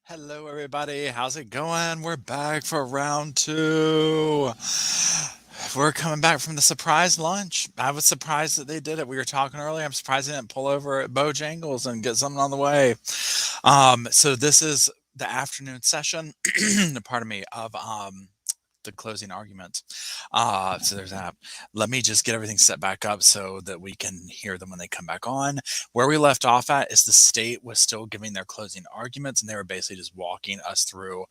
Hello, everybody. How's it going? We're back for round two. We're coming back from the surprise lunch. I was surprised that they did it. We were talking earlier. I'm surprised they didn't pull over at Bojangles and get something on the way. So this is the afternoon session, pardon me, of the closing argument. So there's that. Let me just get everything set back up so that we can hear them when they come back on. Where we left off at is the state was still giving their closing arguments, and they were basically just walking us through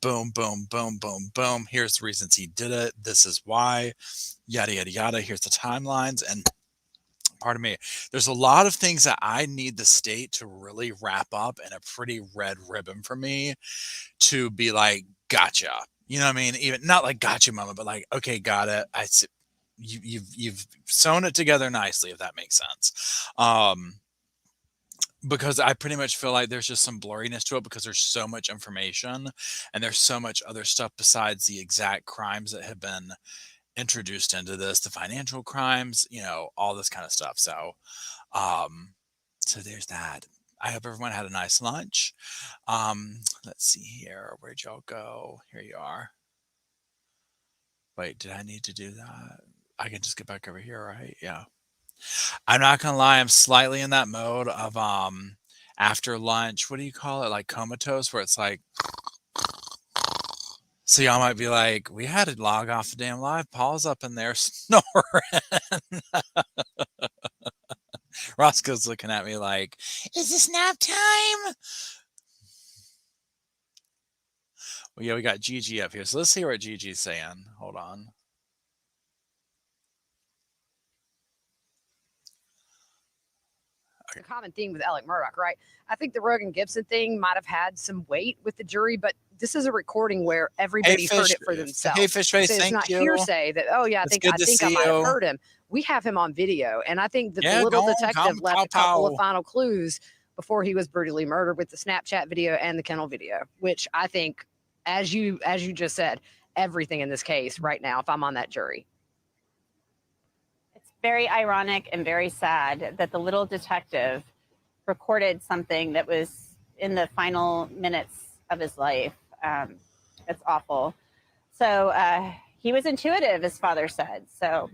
boom, boom, boom, boom, boom. Here's the reasons he did it. This is why, yada, yada, yada. Here's the timelines. And pardon me, there's a lot of things that I need the state to really wrap up in a pretty red ribbon for me to be like, gotcha. You know what I mean? Even not like gotcha moment, but like, okay, got it. I see. You've sewn it together nicely, if that makes sense. Because I pretty much feel like there's just some blurriness to it because there's so much information and there's so much other stuff besides the exact crimes that have been introduced into this, the financial crimes, all this kind of stuff. So there's that. I hope everyone had a nice lunch. Let's see here. Where'd y'all go? Here you are. Wait, did I need to do that? I can just get back over here, right? Yeah. I'm not gonna lie, I'm slightly in that mode of after lunch, what do you call it? Like comatose, where it's like so y'all might be like, we had to log off the damn live. Paul's up in there snoring. Roscoe's looking at me like, is this nap time? Well, yeah, we got Gigi up here. So let's see what Gigi's saying. Hold on. A common theme with Alec Murdaugh, right? I think the Rogan Gibson thing might have had some weight with the jury, but this is a recording where everybody heard it for themselves. Hey, Fishface, so it's not hearsay that, oh, yeah, I think I might have heard him. We have him on video, and I think that the little detective left a couple of final clues before he was brutally murdered with the Snapchat video and the kennel video, which I think, as you just said, everything in this case right now, if I'm on that jury. Very ironic and very sad that the little detective recorded something that was in the final minutes of his life. It's awful. So he was intuitive, his father said. So,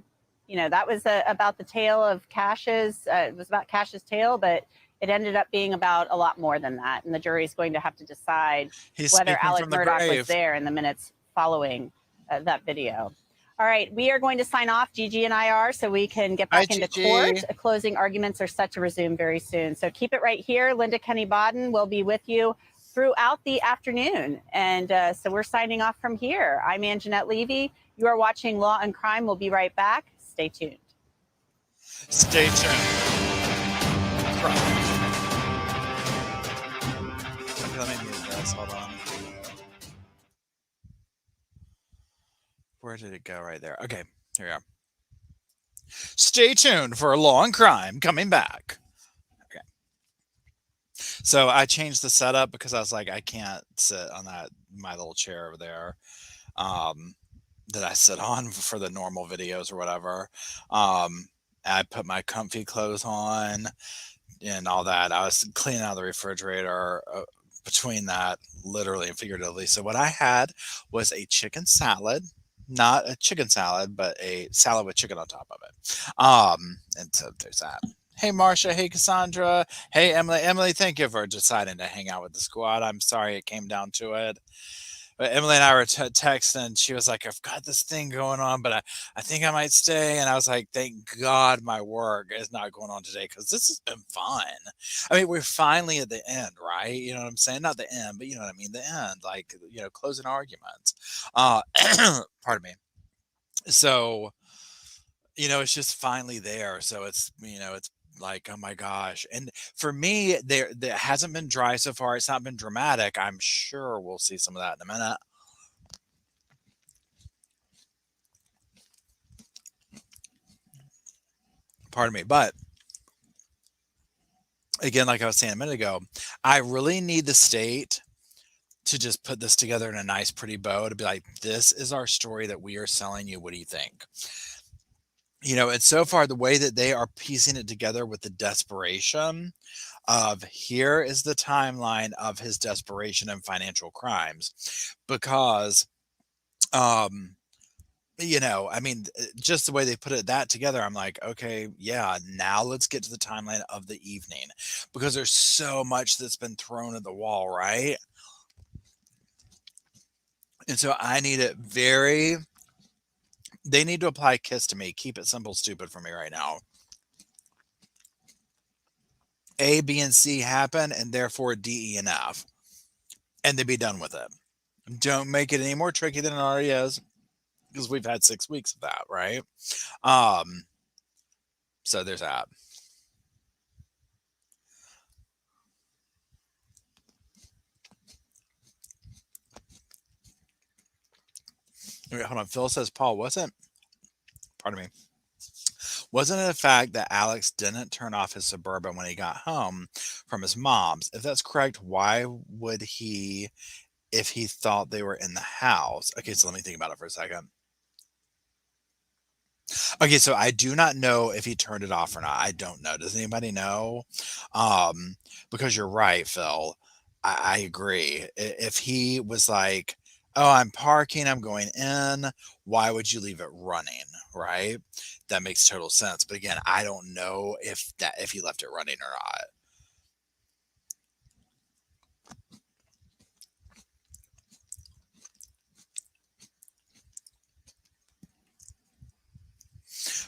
that was about the tale of Cash's. It was about Cash's tale, but it ended up being about a lot more than that. And the jury is going to have to decide whether Alec Murdaugh was there in the minutes following that video. All right, we are going to sign off. Gigi and I are, so we can get back into court. Closing arguments are set to resume very soon. So keep it right here. Linda Kenny Bodden will be with you throughout the afternoon. And so we're signing off from here. I'm Anjanette Levy. You are watching Law and Crime. We'll be right back. Stay tuned. Stay tuned. Okay, let me mute this. Hold on. Where did it go? Right there. Okay, here we are. Stay tuned for Law and Crime coming back. Okay. So I changed the setup because I was like, I can't sit on my little chair over there that I sit on for the normal videos or whatever. I put my comfy clothes on and all that. I was cleaning out the refrigerator between that, literally and figuratively. So what I had was a chicken salad. Not a chicken salad, but a salad with chicken on top of it. And so there's that. Hey, Marsha. Hey, Cassandra. Hey, Emily. Emily, thank you for deciding to hang out with the squad. I'm sorry it came down to it. But Emily and I were texting. She was like, I've got this thing going on, but I think I might stay. And I was like, thank God my work is not going on today because this has been fun. I mean, we're finally at the end, right? You know what I'm saying? Not the end, but you know what I mean? The end, like, closing arguments. Pardon me. So, it's just finally there. So it's like, oh my gosh. And for me, there hasn't been dry so far. It's not been dramatic. I'm sure we'll see some of that in a minute. Pardon me. But again, like I was saying a minute ago, I really need the state to just put this together in a nice, pretty bow to be like, this is our story that we are selling you. What do you think? And so far, the way that they are piecing it together with the desperation of here is the timeline of his desperation and financial crimes. Because, I mean, just the way they put that together, I'm like, okay, yeah, now let's get to the timeline of the evening, because there's so much that's been thrown at the wall, right? And so I need it they need to apply KISS to me. Keep it simple, stupid for me right now. A, B, and C happen, and therefore D, E, and F. And then be done with it. Don't make it any more tricky than it already is, because we've had 6 weeks of that, right? So there's that. Wait, hold on. Phil says, Paul, pardon me, wasn't it a fact that Alex didn't turn off his Suburban when he got home from his mom's? If that's correct, why would he, if he thought they were in the house? Okay, so let me think about it for a second. Okay, so I do not know if he turned it off or not. I don't know. Does anybody know? Because you're right, Phil. I agree. If he was like, "Oh, I'm parking, I'm going in," why would you leave it running, right? That makes total sense. But again, I don't know if he left it running or not.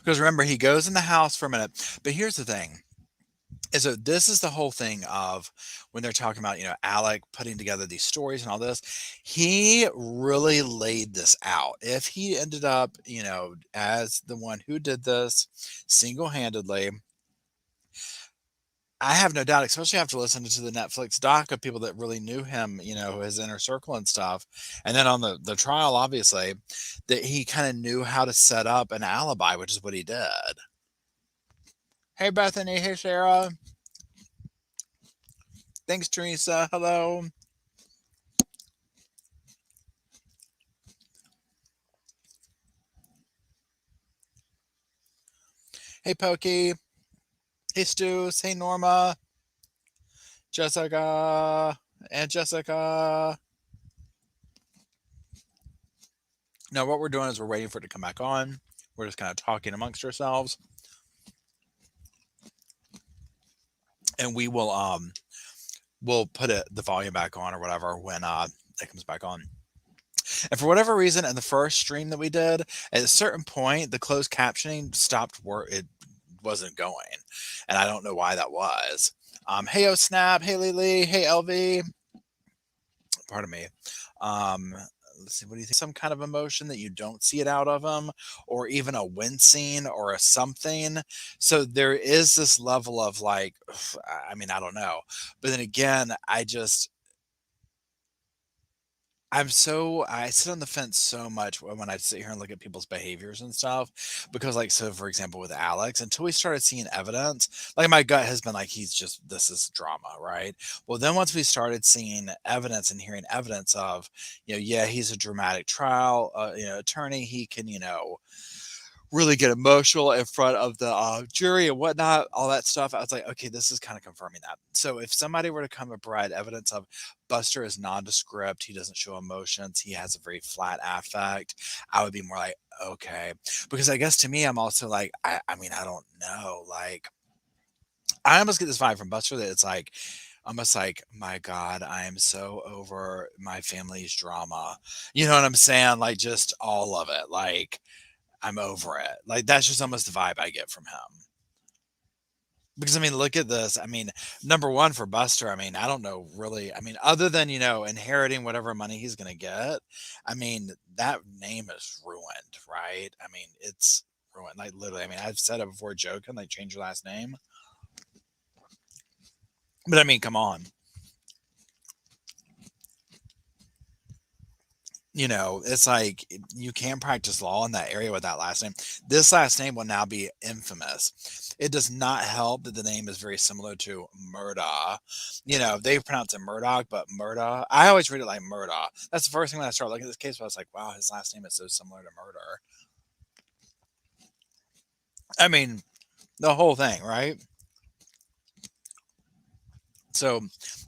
Because remember, he goes in the house for a minute. But here's the thing. And so this is the whole thing of when they're talking about, Alec putting together these stories and all this, he really laid this out. If he ended up, as the one who did this single-handedly, I have no doubt, especially after listening to the Netflix doc of people that really knew him, his inner circle and stuff. And then on the trial, obviously, that he kind of knew how to set up an alibi, which is what he did. Hey, Bethany. Hey, Sarah. Thanks, Teresa. Hello. Hey, Pokey. Hey, Stu's. Hey, Norma. Jessica. And Jessica. Now, what we're doing is we're waiting for it to come back on. We're just kind of talking amongst ourselves. And we'll put the volume back on or whatever when it comes back on. And for whatever reason, in the first stream that we did, at a certain point, the closed captioning stopped it wasn't going. And I don't know why that was. Hey, oh snap. Hey, Lily. Hey, LV. Pardon me. Let's see. What do you think? Some kind of emotion that you don't see it out of them, or even a wincing or a something. So there is this level of like, I mean, I don't know. But then again, I sit on the fence so much when I sit here and look at people's behaviors and stuff, because like, so for example, with Alex, until we started seeing evidence, like my gut has been like, this is drama, right? Well, then once we started seeing evidence and hearing evidence of, yeah, he's a dramatic trial, attorney, he can, really get emotional in front of the jury and whatnot, all that stuff. I was like, okay, this is kind of confirming that. So if somebody were to come and provide evidence of Buster is nondescript, he doesn't show emotions, he has a very flat affect, I would be more like, okay. Because I guess to me, I'm also like, I mean, I don't know. Like, I almost get this vibe from Buster that it's like, almost like, my God, I am so over my family's drama. You know what I'm saying? Like, just all of it. Like, I'm over it. Like, that's just almost the vibe I get from him. Because, I mean, look at this. I mean, number one for Buster, I mean, I don't know really. I mean, other than, inheriting whatever money he's going to get, I mean, that name is ruined, right? I mean, it's ruined. Like, literally, I mean, I've said it before joking, like, change your last name. But, I mean, come on. It's like you can practice law in that area with that last name. This last name will now be infamous. It does not help that the name is very similar to Murda. They pronounce it Murdoch, but Murda. I always read it like Murda. That's the first thing when I started looking at this case. I was like, wow, his last name is so similar to Murder. I mean, the whole thing, right? So,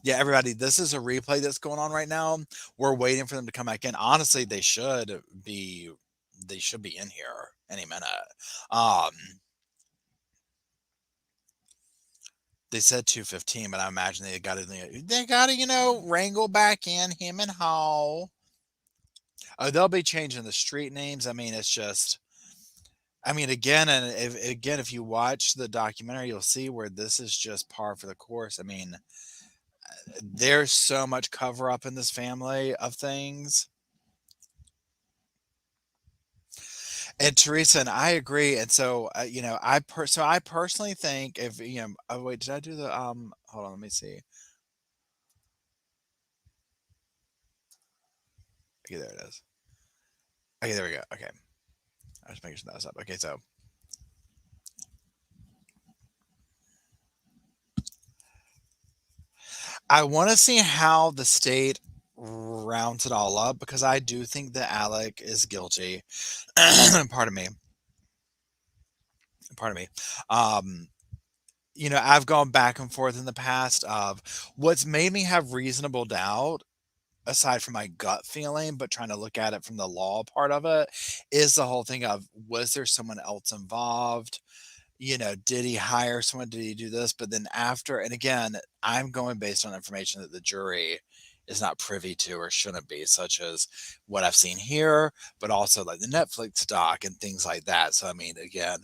yeah, everybody, this is a replay that's going on right now. We're waiting for them to come back in. Honestly, they should be in here any minute. Um, they said 2:15, but I imagine they got to, wrangle back in him and Hall. Oh, they'll be changing the street names. I mean, it's just, I mean, if you watch the documentary, you'll see where this is just par for the course. I mean, there's so much cover up in this family of things. And Teresa and I agree. And so, I personally think if, oh wait, did I do the, hold on, let me see. Okay, there it is. Okay, there we go. Okay. I was making sure that was up. Okay, so I want to see how the state rounds it all up because I do think that Alec is guilty. Pardon me. Pardon me. Um, I've gone back and forth in the past of what's made me have reasonable doubt, aside from my gut feeling, but trying to look at it from the law part of it, is the whole thing of was there someone else involved? Did he hire someone? Did he do this? But then after, and again, I'm going based on information that the jury is not privy to or shouldn't be, such as what I've seen here, but also like the Netflix doc and things like that. So, I mean, again,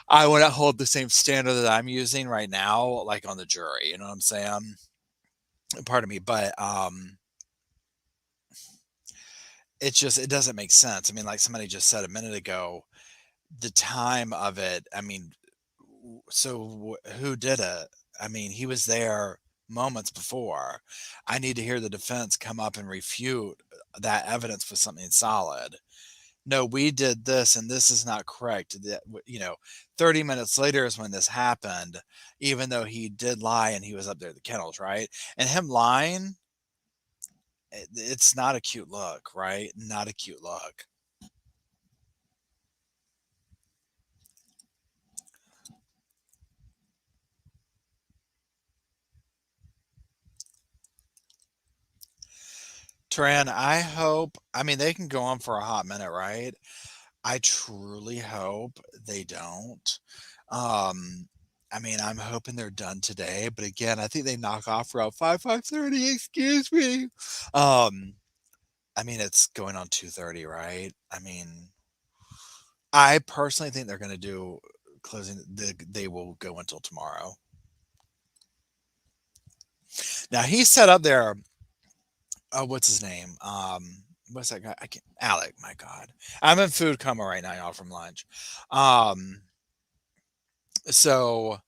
I want to hold the same standard that I'm using right now, like on the jury. You know what I'm saying? Pardon me, but it doesn't make sense. I mean, like somebody just said a minute ago, the time of it. I mean, so who did it? I mean, he was there moments before. I need to hear the defense come up and refute that evidence with something solid. No, we did this and this is not correct. 30 minutes later is when this happened, even though he did lie and he was up there at the kennels, right? And him lying, it's not a cute look, right? Not a cute look. Tran, I mean, they can go on for a hot minute, right? I truly hope they don't. Um, I mean, I'm hoping they're done today, but again, I think they knock off around 5:30, excuse me. Um, I mean, it's going on 2:30, right? I mean, I personally think they're going to do closing. They will go until tomorrow. Now he set up there. Oh, what's his name? What's that guy? I can't. Alec. My God, I'm in food coma right now, y'all, from lunch. Um, so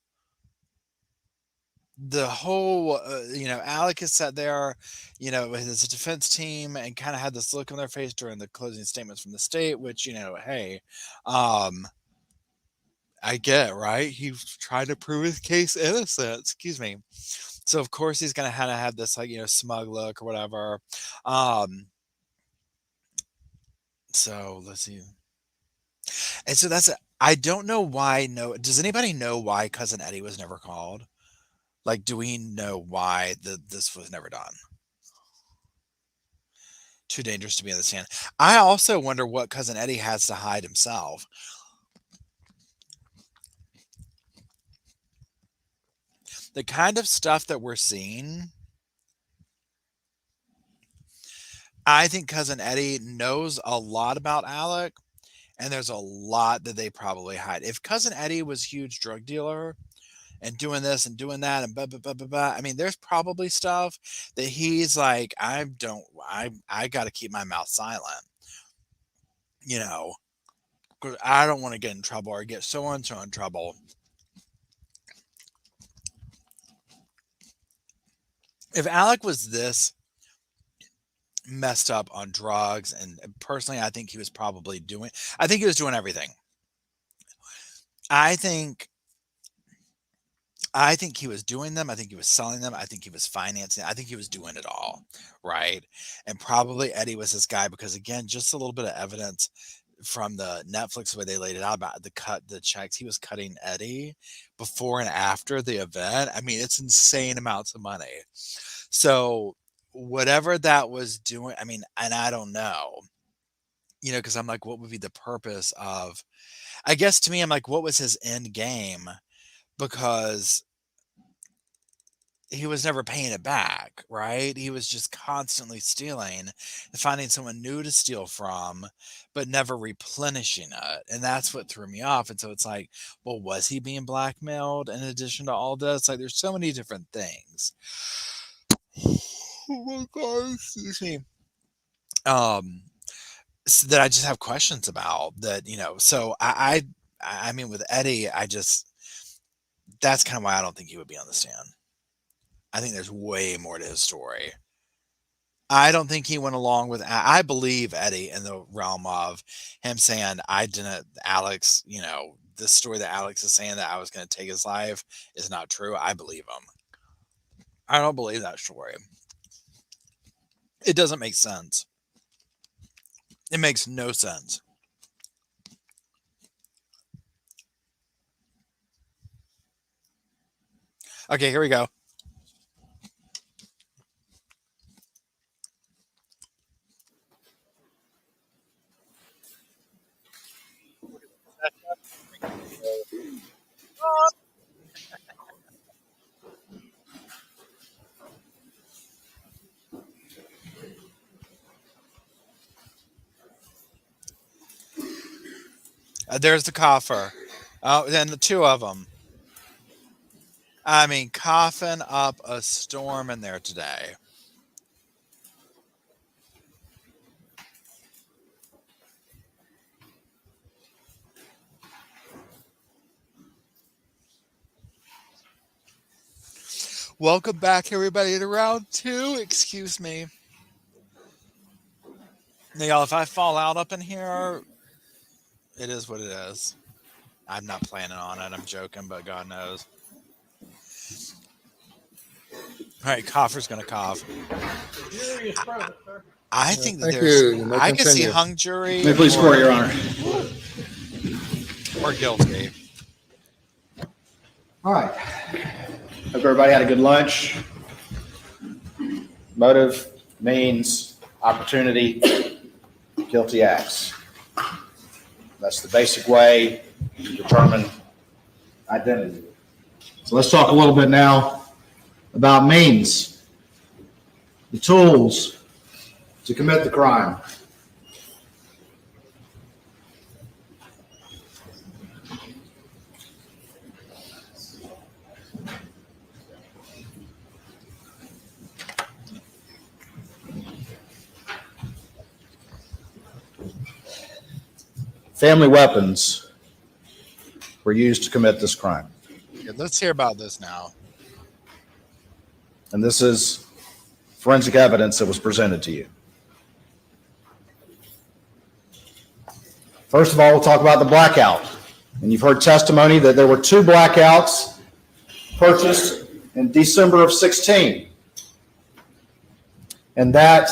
the whole, Alec has sat there, with his defense team and kind of had this look on their face during the closing statements from the state, which, hey, um, I get, right? He's trying to prove his case innocent. Excuse me. So of course he's gonna kind of have this like smug look or whatever. Um, so let's see. And so I don't know why. No, does anybody know why cousin Eddie was never called? Like, do we know why this was never done? Too dangerous to be in the stand. I also wonder what cousin Eddie has to hide himself. The kind of stuff that we're seeing, I think cousin Eddie knows a lot about Alec, and there's a lot that they probably hide. If cousin Eddie was a huge drug dealer and doing this and doing that and blah, blah, blah, blah, blah, I mean, there's probably stuff that he's like, I got to keep my mouth silent, because I don't want to get in trouble or get so and so in trouble. If Alec was this messed up on drugs, and personally, I think he was doing everything. I think he was doing them. I think he was selling them. I think he was financing. I think he was doing it all, right? And probably Eddie was this guy because, again, just a little bit of evidence from the Netflix, the way they laid it out about the checks he was cutting Eddie before and after the event. I mean, it's insane amounts of money. So whatever that was doing, I mean, and I don't know, because I'm like, what would be the purpose of, I guess to me, I'm like, what was his end game? Because he was never paying it back, right? He was just constantly stealing and finding someone new to steal from, but never replenishing it. And that's what threw me off. And so it's like, well, was he being blackmailed in addition to all this? Like, there's so many different things. Oh my God, excuse me. So that I just have questions about that, so I mean, with Eddie, that's kind of why I don't think he would be on the stand. I think there's way more to his story. I don't think he went along with, I believe Eddie in the realm of him saying, I didn't, Alex, this story that Alex is saying that I was going to take his life is not true. I believe him. I don't believe that story. It doesn't make sense. It makes no sense. Okay, here we go. There's the coffer. Oh, then the two of them. I mean, coughing up a storm in there today. Welcome back, everybody, to round 2. Excuse me. Now, y'all, if I fall out up in here, it is what it is. I'm not planning on it. I'm joking, but God knows. All right, cougher's going to cough. I think that there's... I can see hung jury. May please court, Your Honor. Or guilty. All right. Hope everybody had a good lunch. Motive, means, opportunity, guilty acts. That's the basic way to determine identity. So let's talk a little bit now about means, the tools to commit the crime. Family weapons were used to commit this crime. Yeah, let's hear about this now. And this is forensic evidence that was presented to you. First of all, we'll talk about the blackout. And you've heard testimony that there were 2 blackouts purchased in December of 16. And that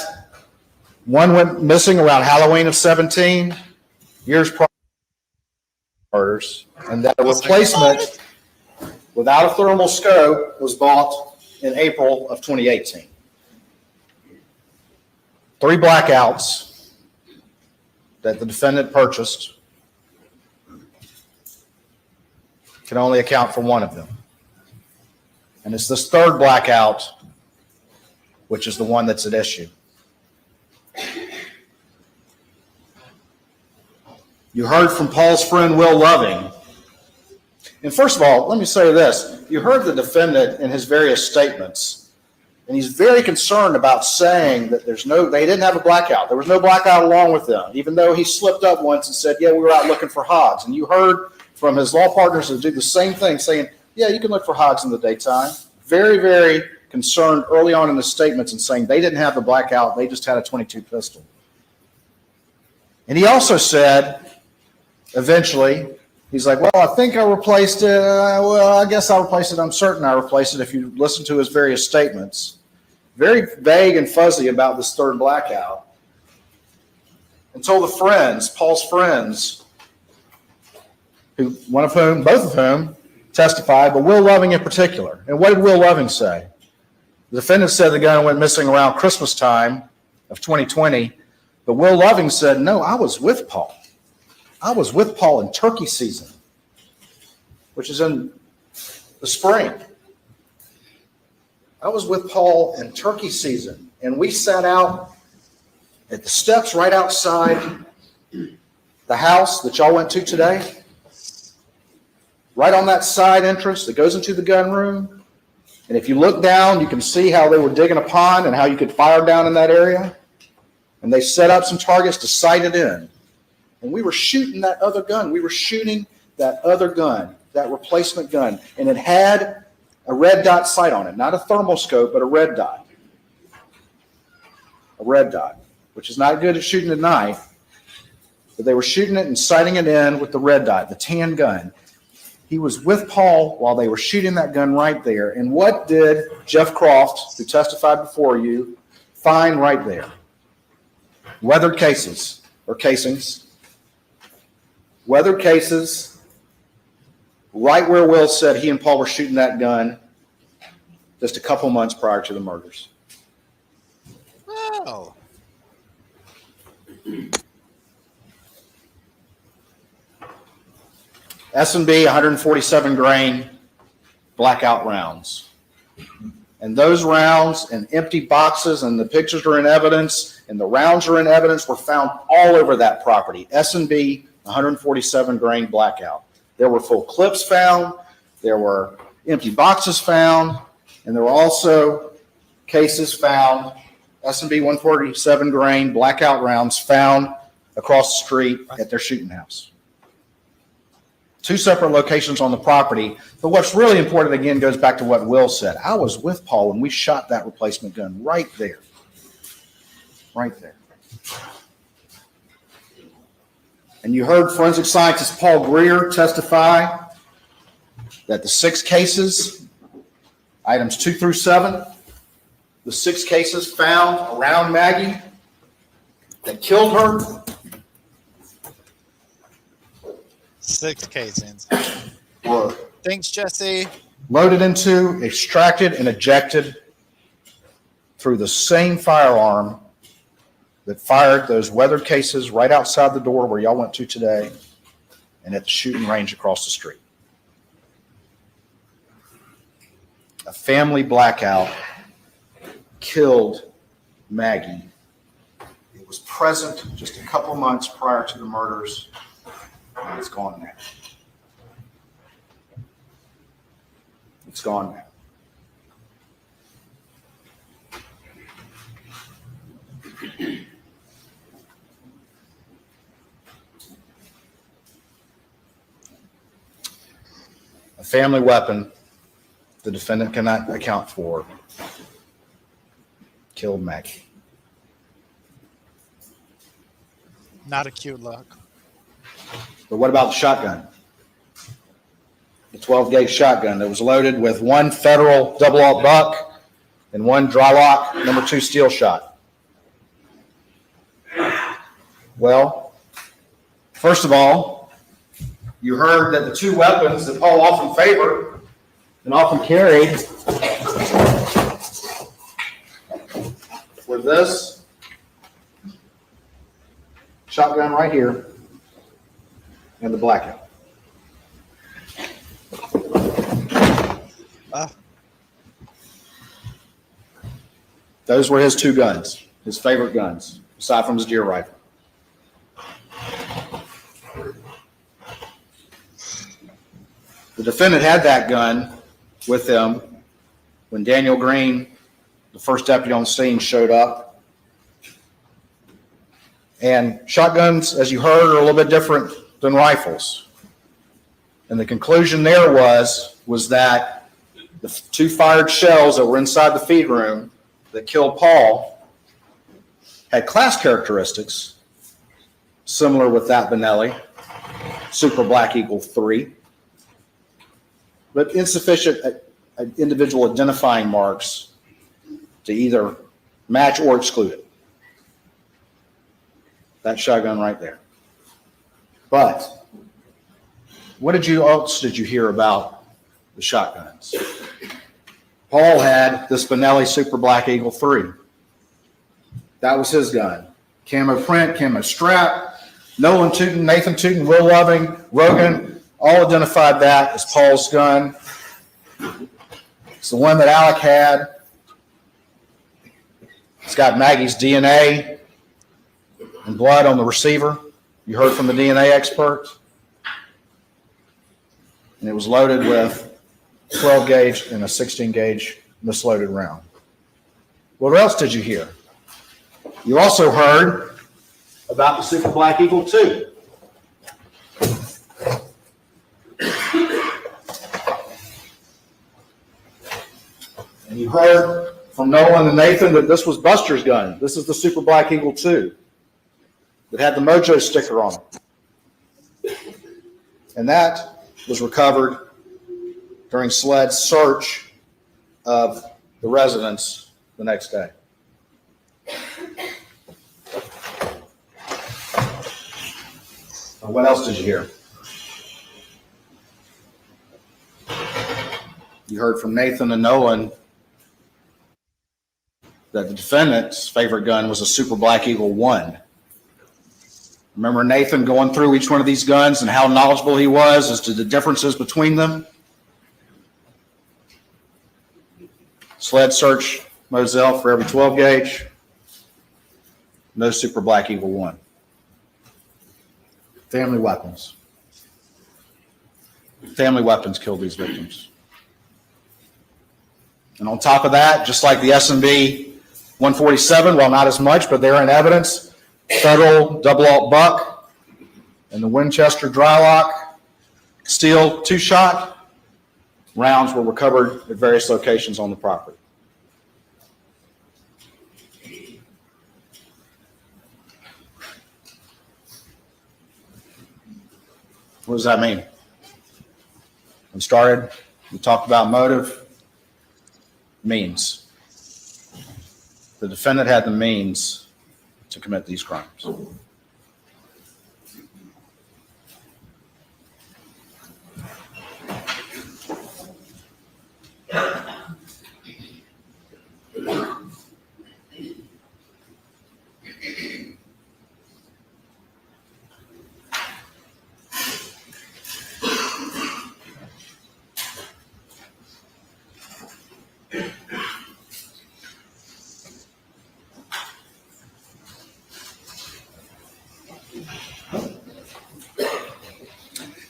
one went missing around Halloween of 17, years prior to murders. And that a replacement without a thermal scope was bought in April of 2018. 3 blackouts that the defendant purchased can only account for one of them. And it's this 3rd blackout, which is the one that's at issue. You heard from Paul's friend, Will Loving. And first of all, let me say this. You heard the defendant in his various statements, and he's very concerned about saying that they didn't have a blackout. There was no blackout along with them, even though he slipped up once and said, yeah, we were out looking for hogs. And you heard from his law partners that do the same thing, saying, yeah, you can look for hogs in the daytime. Very, very concerned early on in the statements and saying they didn't have the blackout, they just had a .22 pistol. And he also said, eventually, he's like, well, I think I replaced it. Well, I guess I replaced it. I'm certain I replaced it if you listen to his various statements. Very vague and fuzzy about this 3rd blackout. and told the friends, Paul's friends, both of whom testified, but Will Loving in particular. And what did Will Loving say? The defendant said the gun went missing around Christmas time of 2020, but Will Loving said, no, I was with Paul. I was with Paul in turkey season, which is in the spring. I was with Paul in turkey season, and we sat out at the steps right outside the house that y'all went to today, right on that side entrance that goes into the gun room. And if you look down, you can see how they were digging a pond and how you could fire down in that area. And they set up some targets to sight it in. And we were shooting that other gun. We were shooting that other gun, that replacement gun. And it had a red dot sight on it, not a thermal scope, but a red dot. A red dot, which is not good at shooting at night. But they were shooting it and sighting it in with the red dot, the tan gun. He was with Paul while they were shooting that gun right there. And what did Jeff Croft, who testified before you, find right there? Weathered cases or casings. Weathered cases right where Will said he and Paul were shooting that gun just a couple months prior to the murders. Wow. S&B 147 grain blackout rounds. And those rounds and empty boxes, and the pictures are in evidence, and the rounds are in evidence, were found all over that property. S&B 147 grain blackout. There were full clips found, there were empty boxes found, and there were also cases found, S&B 147 grain blackout rounds found across the street at their shooting house. Two separate locations on the property. But what's really important, again, goes back to what Will said. I was with Paul when we shot that replacement gun right there. Right there. And you heard forensic scientist Paul Greer testify that the 6 cases, items 2 through 7, the 6 cases found around Maggie that killed her, 6 casings. were Thanks, Jesse. loaded into, extracted, and ejected through the same firearm that fired those weathered cases right outside the door where y'all went to today and at the shooting range across the street. A family blackout killed Maggie. It was present just a couple months prior to the murders, and it's gone now. It's gone now. A family weapon the defendant cannot account for killed Maggie. Not a cute look. But what about the shotgun? The 12-gauge shotgun that was loaded with one Federal double-aught buck and one dry lock number 2 steel shot. Well, first of all, you heard that the 2 weapons that Paul often favored and often carried were this shotgun right here and the blackout. Those were his 2 guns, his favorite guns, aside from his deer rifle. The defendant had that gun with him when Daniel Green, the first deputy on the scene, showed up. And shotguns, as you heard, are a little bit different than rifles. And the conclusion there was that the 2 fired shells that were inside the feed room that killed Paul had class characteristics similar with that Benelli, Super Black Eagle 3, but insufficient individual identifying marks to either match or exclude it. that shotgun right there. But what else did you hear about the shotguns? Paul had the Spinelli Super Black Eagle 3. That was his gun. Camo print, camo strap. Nolan Tootin, Nathan Tootin, Will Loving, Rogan, all identified that as Paul's gun. It's the one that Alec had. It's got Maggie's DNA and blood on the receiver. You heard from the DNA expert. And it was loaded with 12 gauge and a 16 gauge misloaded round. What else did you hear? You also heard about the Super Black Eagle 2. And you heard from Nolan and Nathan that this was Buster's gun. This is the Super Black Eagle 2 that had the Mojo sticker on it. And that was recovered during SLED's search of the residence the next day. What else did you hear? You heard from Nathan and Nolan that the defendant's favorite gun was a Super Black Eagle 1. Remember Nathan going through each one of these guns and how knowledgeable he was as to the differences between them? SLED search Moselle for every 12 gauge. No Super Black Eagle 1. Family weapons. Family weapons killed these victims. And on top of that, just like the S&B 147, well, not as much, but they're in evidence, Federal double-aught buck and the Winchester dry-lock steel 2-shot rounds were recovered at various locations on the property. What does that mean? We started, we talked about motive, means. The defendant had the means to commit these crimes.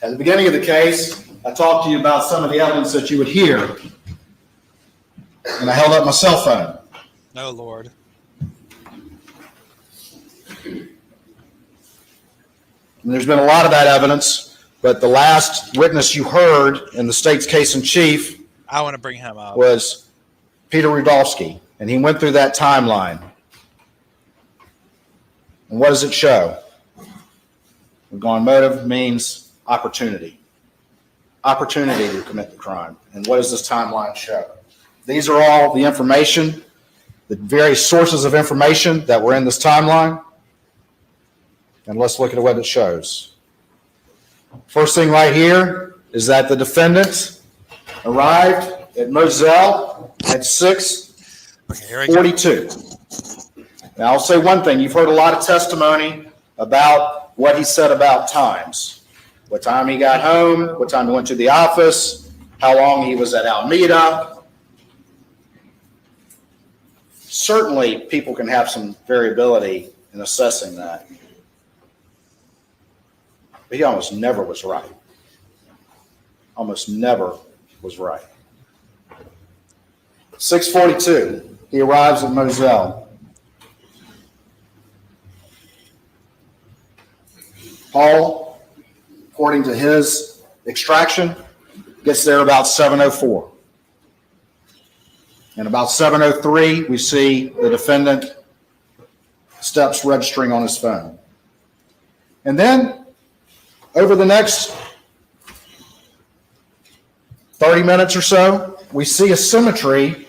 At the beginning of the case, I talked to you about some of the evidence that you would hear, and I held up my cell phone. No, Lord. And there's been a lot of that evidence, but the last witness you heard in the state's case in chief I want to bring him up. Was Peter Rudolphy, and he went through that timeline. And what does it show? We're going motive means opportunity. Opportunity to commit the crime. And what does this timeline show? These are all the information, the various sources of information that were in this timeline. And let's look at what it shows. First thing right here is that the defendant arrived at Moselle at 6:42. Now, I'll say one thing. You've heard a lot of testimony about what he said about times. What time he got home, what time he went to the office, how long he was at Alameda. Certainly, people can have some variability in assessing that. But he almost never was right. Almost never was right. 6:42, he arrives at Moselle. Paul, according to his extraction, gets there about 7:04. And about 7:03, we see the defendant steps registering on his phone. And then, over the next 30 minutes or so, we see a symmetry,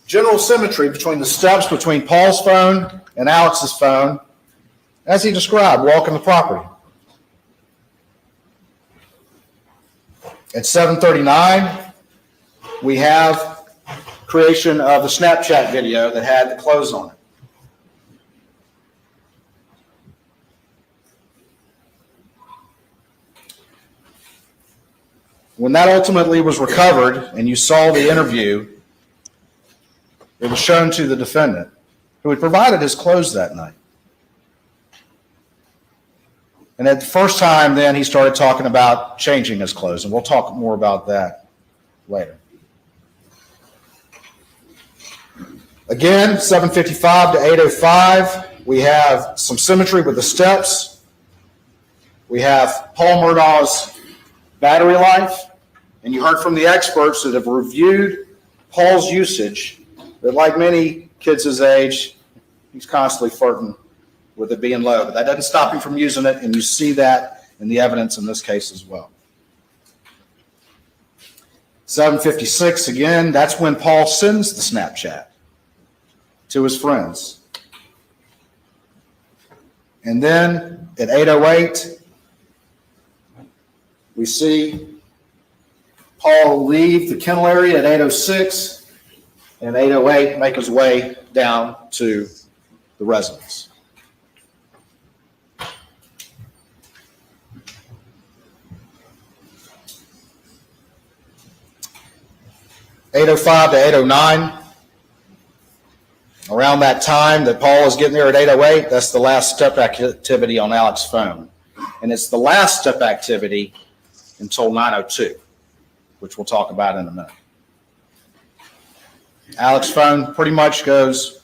general symmetry between the steps between Paul's phone and Alex's phone, as he described, walking the property. At 7:39, we have creation of the Snapchat video that had the clothes on it. When that ultimately was recovered and you saw the interview, it was shown to the defendant, who had provided his clothes that night. And at the first time, then he started talking about changing his clothes, and we'll talk more about that later. Again, 7:55 to 8:05, we have some symmetry with the steps. We have Paul Murdaugh's battery life, and you heard from the experts that have reviewed Paul's usage, that like many kids his age, he's constantly flirting with it being low, but that doesn't stop him from using it, and you see that in the evidence in this case as well. 7:56, again, that's when Paul sends the Snapchat to his friends. And then at 8:08, we see Paul leave the kennel area at 8:06, and 8:08 make his way down to the residence. 8:05 to 8:09. Around that time that Paul is getting there at 8:08, that's the last step activity on Alex's phone. And it's the last step activity until 9:02, which we'll talk about in a minute. Alex's phone pretty much goes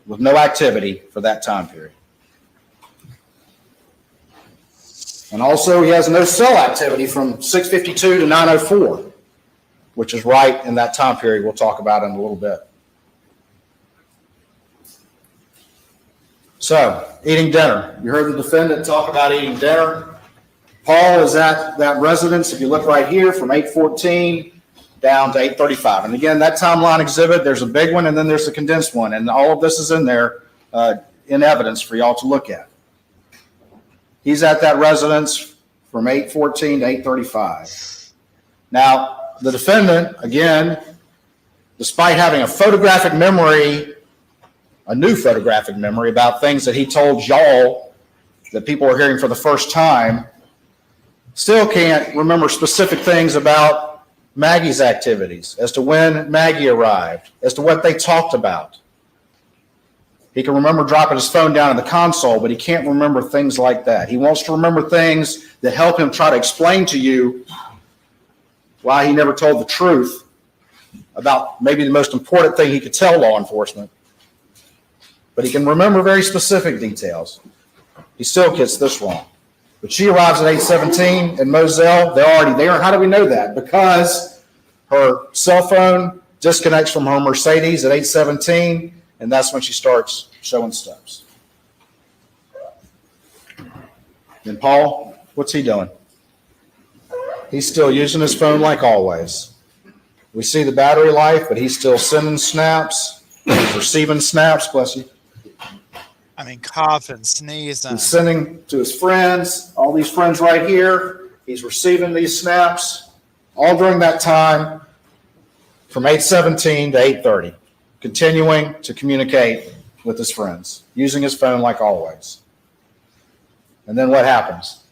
with no activity for that time period. And also he has no cell activity from 6:52 to 9:04, which is right in that time period we'll talk about in a little bit. So, eating dinner. You heard the defendant talk about eating dinner. Paul is at that residence, if you look right here, from 8:14 down to 8:35. And again, that timeline exhibit, there's a big one and then there's a condensed one. And all of this is in there in evidence for y'all to look at. He's at that residence from 8:14 to 8:35. Now, the defendant, again, despite having a photographic memory, a new photographic memory about things that he told y'all that people are hearing for the first time, still can't remember specific things about Maggie's activities, as to when Maggie arrived, as to what they talked about. He can remember dropping his phone down in the console, but he can't remember things like that. He wants to remember things that help him try to explain to you why he never told the truth about maybe the most important thing he could tell law enforcement. But he can remember very specific details. He still gets this wrong. But she arrives at 8:17 in Moselle. They're already there. And how do we know that? Because her cell phone disconnects from her Mercedes at 8:17, and that's when she starts showing steps. And Paul, what's he doing? He's still using his phone like always. We see the battery life, but he's still sending snaps. He's receiving snaps, bless you. I mean, coughing, sneezing. He's sending to his friends, all these friends right here. He's receiving these snaps all during that time from 8:17 to 8:30, continuing to communicate with his friends, using his phone like always. And then what happens?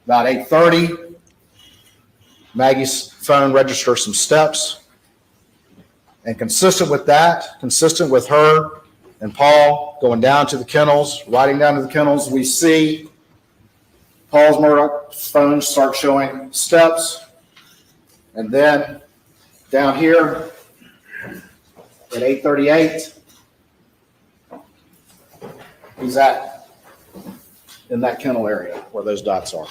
About 8:30, Maggie's phone registers some steps. And consistent with that, consistent with her and Paul going down to the kennels, riding down to the kennels, we see Paul's Murdaugh's phone start showing steps. And then down here at 8:38, he's in that kennel area where those dots are.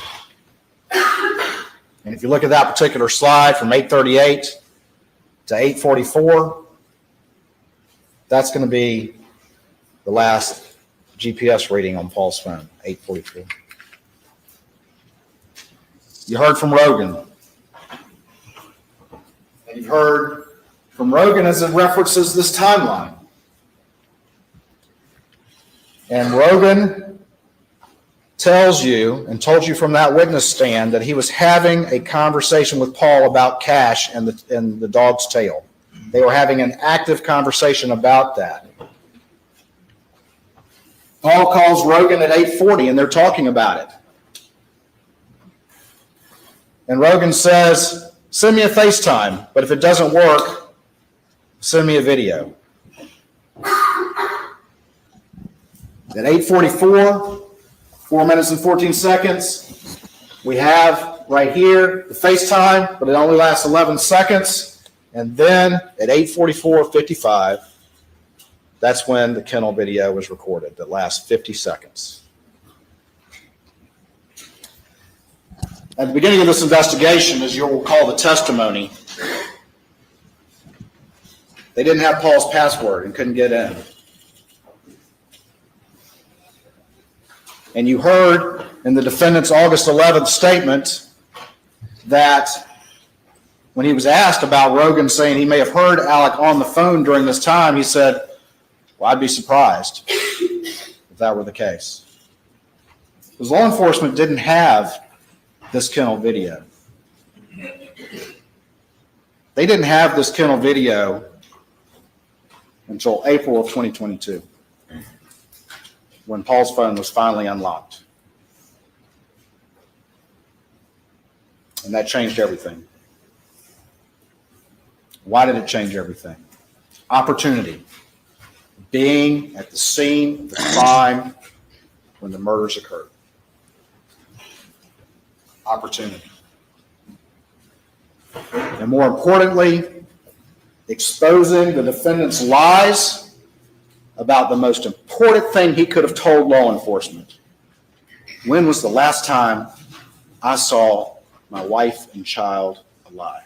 And if you look at that particular slide from 8:38 to 8:44, that's going to be the last GPS reading on Paul's phone, 8:44. You heard from Rogan. And you've heard from Rogan as it references this timeline. And Rogan tells you and told you from that witness stand that he was having a conversation with Paul about cash and the dog's tail. They were having an active conversation about that. Paul calls Rogan at 8:40 and they're talking about it. And Rogan says, send me a FaceTime, but if it doesn't work, send me a video. At 8:44, 4 minutes and 14 seconds, we have right here the FaceTime, but it only lasts 11 seconds. And then at 8:44:55, that's when the kennel video was recorded that lasts 50 seconds. At the beginning of this investigation, as you'll recall the testimony, they didn't have Paul's password and couldn't get in. And you heard in the defendant's August 11th statement that when he was asked about Rogan saying he may have heard Alec on the phone during this time, he said, well, I'd be surprised if that were the case. Because law enforcement didn't have this kennel video. They didn't have this kennel video until April of 2022, when Paul's phone was finally unlocked. And that changed everything. Why did it change everything? Opportunity. Being at the scene of the crime when the murders occurred. Opportunity. And more importantly, exposing the defendant's lies about the most important thing he could have told law enforcement. When was the last time I saw my wife and child alive?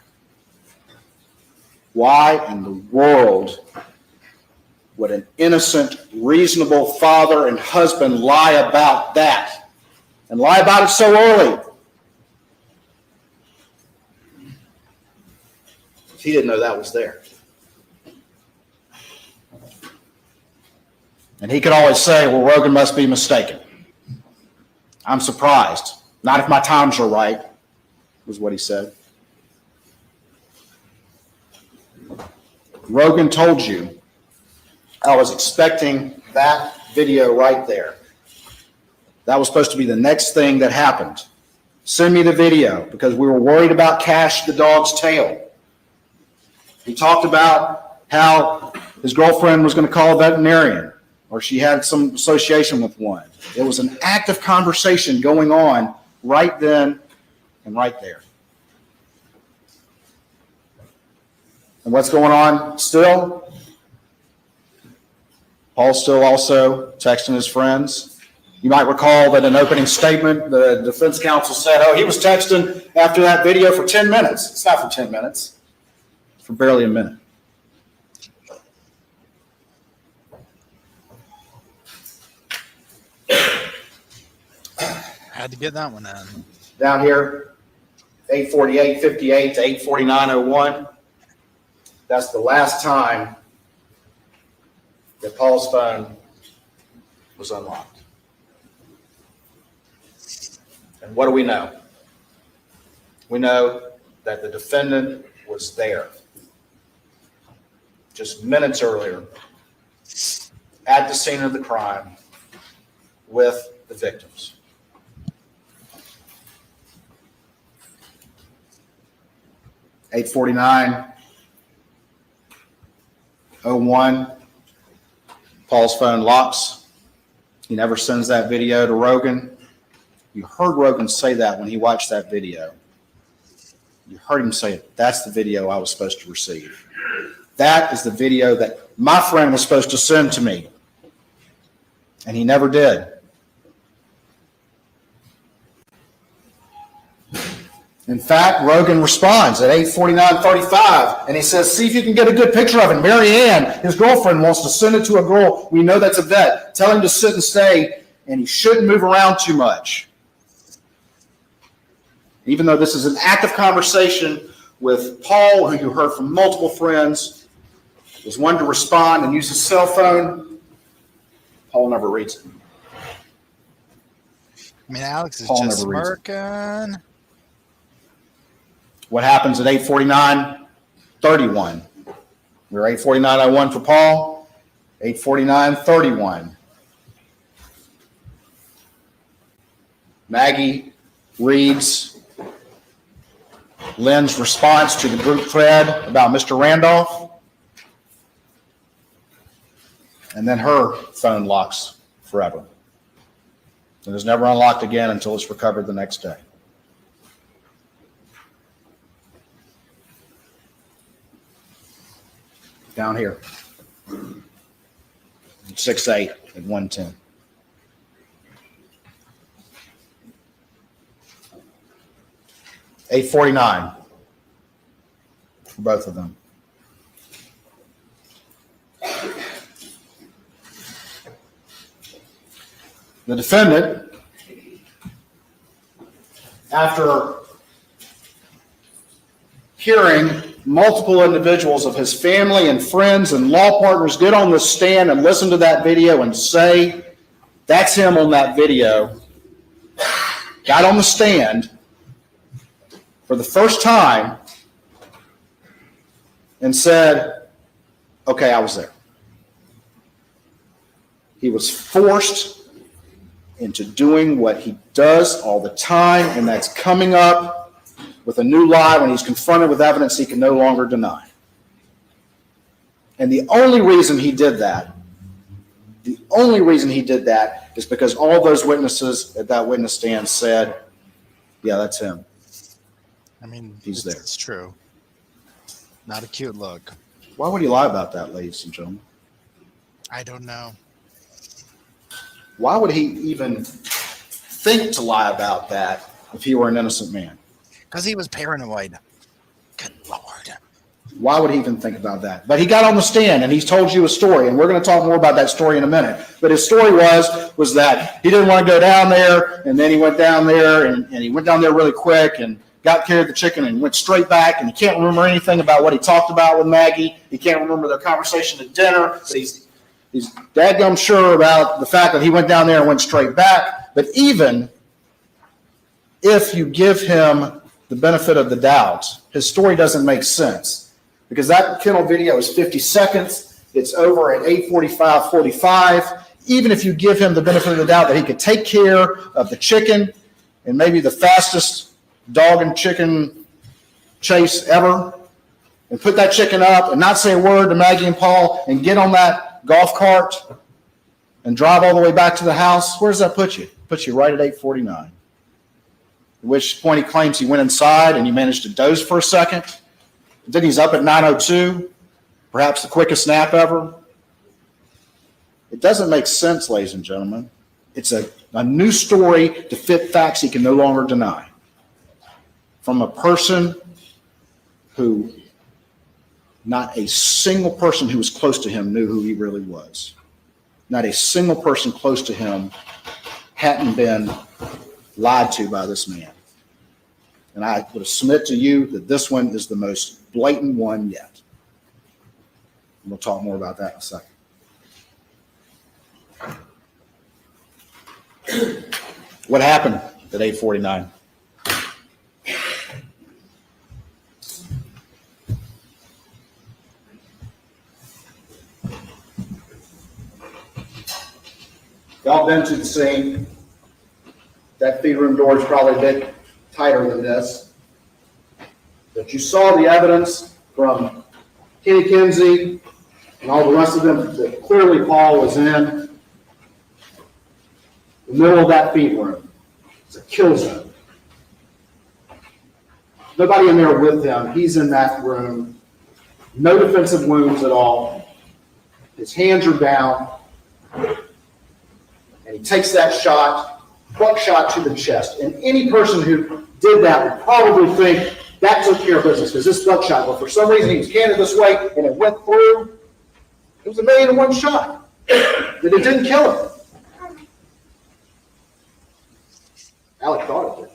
Why in the world would an innocent, reasonable father and husband lie about that? And lie about it so early? He didn't know that was there. And he could always say, well, Rogan must be mistaken. I'm surprised. Not if my times are right, was what he said. Rogan told you, I was expecting that video right there. That was supposed to be the next thing that happened. Send me the video because we were worried about Cash the dog's tail. He talked about how his girlfriend was going to call a veterinarian, or she had some association with one. It was an active conversation going on right then and right there. And what's going on still? Paul's still also texting his friends. You might recall that in an opening statement, the defense counsel said, oh, he was texting after that video for 10 minutes. It's not for 10 minutes. It's for barely a minute. Had to get that one in. Down here, 8:48:58 to 8:49:01. That's the last time that Paul's phone was unlocked. And what do we know? We know that the defendant was there just minutes earlier at the scene of the crime with the victims. At 8:49:01, Paul's phone locks. He never sends that video to Rogan. You heard Rogan say that when he watched that video. You heard him say it. That's the video I was supposed to receive. That is the video that my friend was supposed to send to me. And he never did. In fact, Rogan responds at 8:49:35, and he says, see if you can get a good picture of it. Mary Ann, his girlfriend, wants to send it to a girl. We know that's a vet. Tell him to sit and stay, and he shouldn't move around too much. Even though this is an active conversation with Paul, who you heard from multiple friends, was one to respond and use his cell phone. Paul never reads it. I mean, Alex is Paul just never reads it. smirking. What happens at 8:49:31? We're 8:49:01 for Paul. 8:49:31. Maggie reads Lynn's response to the group thread about Mr. Randolph, and then her phone locks forever. It is never unlocked again until it's recovered the next day. Down here, 6/8 at 1:10. $8.49 for both of them. The defendant, after hearing multiple individuals of his family and friends and law partners get on the stand and listen to that video and say, that's him on that video, got on the stand for the first time and said, okay, I was there. He was forced into doing what he does all the time, and that's coming up with a new lie when he's confronted with evidence he can no longer deny. And the only reason he did that is because all those witnesses at that witness stand said, yeah, that's him. I mean, he's there. It's true. Not a cute look. Why would he lie about that, ladies and gentlemen? I don't know. Why would he even think to lie about that if he were an innocent man? Because he was paranoid. Good Lord. Why would he even think about that? But he got on the stand and he's told you a story, and we're going to talk more about that story in a minute. But his story was that he didn't want to go down there, and then he went down there, and he went down there really quick and got carried the chicken and went straight back, and he can't remember anything about what he talked about with Maggie. He can't remember their conversation at dinner, but he's dadgum sure about the fact that he went down there and went straight back. But even if you give him the benefit of the doubt, his story doesn't make sense, because that kennel video is 50 seconds. It's over at 8:45:45. Even if you give him the benefit of the doubt that he could take care of the chicken and maybe the fastest dog and chicken chase ever, and put that chicken up and not say a word to Maggie and Paul and get on that golf cart and drive all the way back to the house, where does that put you? It puts you right at 8:49. At which point he claims he went inside and he managed to doze for a second. Then he's up at 9:02, perhaps the quickest nap ever. It doesn't make sense, ladies and gentlemen. It's a new story to fit facts he can no longer deny. From a person who not a single person who was close to him knew who he really was. Not a single person close to him hadn't been lied to by this man. And I would submit to you that this one is the most blatant one yet. And we'll talk more about that in a second. What happened at 8:49? Y'all been to the scene. That feed room door is probably a bit tighter than this. But you saw the evidence from Kenny Kinsey and all the rest of them that clearly Paul was in the middle of that feed room. It's a kill zone. Nobody in there with him. He's in that room. No defensive wounds at all. His hands are down. And he takes that shot, buckshot to the chest. And any person who did that would probably think that took care of business, because this buckshot, but for some reason he was canted this way and it went through. It was 1,000,001 shot. That it didn't kill him. Alec thought it did.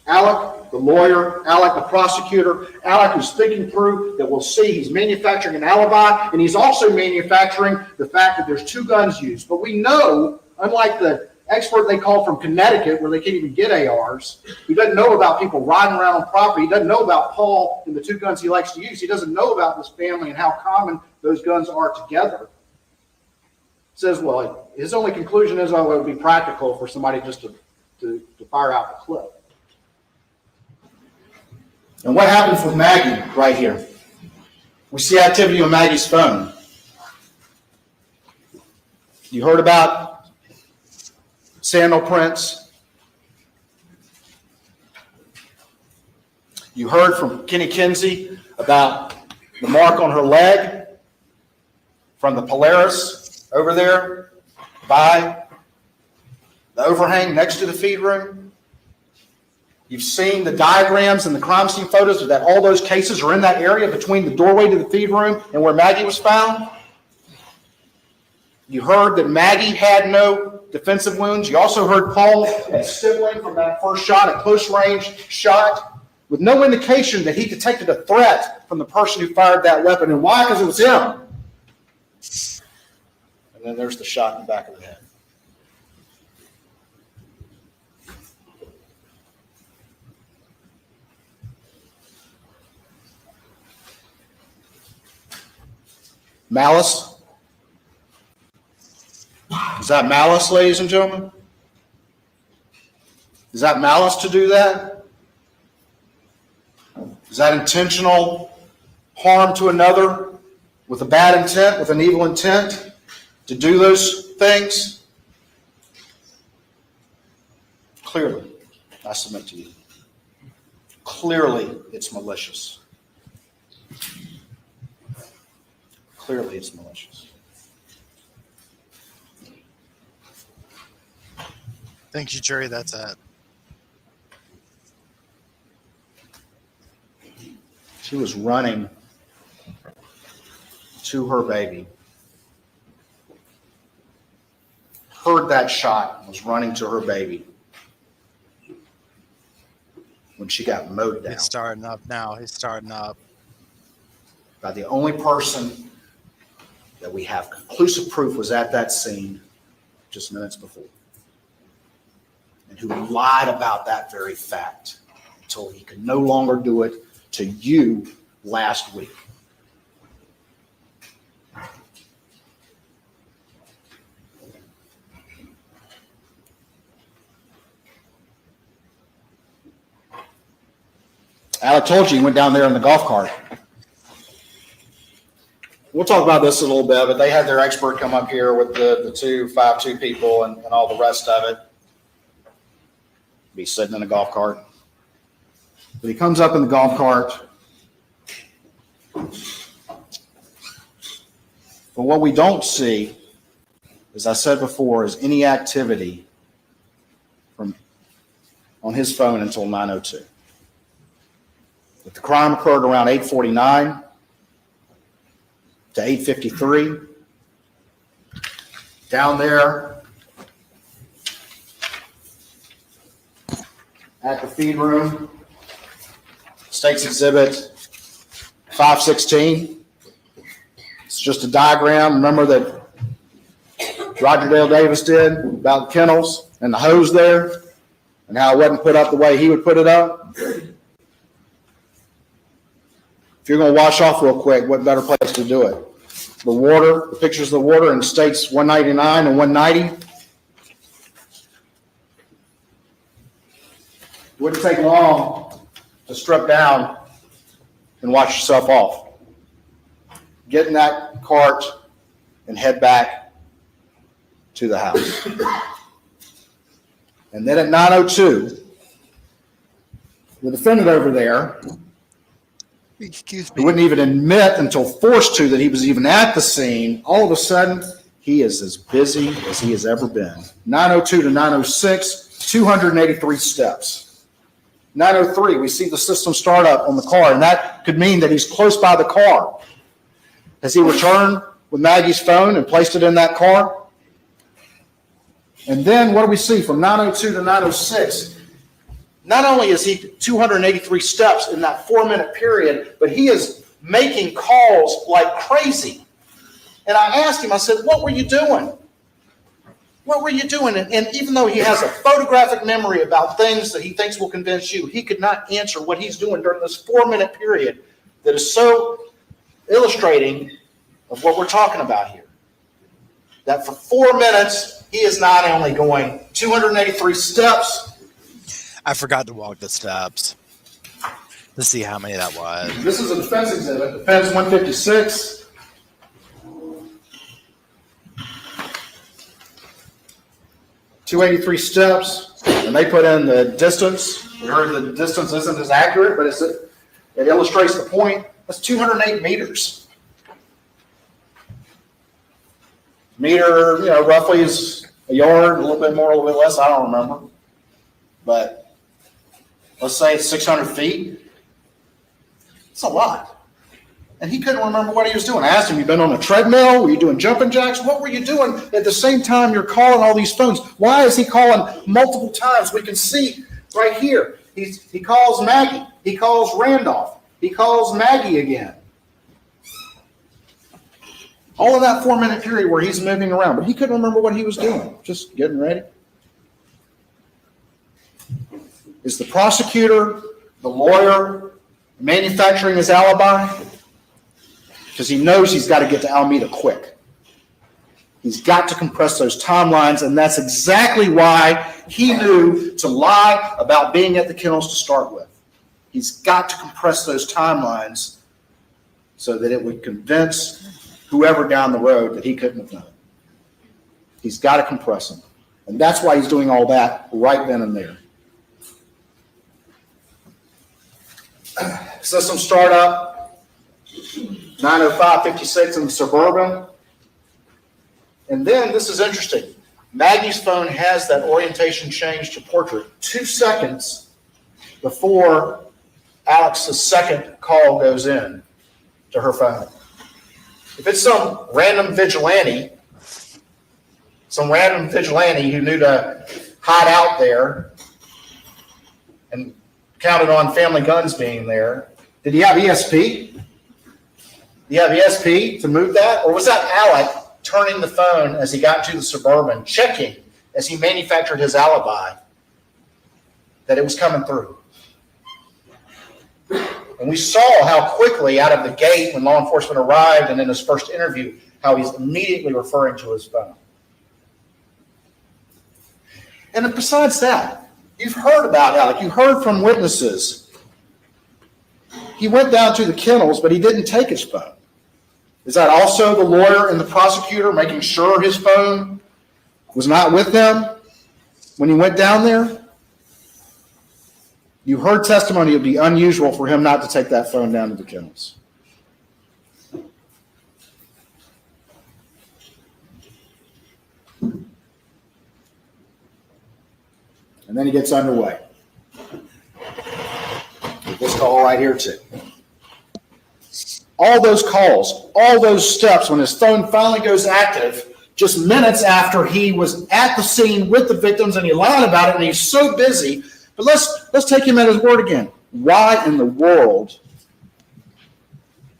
Alec, the lawyer, Alec, the prosecutor, Alec who's thinking through that we'll see he's manufacturing an alibi, and he's also manufacturing the fact that there's 2 guns used. But we know, unlike the expert they called from Connecticut, where they can't even get ARs, he doesn't know about people riding around on property. He doesn't know about Paul and the 2 guns he likes to use. He doesn't know about this family and how common those guns are together. Says, well, his only conclusion is, oh, it would be practical for somebody just to fire out the clip. And what happens with Maggie right here? We see activity on Maggie's phone. You heard about sandal prints. You heard from Kenny Kinsey about the mark on her leg from the Polaris over there by the overhang next to the feed room. You've seen the diagrams and the crime scene photos that all those cases are in that area between the doorway to the feed room and where Maggie was found. You heard that Maggie had no defensive wounds. You also heard Paul and Sibling from that first shot, a close range shot, with no indication that he detected a threat from the person who fired that weapon. And why? Because it was him. And then there's the shot in the back of the head. Malice? Is that malice, ladies and gentlemen? Is that malice to do that? Is that intentional harm to another with a bad intent, with an evil intent to do those things? Clearly, I submit to you. Clearly, it's malicious. Clearly, it's malicious. Thank you, jury. That's it. She was running to her baby, heard that shot, was running to her baby when she got mowed down. He's starting up now. He's starting up. By the only person that we have conclusive proof was at that scene just minutes before, and who lied about that very fact until he could no longer do it to you last week. Alec told you he went down there in the golf cart. We'll talk about this a little bit, but they had their expert come up here with the 5'2" people and all the rest of it. Be sitting in a golf cart. But he comes up in the golf cart. But what we don't see, as I said before, is any activity on his phone until 9:02. But the crime occurred around 8:49 to 8:53. Down there at the feed room, State's Exhibit 516. It's just a diagram. Remember that Roger Dale Davis did about the kennels and the hose there and how it wasn't put up the way he would put it up? If you're going to wash off real quick, what better place to do it? The water, the pictures of the water in States 199 and 190. It wouldn't take long to strip down and wash yourself off. Get in that cart and head back to the house. And then at 9:02, the defendant over there, Excuse who me. wouldn't even admit until forced to that he was even at the scene, all of a sudden, he is as busy as he has ever been. 9:02 to 9:06, 283 steps. 9:03, we see the system start up on the car, and that could mean that he's close by the car. Has he returned with Maggie's phone and placed it in that car? And then what do we see from 9:02 to 9:06? Not only is he 283 steps in that 4-minute period, but he is making calls like crazy. And I asked him, I said, what were you doing? What were you doing? And even though he has a photographic memory about things that he thinks will convince you, he could not answer what he's doing during this 4-minute period that is so illustrating of what we're talking about here. That for 4 minutes, he is not only going 283 steps. I forgot to walk the steps to see how many that was. This is a defense exhibit, defense 156. "283 steps, and they put in the distance. We heard the distance isn't as accurate, but it illustrates the point. That's 208 meters. Meter, roughly is a yard, a little bit more, a little bit less. I don't remember. But let's say it's 600 feet. It's a lot. And he couldn't remember what he was doing. I asked him, you been on a treadmill? Were you doing jumping jacks? What were you doing at the same time you're calling all these phones? Why is he calling multiple times? We can see right here. He calls Maggie. He calls Randolph. He calls Maggie again. All of that 4-minute period where he's moving around. But he couldn't remember what he was doing. Just getting ready. Is the prosecutor, the lawyer, manufacturing his alibi? Because he knows he's got to get to Alameda quick. He's got to compress those timelines, and that's exactly why he knew to lie about being at the kennels to start with. He's got to compress those timelines so that it would convince whoever down the road that he couldn't have done it. He's got to compress them. And that's why he's doing all that right then and there. System startup, 9:05:56 in the Suburban. And then, this is interesting, Maggie's phone has that orientation change to portrait 2 seconds before Alex's second call goes in to her phone. If it's some random vigilante who knew to hide out there and counted on family guns being there, did he have ESP? Did he have ESP to move that? Or was that Alec turning the phone as he got to the Suburban, checking as he manufactured his alibi that it was coming through? And we saw how quickly out of the gate when law enforcement arrived and in his first interview, how he's immediately referring to his phone. And besides that, you've heard about Alec. You heard from witnesses. He went down to the kennels, but he didn't take his phone. Is that also the lawyer and the prosecutor making sure his phone was not with them when he went down there? You heard testimony it would be unusual for him not to take that phone down to the kennels. And then he gets underway. With this call right here too. All those calls, all those steps, when his phone finally goes active, just minutes after he was at the scene with the victims and he lied about it and he's so busy. But let's take him at his word again. Why in the world,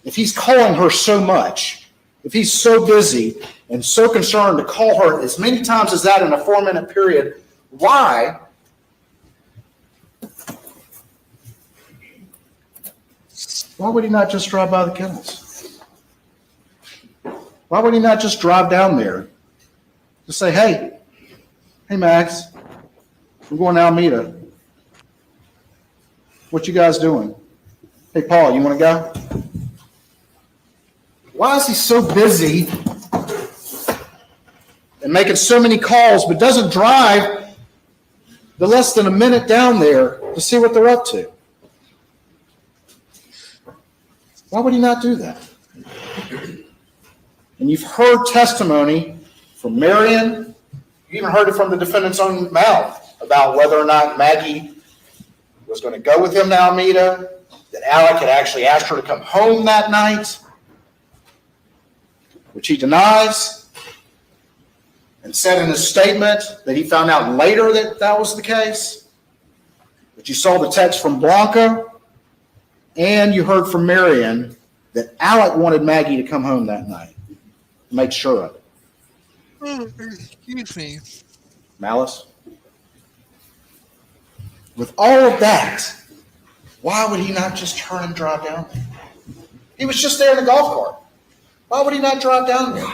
if he's calling her so much, if he's so busy and so concerned to call her as many times as that in a 4-minute period, why would he not just drive by the kennels? Why would he not just drive down there? Just say, hey Max, I'm going to Alameda. What you guys doing? Hey, Paul, you want to go? Why is he so busy and making so many calls but doesn't drive the less than a minute down there to see what they're up to? Why would he not do that? And you've heard testimony from Marion. You even heard it from the defendant's own mouth about whether or not Maggie was going to go with him to Alameda, that Alec had actually asked her to come home that night, which he denies, and said in his statement that he found out later that that was the case. But you saw the text from Blanca, and you heard from Marion that Alec wanted Maggie to come home that night. Make sure of it. Oh, excuse me. Malice? With all of that, why would he not just turn and drive down there? He was just there in the golf cart. Why would he not drive down there?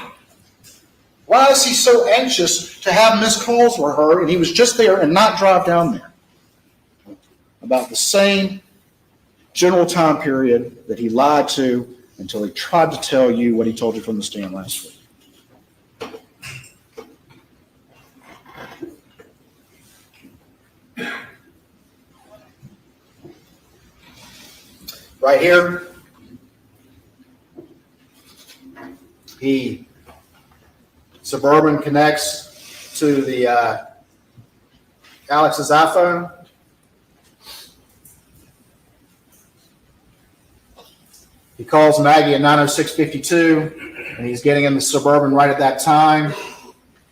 Why is he so anxious to have missed calls with her and he was just there and not drive down there? About the same general time period that he lied to until he tried to tell you what he told you from the stand last week. Right here, Suburban connects to the Alex's iPhone. He calls Maggie at 9:06:52, and he's getting in the Suburban right at that time.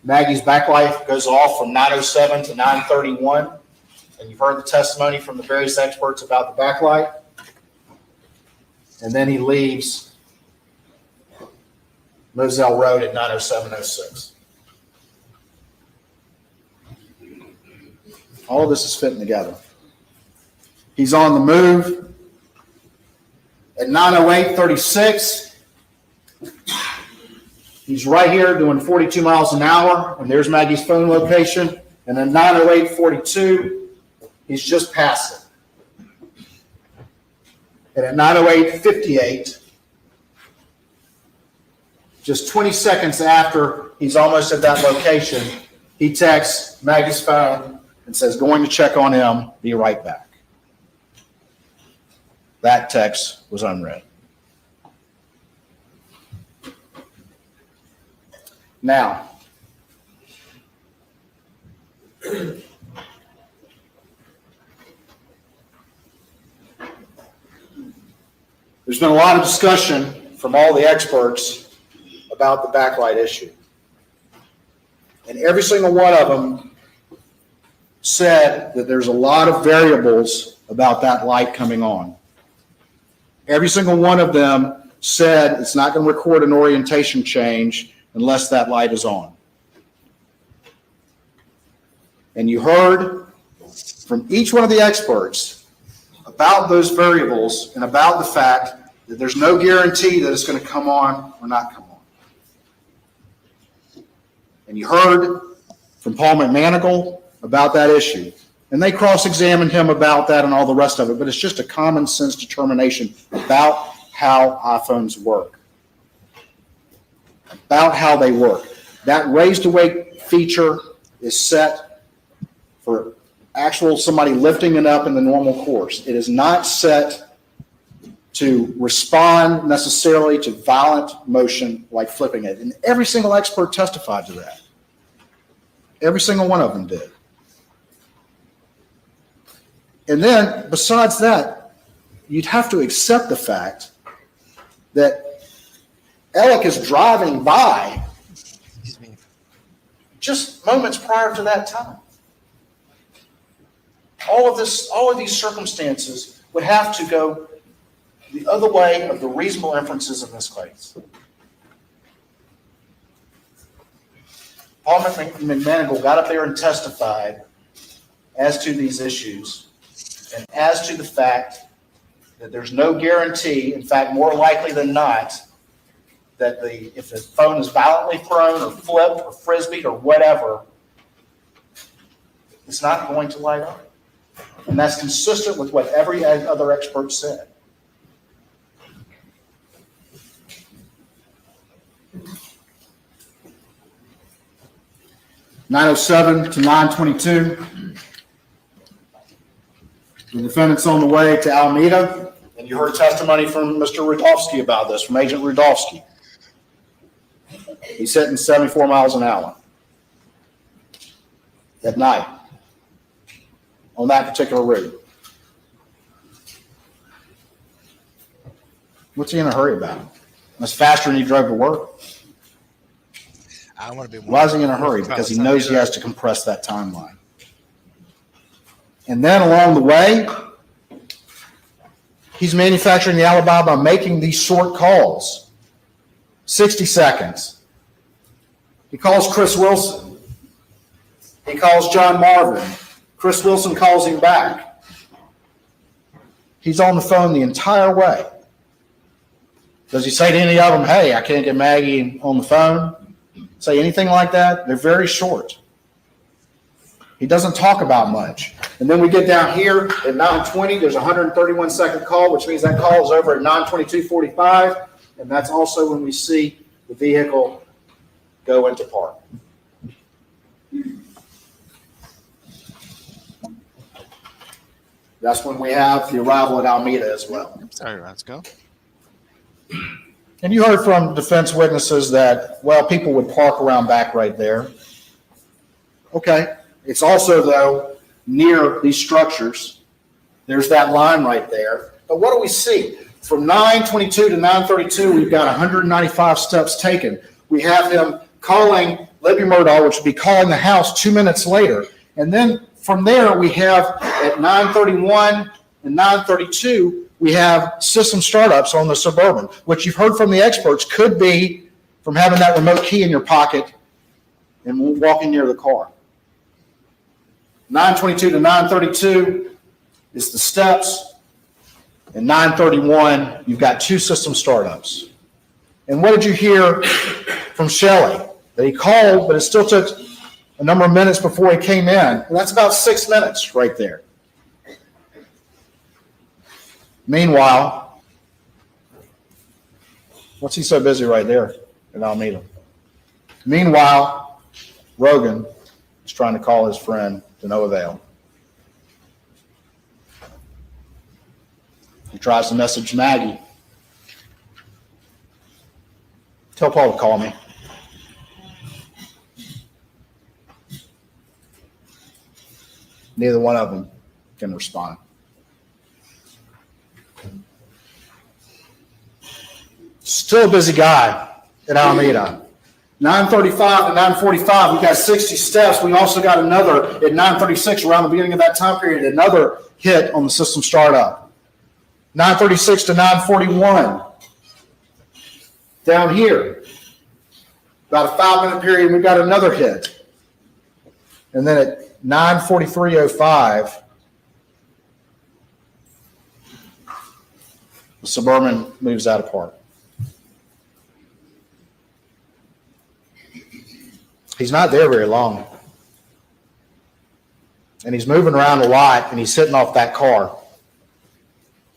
Maggie's backlight goes off from 9:07 to 9:31, and you've heard the testimony from the various experts about the backlight. And then he leaves Moselle Road at 9:07:06. All of this is fitting together. He's on the move at 9:08:36. He's right here doing 42 miles an hour, and there's Maggie's phone location. And then 9:08:42, he's just past it. And at 9:08:58, just 20 seconds after he's almost at that location, he texts Maggie's phone and says, going to check on him, be right back. That text was unread. Now, there's been a lot of discussion from all the experts about the backlight issue. And every single one of them said that there's a lot of variables about that light coming on. Every single one of them said it's not going to record an orientation change unless that light is on. And you heard from each one of the experts about those variables and about the fact that there's no guarantee that it's going to come on or not come on. And you heard from Paul McManigal about that issue. And they cross-examined him about that and all the rest of it, but it's just a common sense determination about how iPhones work, about how they work. That raised awake feature is set for actual somebody lifting it up in the normal course. It is not set to respond necessarily to violent motion like flipping it. And every single expert testified to that. Every single one of them did. And then, besides that, you'd have to accept the fact that Alec is driving by just moments prior to that time. All of these circumstances would have to go the other way of the reasonable inferences in this case. Paul McManigal got up there and testified as to these issues and as to the fact that there's no guarantee, in fact, more likely than not, that if the phone is violently prone or flipped or frisbeed or whatever, it's not going to light up. And that's consistent with what every other expert said. (9:07 to 9:22). The defendant's on the way to Alameda, and you heard testimony from Mr. Rudolph about this, from Agent Rudolph. He's hitting 74 miles an hour at night on that particular route. What's he in a hurry about? That's faster than he drove to work. I want to be. Why is he in a hurry? Because he knows he has to compress that timeline. And then along the way, he's manufacturing the alibi by making these short calls. 60 seconds. He calls Chris Wilson. He calls John Marvin. Chris Wilson calls him back. He's on the phone the entire way. Does he say to any of them, hey, I can't get Maggie on the phone? Say anything like that? They're very short. He doesn't talk about much. And then we get down here at 9:20, there's a 131-second call, which means that call is over at 9:22:45, and that's also when we see the vehicle go into park. That's when we have the arrival at Alameda as well. Sorry, let's go. And you heard from defense witnesses that, well, people would park around back right there. Okay. It's also, though, near these structures. There's that line right there. But what do we see? From 9:22 to 9:32, we've got 195 steps taken. We have him calling Libby Murdaugh, which would be calling the house 2 minutes later. And then from there, we have at 9:31 and 9:32, we have system startups on the Suburban, which you've heard from the experts could be from having that remote key in your pocket and walking near the car. 9:22 to 9:32 is the steps. And 9:31, you've got two system startups. And what did you hear from Shelley? That he called, but it still took a number of minutes before he came in. And that's about 6 minutes right there. Meanwhile, what's he so busy right there in Alameda? Meanwhile, Rogan is trying to call his friend to no avail. He tries to message Maggie. Tell Paul to call me. Neither one of them can respond. Still a busy guy at Alameda. 9:35 to 9:45, we got 60 steps. We also got another at 9:36, around the beginning of that time period, another hit on the system startup. 9:36 to 9:41. Down here, about a 5-minute period, we got another hit. And then at 9:43:05, the Suburban moves out of park. He's not there very long. And he's moving around a lot, and he's sitting off that car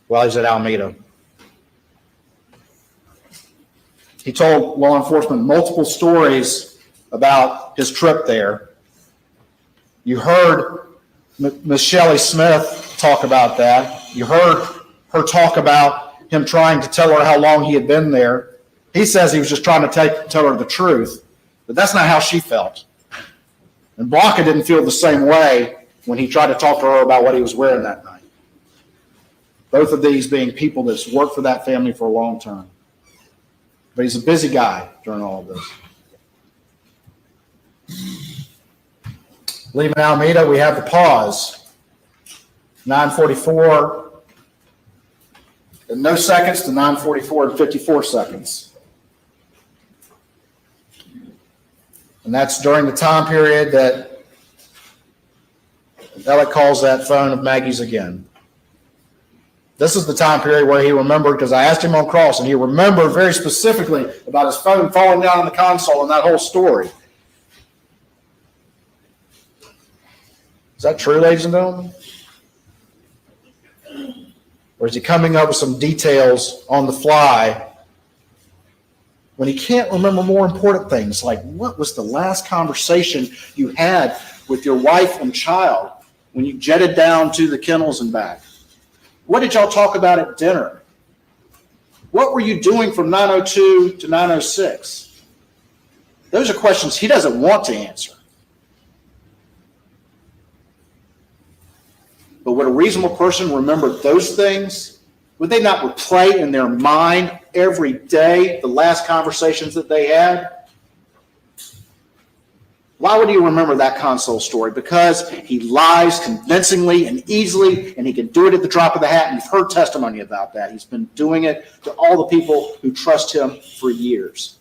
while he's at Alameda. He told law enforcement multiple stories about his trip there. You heard Ms. Shelley Smith talk about that. You heard her talk about him trying to tell her how long he had been there. He says he was just trying to tell her the truth. But that's not how she felt. And Blanca didn't feel the same way when he tried to talk to her about what he was wearing that night. Both of these being people that's worked for that family for a long time. But he's a busy guy during all of this. Leaving Alameda, we have the pause. 9:44 and no seconds to 9:44 and 54 seconds. And that's during the time period that Alec calls that phone of Maggie's again. This is the time period where he remembered, because I asked him on cross, and he remembered very specifically about his phone falling down on the console and that whole story. Is that true, ladies and gentlemen? Or is he coming up with some details on the fly when he can't remember more important things, like what was the last conversation you had with your wife and child when you jetted down to the kennels and back? What did y'all talk about at dinner? What were you doing from 9:02 to 9:06? Those are questions he doesn't want to answer. But would a reasonable person remember those things? Would they not replay in their mind every day the last conversations that they had? Why would you remember that console story? Because he lies convincingly and easily, and he can do it at the drop of the hat. And you've heard testimony about that. He's been doing it to all the people who trust him for years.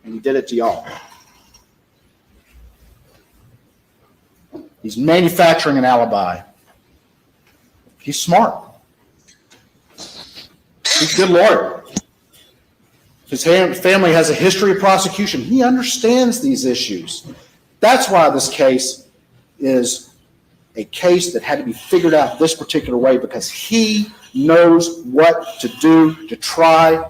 And he did it to y'all. He's manufacturing an alibi. He's smart. He's a good lawyer. His family has a history of prosecution. He understands these issues. That's why this case is a case that had to be figured out this particular way, because he knows what to do to try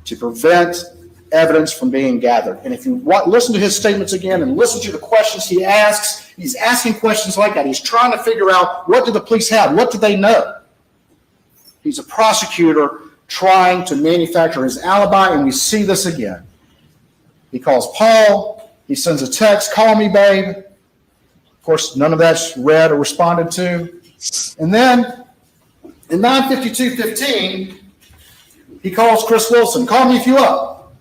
to prevent evidence from being gathered. And if you listen to his statements again and listen to the questions he asks, he's asking questions like that. He's trying to figure out, what do the police have? What do they know? He's a prosecutor trying to manufacture his alibi, and we see this again. He calls Paul. He sends a text, "Call me, babe." Of course, none of that's read or responded to. And then, in 9:52:15, he calls Chris Wilson. "Call me if you up.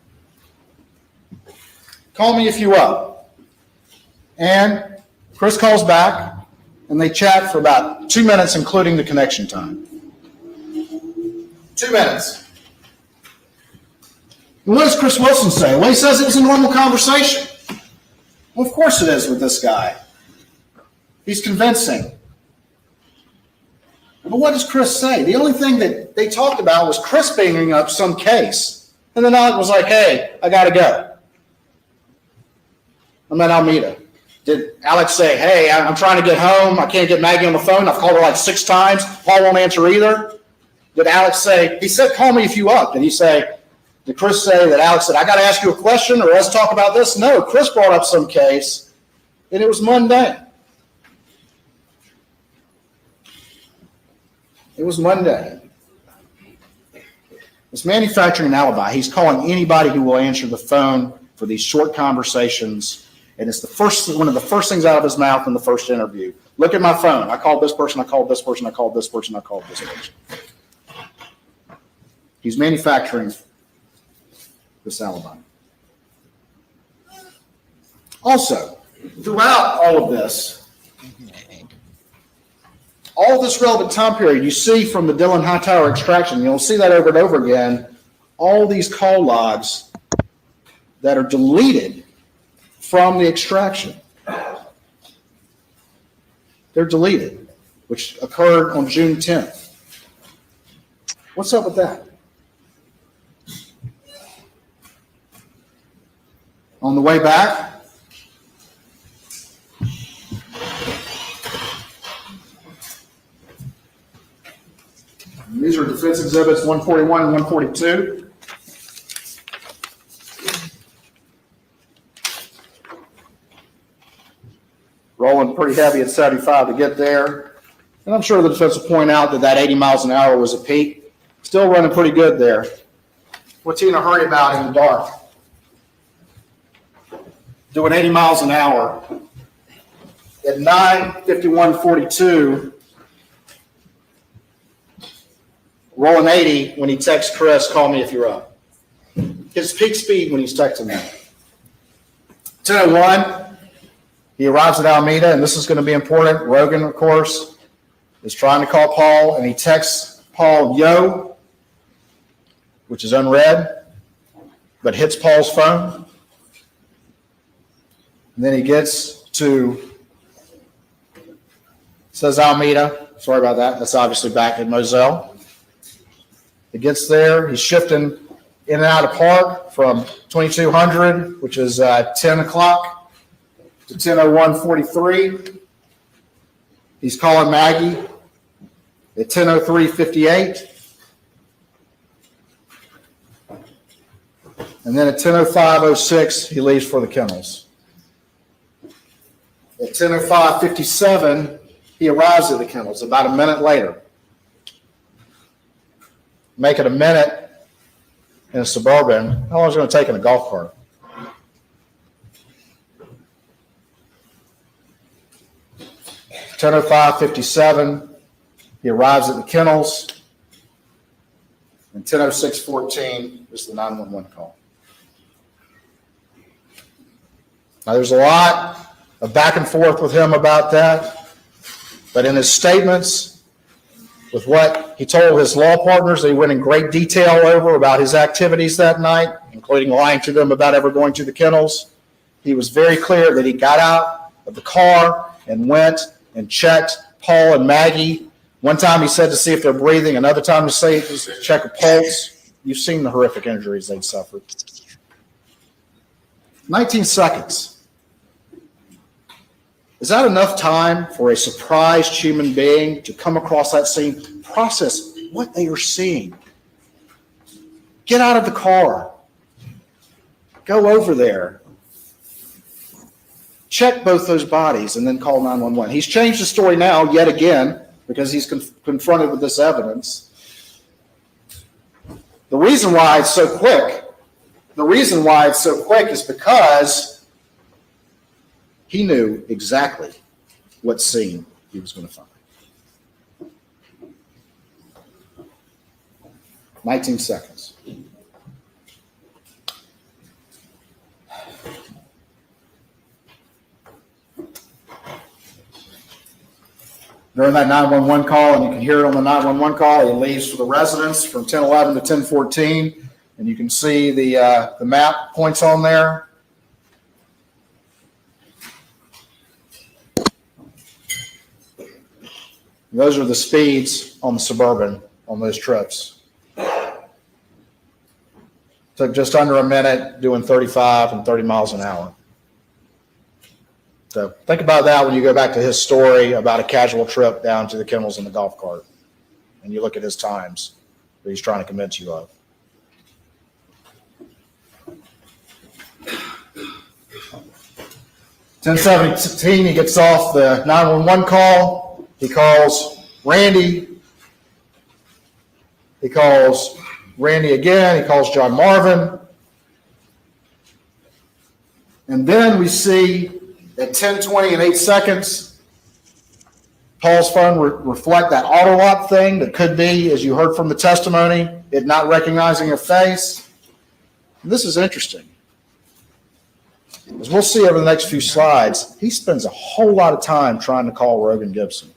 Call me if you up." And Chris calls back, and they chat for about 2 minutes, including the connection time. 2 minutes. And what does Chris Wilson say? Well, he says it was a normal conversation. Well, of course it is with this guy. He's convincing. But what does Chris say? The only thing that they talked about was Chris bringing up some case. And then Alec was like, "Hey, I got to go. I'm at Alameda." Did Alex say, "Hey, I'm trying to get home. I can't get Maggie on the phone. I've called her like 6 times. Paul won't answer either"? Did Alex say, he said, "Call me if you up"? Did Chris say that Alex said, "I got to ask you a question," or "Let's talk about this"? No, Chris brought up some case, and it was mundane. It was mundane. It's manufacturing an alibi. He's calling anybody who will answer the phone for these short conversations, and it's one of the first things out of his mouth in the first interview. "Look at my phone. I called this person, I called this person, I called this person, I called this person." He's manufacturing this alibi. Also, throughout all of this relevant time period, you see from the Dillon Hightower extraction, you'll see that over and over again, all these call logs that are deleted from the extraction. They're deleted, which occurred on June 10th. What's up with that? On the way back, these are defense exhibits 141 and 142. Rolling pretty heavy at 75 to get there. And I'm sure the defense will point out that 80 miles an hour was a peak. Still running pretty good there. What's he in a hurry about in the dark? Doing 80 miles an hour at 9:51:42, rolling 80 when he texts Chris, "Call me if you're up." His peak speed when he's texting me. 10:01, he arrives at Alameda, and this is going to be important. Rogan, of course, is trying to call Paul, and he texts Paul, "Yo," which is unread, but hits Paul's phone. And then he gets to, says Alameda. Sorry about that. That's obviously back at Moselle. He gets there. He's shifting in and out of park from 2200, which is 10 o'clock, to 10:01:43. He's calling Maggie at 10:03:58. And then at 10:05:06, he leaves for the kennels. At 10:05:57, he arrives at the kennels about a minute later. Make it a minute in a Suburban. How long is it going to take in a golf cart? At 10:05:57, he arrives at the kennels. And 10:06:14 is the 911 call. Now, there's a lot of back and forth with him about that, but in his statements, with what he told his law partners, he went in great detail over about his activities that night, including lying to them about ever going to the kennels. He was very clear that he got out of the car and went and checked Paul and Maggie. One time he said to see if they're breathing, another time to say to check a pulse. You've seen the horrific injuries they'd suffered. 19 seconds. Is that enough time for a surprised human being to come across that scene, process what they are seeing? Get out of the car. Go over there. Check both those bodies and then call 911. He's changed the story now yet again because he's confronted with this evidence. The reason why it's so quick is because he knew exactly what scene he was going to find. 19 seconds. During that 911 call, and you can hear it on the 911 call, he leaves for the residence from 10:11 to 10:14, and you can see the map points on there. Those are the speeds on the Suburban on those trips. Took just under a minute doing 35 and 30 miles an hour. So think about that when you go back to his story about a casual trip down to the kennels in the golf cart, and you look at his times that he's trying to convince you of. (10:17), he gets off the 911 call. He calls Randy. He calls Randy again. He calls John Marvin. And then we see at 10:20 and 8 seconds, Paul's phone reflect that auto lock thing that could be, as you heard from the testimony, it not recognizing a face. And this is interesting. As we'll see over the next few slides, he spends a whole lot of time trying to call Rogan Gibson.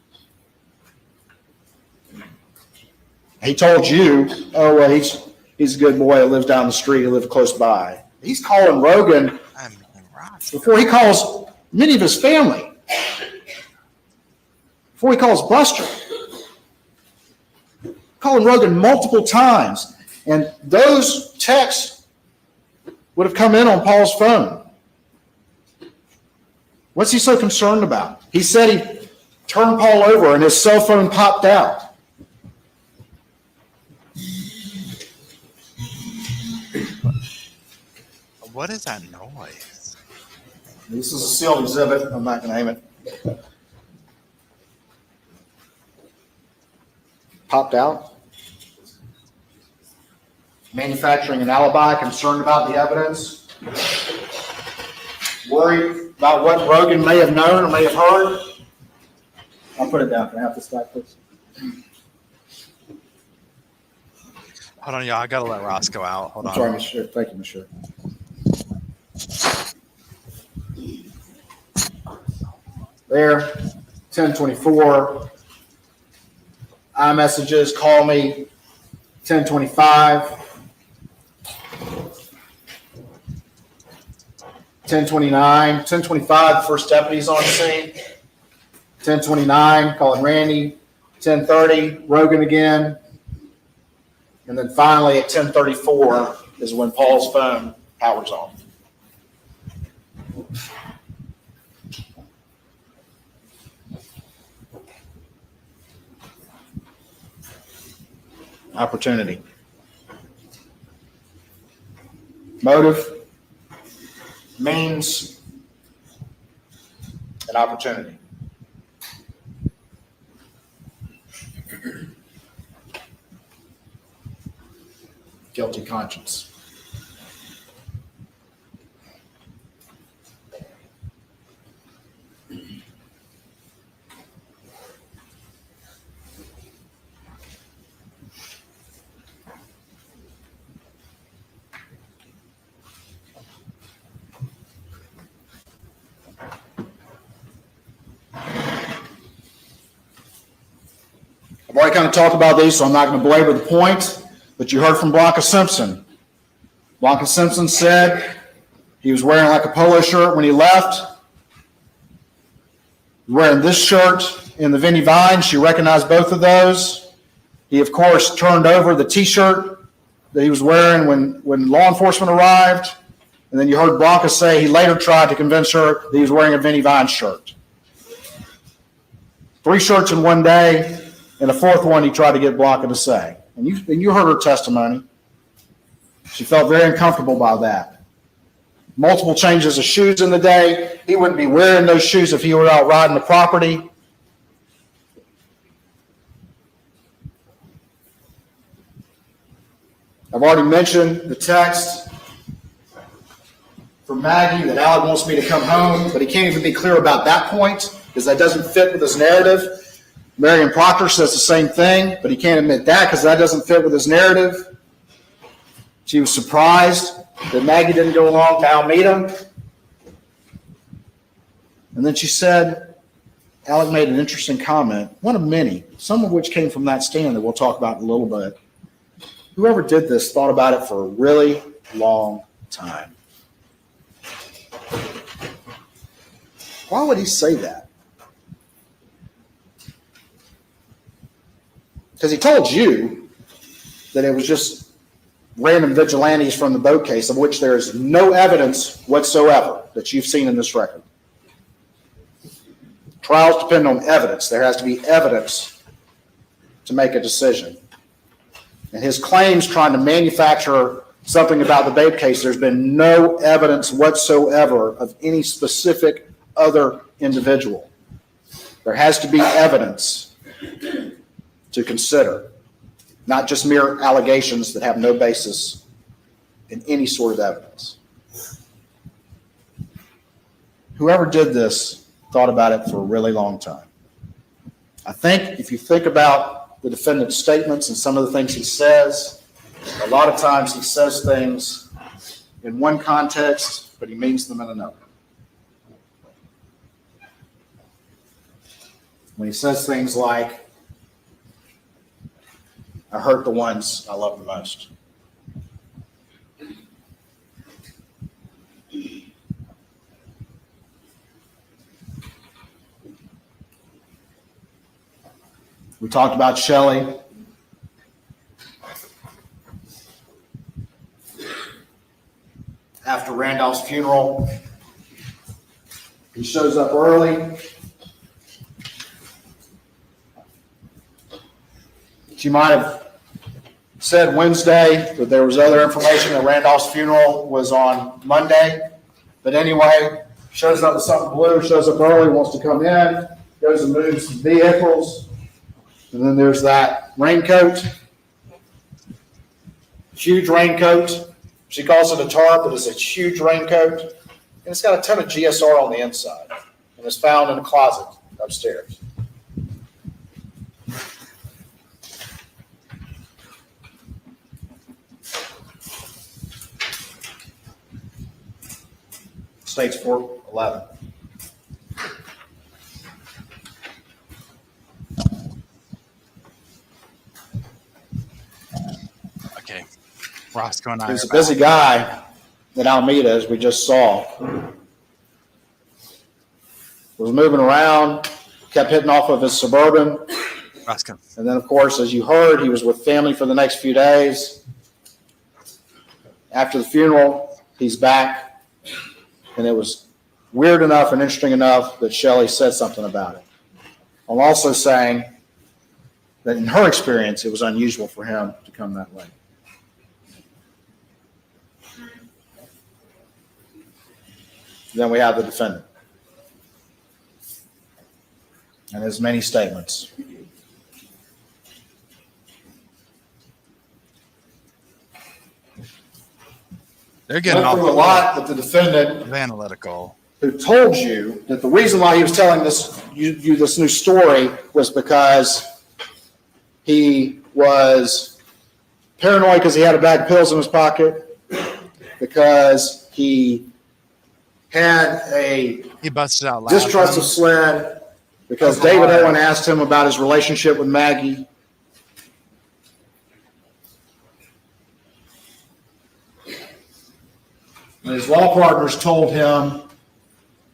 He told you, oh, well, he's a good boy. He lives down the street. He lives close by. He's calling Rogan before he calls many of his family, before he calls Buster. Calling Rogan multiple times. And those texts would have come in on Paul's phone. What's he so concerned about? He said he turned Paul over and his cell phone popped out. What is that noise? This is a sealed exhibit. I'm not going to name it. Popped out. Manufacturing an alibi, concerned about the evidence. Worried about what Rogan may have known or may have heard. I'll put it down. Can I have this back, please? Hold on, y'all. I got to let Ross go out. Hold on. Sorry, Monsieur. Thank you, Monsieur. There, 10:24. iMessages, call me, 10:25. 10:29. 10:25, the first deputy's on the scene. 10:29, calling Randy. 10:30, Rogan again. And then finally at 10:34 is when Paul's phone powers on. Opportunity. Motive, means, and opportunity. Guilty conscience. I've already kind of talked about these, so I'm not going to belabor the point, but you heard from Blanca Simpson. Blanca Simpson said he was wearing like a polo shirt when he left. Wearing this shirt in the Vinnie Vine. She recognized both of those. He, of course, turned over the T-shirt that he was wearing when law enforcement arrived. And then you heard Blanca say he later tried to convince her that he was wearing a Vinnie Vine shirt. 3 shirts in one day, and a 4th one he tried to get Blanca to say. And you heard her testimony. She felt very uncomfortable by that. Multiple changes of shoes in the day. He wouldn't be wearing those shoes if he were out riding the property. I've already mentioned the text from Maggie that Alec wants me to come home, but he can't even be clear about that point because that doesn't fit with his narrative. Marion Proctor says the same thing, but he can't admit that because that doesn't fit with his narrative. She was surprised that Maggie didn't go along to Alameda. And then she said, Alec made an interesting comment, one of many, some of which came from that stand that we'll talk about in a little bit. Whoever did this thought about it for a really long time. Why would he say that? Because he told you that it was just random vigilantes from the boat case, of which there is no evidence whatsoever that you've seen in this record. Trials depend on evidence. There has to be evidence to make a decision. And his claims trying to manufacture something about the Babe case, there's been no evidence whatsoever of any specific other individual. There has to be evidence to consider, not just mere allegations that have no basis in any sort of evidence. Whoever did this thought about it for a really long time. I think if you think about the defendant's statements and some of the things he says, a lot of times he says things in one context, but he means them in another. When he says things like, I hurt the ones I love the most. We talked about Shelley. After Randolph's funeral, he shows up early. She might have said Wednesday, but there was other information that Randolph's funeral was on Monday. But anyway, shows up with something blue, shows up early, wants to come in, goes and moves some vehicles. And then there's that raincoat, huge raincoat. She calls it a tarp, but it's a huge raincoat. And it's got a ton of GSR on the inside. And it's found in a closet upstairs. States 411. Okay. Roscoe and I. He's a busy guy at Alameda, as we just saw. Was moving around, kept hitting off of his Suburban. Roscoe. And then, of course, as you heard, he was with family for the next few days. After the funeral, he's back. And it was weird enough and interesting enough that Shelley said something about it. I'm also saying that in her experience, it was unusual for him to come that late. Then we have the defendant and his many statements. They're getting went through a lot with the defendant analytical, who told you that the reason why he was telling you this new story was because he was paranoid because he had a bag of pills in his pocket, because he had he busted out distrust of SLED, because David Owen asked him about his relationship with Maggie, And his law partners told him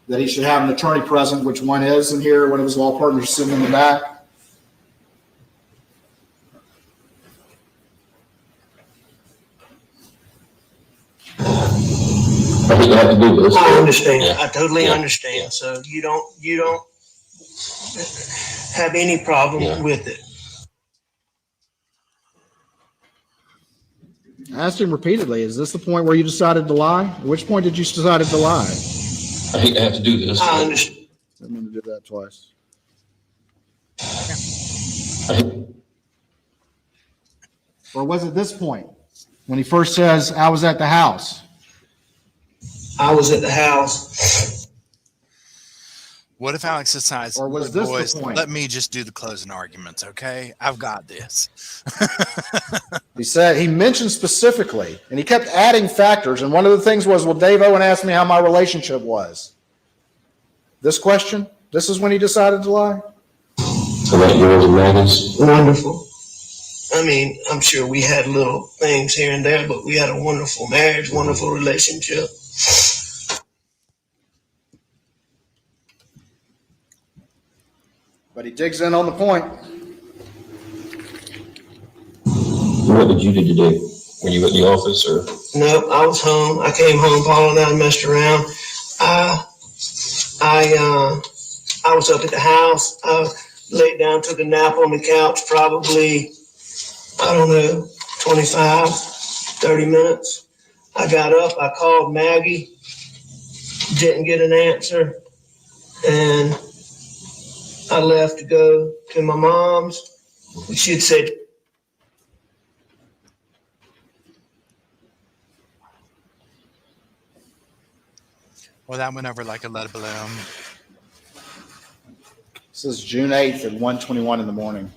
that he should have an attorney present, which one is in here. One of his law partners sitting in the back. I understand. Yeah. I totally understand. Yeah. So you don't have any problem with it. I asked him repeatedly, is this the point where you decided to lie? At which point did you decide to lie? I hate to have to do this. I understand. I didn't mean to do that twice. Or was it this point when he first says, I was at the house? I was at the house. What if Alex decides, or was this boys, the point? Let me just do the closing arguments, okay? I've got this. He mentioned specifically, and he kept adding factors, and one of the things was, well, Dave Owen asked me how my relationship was. This question, this is when he decided to lie? Wonderful. I mean, I'm sure we had little things here and there, but we had a wonderful marriage, wonderful relationship. But he digs in on the point. What did you do today? Were you at the office or? No, I was home. I came home. Paul and I messed around. I was up at the house. I laid down, took a nap on the couch, probably, 25, 30 minutes. I got up. I called Maggie. Didn't get an answer. And I left to go to my mom's. She had said, Well, that went over like a lead balloon. This is June 8th at 1:21 in the morning.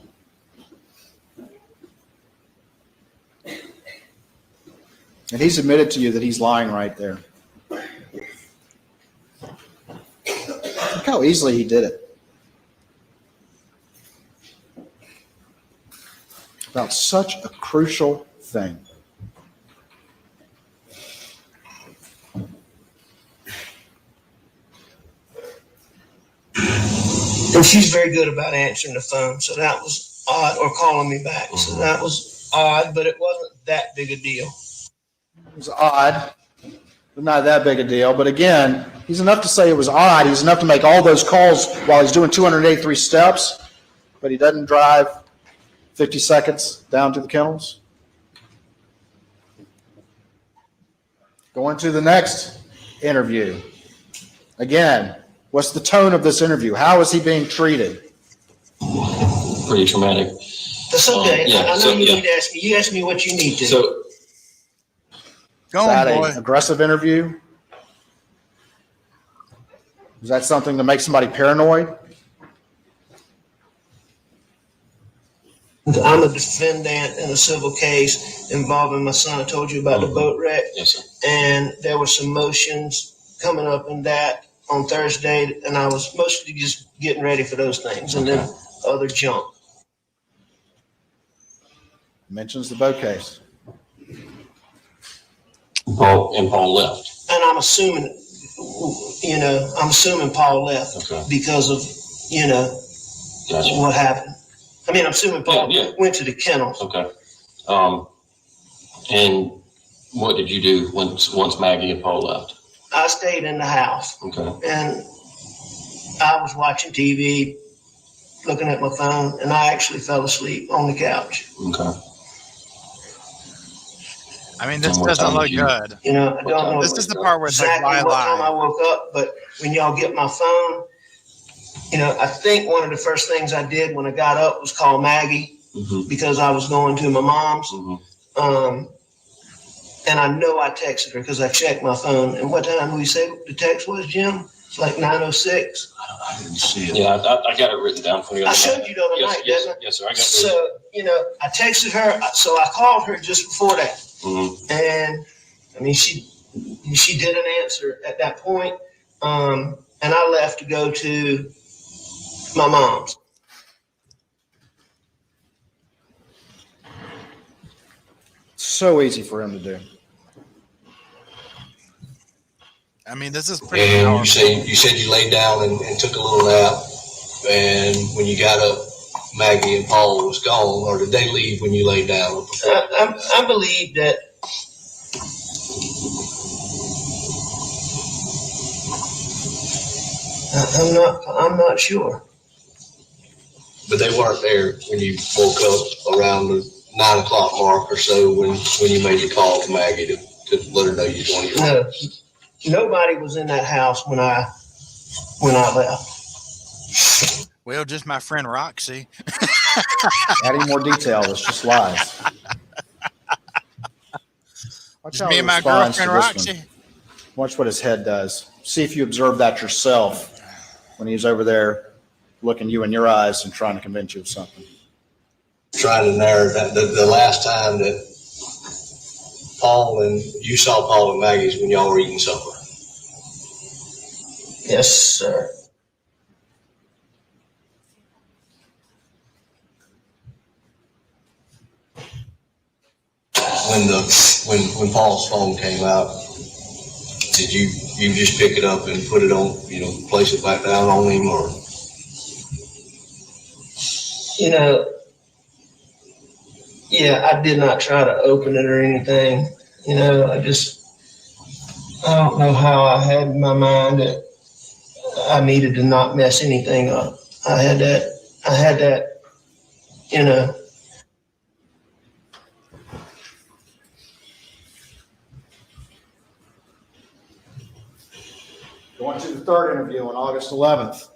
And he's admitted to you that he's lying right there. Look how easily he did it. About such a crucial thing. and she's very good about answering the phone, so that was odd, or calling me back. So that was odd, but it wasn't that big a deal. It was odd, but not that big a deal. But again, he's enough to say it was odd. He's enough to make all those calls while he's doing 283 steps, but he doesn't drive 50 seconds down to the kennels. Going to the next interview. Again, what's the tone of this interview? How is he being treated? Pretty traumatic. That's okay. I know you need to ask me. You ask me what you need to. So, Is that an aggressive interview? Is that something to make somebody paranoid? I'm a defendant in a civil case involving my son. I told you about the boat wreck. Yes, sir. And there were some motions coming up in that on Thursday, and I was mostly just getting ready for those things, and then other junk. Mentions the boat case. Paul left. And I'm assuming, Paul left because of, what happened. I mean, I'm assuming Paul went to the kennels. Okay. And what did you do once Maggie and Paul left? I stayed in the house. Okay. And I was watching TV, looking at my phone, and I actually fell asleep on the couch. Okay. I mean, this doesn't look good. I don't know. This is the part where it's exactly like, what time I woke up, but when y'all get my phone, I think one of the first things I did when I got up was call Maggie because I was going to my mom's. And I know I texted her because I checked my phone. And what time did we say the text was, Jim? It's like 9:06. I didn't see it. Yeah, I got it written down for you. I showed you the other night, didn't I? Yes, sir. I got it. So, I texted her. So I called her just before that. And, I mean, she didn't answer at that point. And I left to go to my mom's. So easy for him to do. I mean, this is pretty And powerful. you said you laid down and took a little nap. And when you got up, Maggie and Paul was gone. Or did they leave when you laid down? I believe that. I'm not sure. But they weren't there when you woke up around the 9 o'clock mark or so when you made the call to Maggie to let her know you joined your. No, nobody was in that house when I left. Well, just my friend Roxy. Adding more detail, it's just lies. Just me and my girlfriend Roxy. Watch what his head does. See if you observe that yourself when he's over there looking you in your eyes and trying to convince you of something. Trying to narrow that. The last time that you saw Paul and Maggie's when y'all were eating supper. Yes, sir. When Paul's phone came out, did you just pick it up and put it on, place it back down on him, or? Yeah, I did not try to open it or anything. I don't know how I had in my mind that I needed to not mess anything up. I had that, Going to the third interview on August 11th.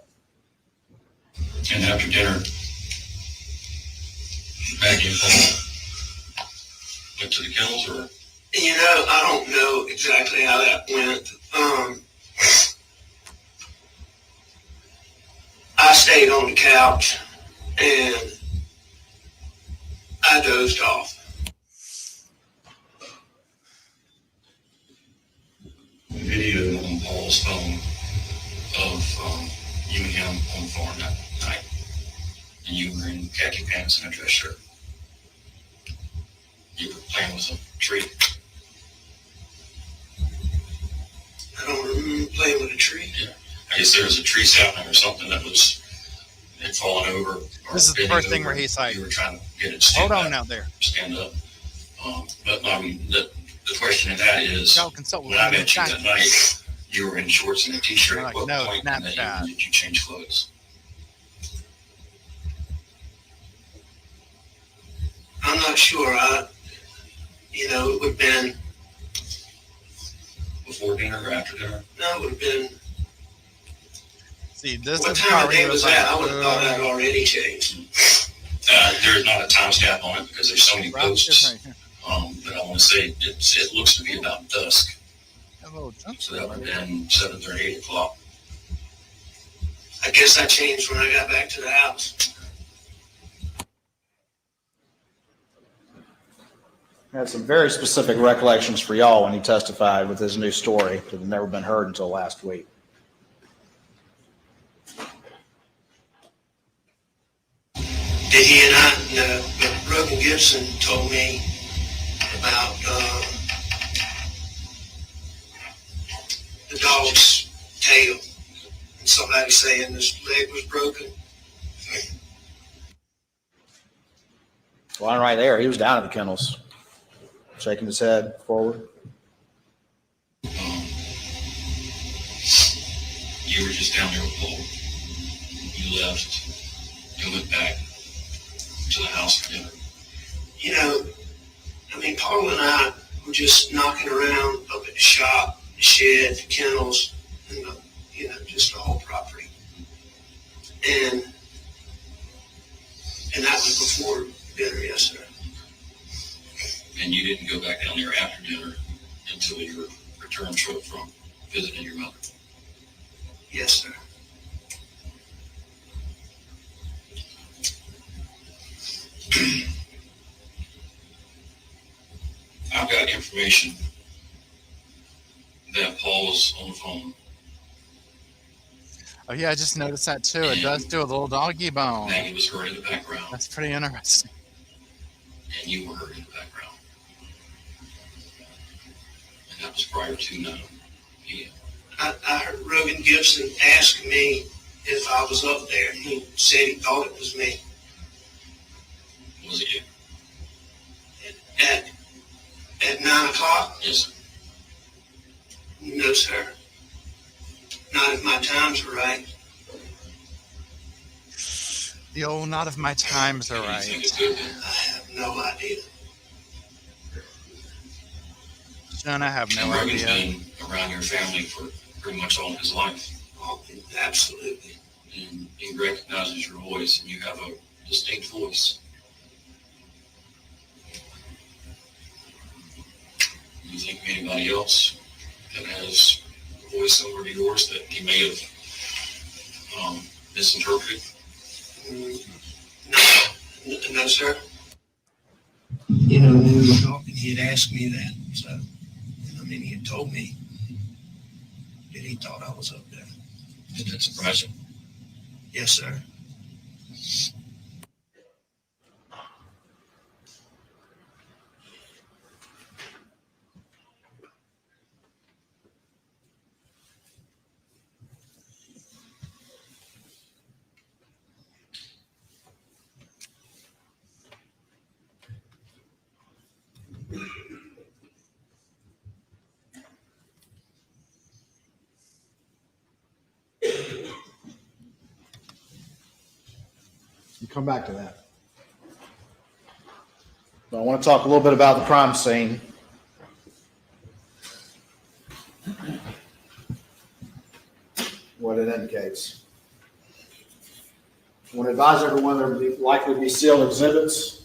And after dinner, Maggie and Paul went to the kennels, or? I don't know exactly how that went. I stayed on the couch and I dozed off. Video on Paul's phone of you and him on the farm that night, and you were in khaki pants and a dress shirt. You were playing with a tree. I don't remember playing with a tree. Yeah, I guess there was a tree sapling or something that had fallen over. This is the first thing where he's like, you were trying to get it to hold on out there, stand up. But I mean, the question in that is, when I met you that night, you were in shorts and a t-shirt. Like, what no, point in that evening did you change clothes? I'm not sure. It would have been before dinner or after dinner? No, it would have been. See, this what is time of day was that? I would have thought I'd already changed. There's not a time stamp on it because there's so many posts. But I want to say it looks to be about dusk. So that would have been 7:30, 8 o'clock. I guess I changed when I got back to the house. He had some very specific recollections for y'all when he testified with his new story that had never been heard until last week. Did he and I know? But Rogan Gibson told me about the dog's tail and somebody saying his leg was broken. Well, right there, he was down at the kennels, shaking his head forward. You were just down there with Paul. You left and went back to the house for dinner. Paul and I were just knocking around up at the shop, the shed, the kennels, and just the whole property. And that was before dinner yesterday. And you didn't go back down there after dinner until your return trip from visiting your mother? Yes, sir. I've got information that Paul was on the phone. Oh yeah, I just noticed that too. It does do a little doggy bone. Maggie was heard in the background. That's pretty interesting. And you were heard in the background. And that was prior to 9 p.m. I heard Rogan Gibson ask me if I was up there. He said he thought it was me. Was it you? At 9 o'clock? Yes. No, sir. Not if my times are right. The old not if my times are right. I have no idea. John, I have no Rogan's idea. been around your family for pretty much all his life. Oh, absolutely. And he recognizes your voice, and you have a distinct voice. Do you think of anybody else that has a voice similar to yours that he may have misinterpreted? No, sir. You know, when we were talking, he had asked me that. So, I mean, he had told me that he thought I was up there. Did that surprise you? Yes, sir. Come back to that. So I want to talk a little bit about the crime scene. What it indicates. I want to advise everyone there will likely be sealed exhibits.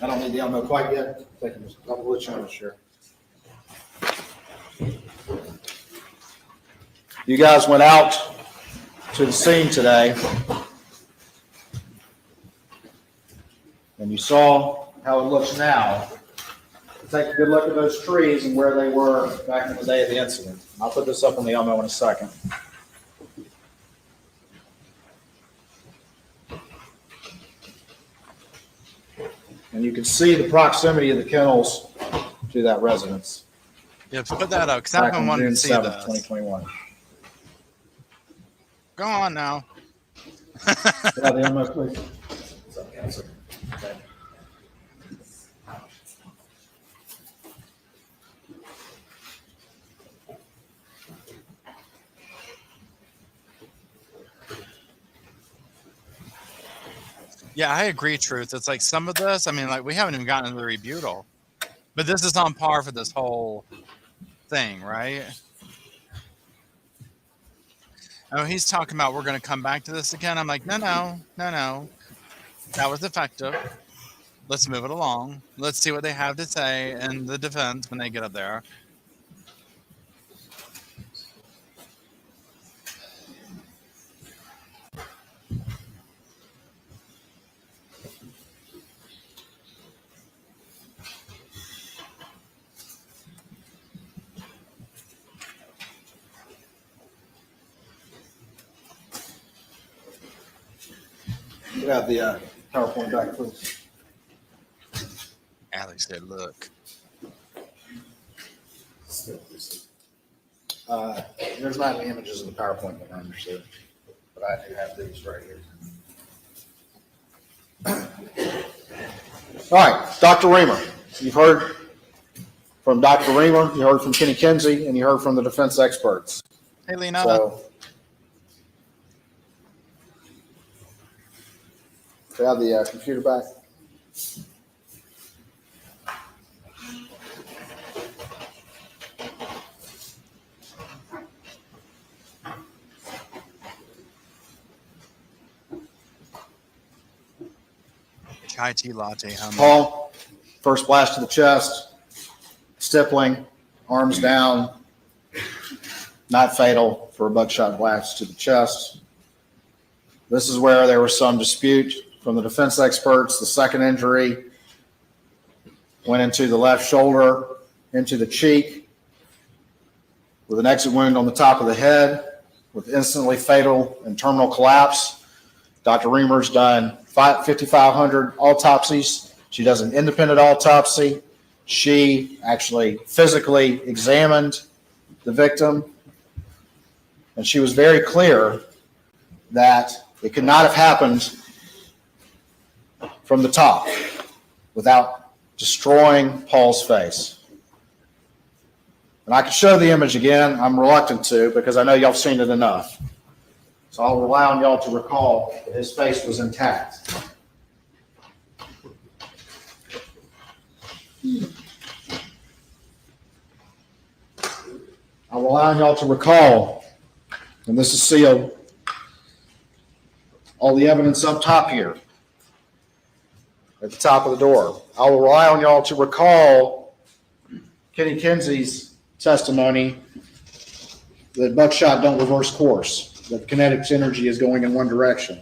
I don't need the ammo quite yet. Thank you, Mr. Double Channel Share. You guys went out to the scene today. And you saw how it looks now. Take a good look at those trees and where they were back in the day of the incident. I'll put this up on the Elmo in a second. And you can see the proximity of the kennels to that residence. Yeah, put that up, because I've been wanting to see June 7th, this. 2021. Go on now. Yeah, the Elmo, please. Okay. Yeah, I agree, Truth. It's like some of this, I mean, like we haven't even gotten into the rebuttal. But this is on par for this whole thing, right? Oh, he's talking about we're going to come back to this again. I'm like, no. That was effective. Let's move it along. Let's see what they have to say in the defense when they get up there. You have the PowerPoint back, please. Alex said, look. There's not any images of the PowerPoint that I understood, but I do have these right here. All right, Dr. Reamer. You've heard from Dr. Reamer, you heard from Kenny Kinsey, and you heard from the defense experts. Hey, Lena. So, do you have the computer back? Chai tea latte. Paul, first blast to the chest, stippling, arms down, not fatal for a buckshot blast to the chest. This is where there was some dispute from the defense experts. The second injury went into the left shoulder, into the cheek, with an exit wound on the top of the head, with instantly fatal and terminal collapse. Dr. Reamer's done 5,500 autopsies. She does an independent autopsy. She actually physically examined the victim And she was very clear that it could not have happened from the top without destroying Paul's face. And I could show the image again. I'm reluctant to because I know y'all have seen it enough. So I'll rely on y'all to recall that his face was intact. I'll rely on y'all to recall, and this is sealed, all the evidence up top here at the top of the door. I will rely on y'all to recall Kenny Kinsey's testimony that buckshot don't reverse course, that kinetics energy is going in one direction.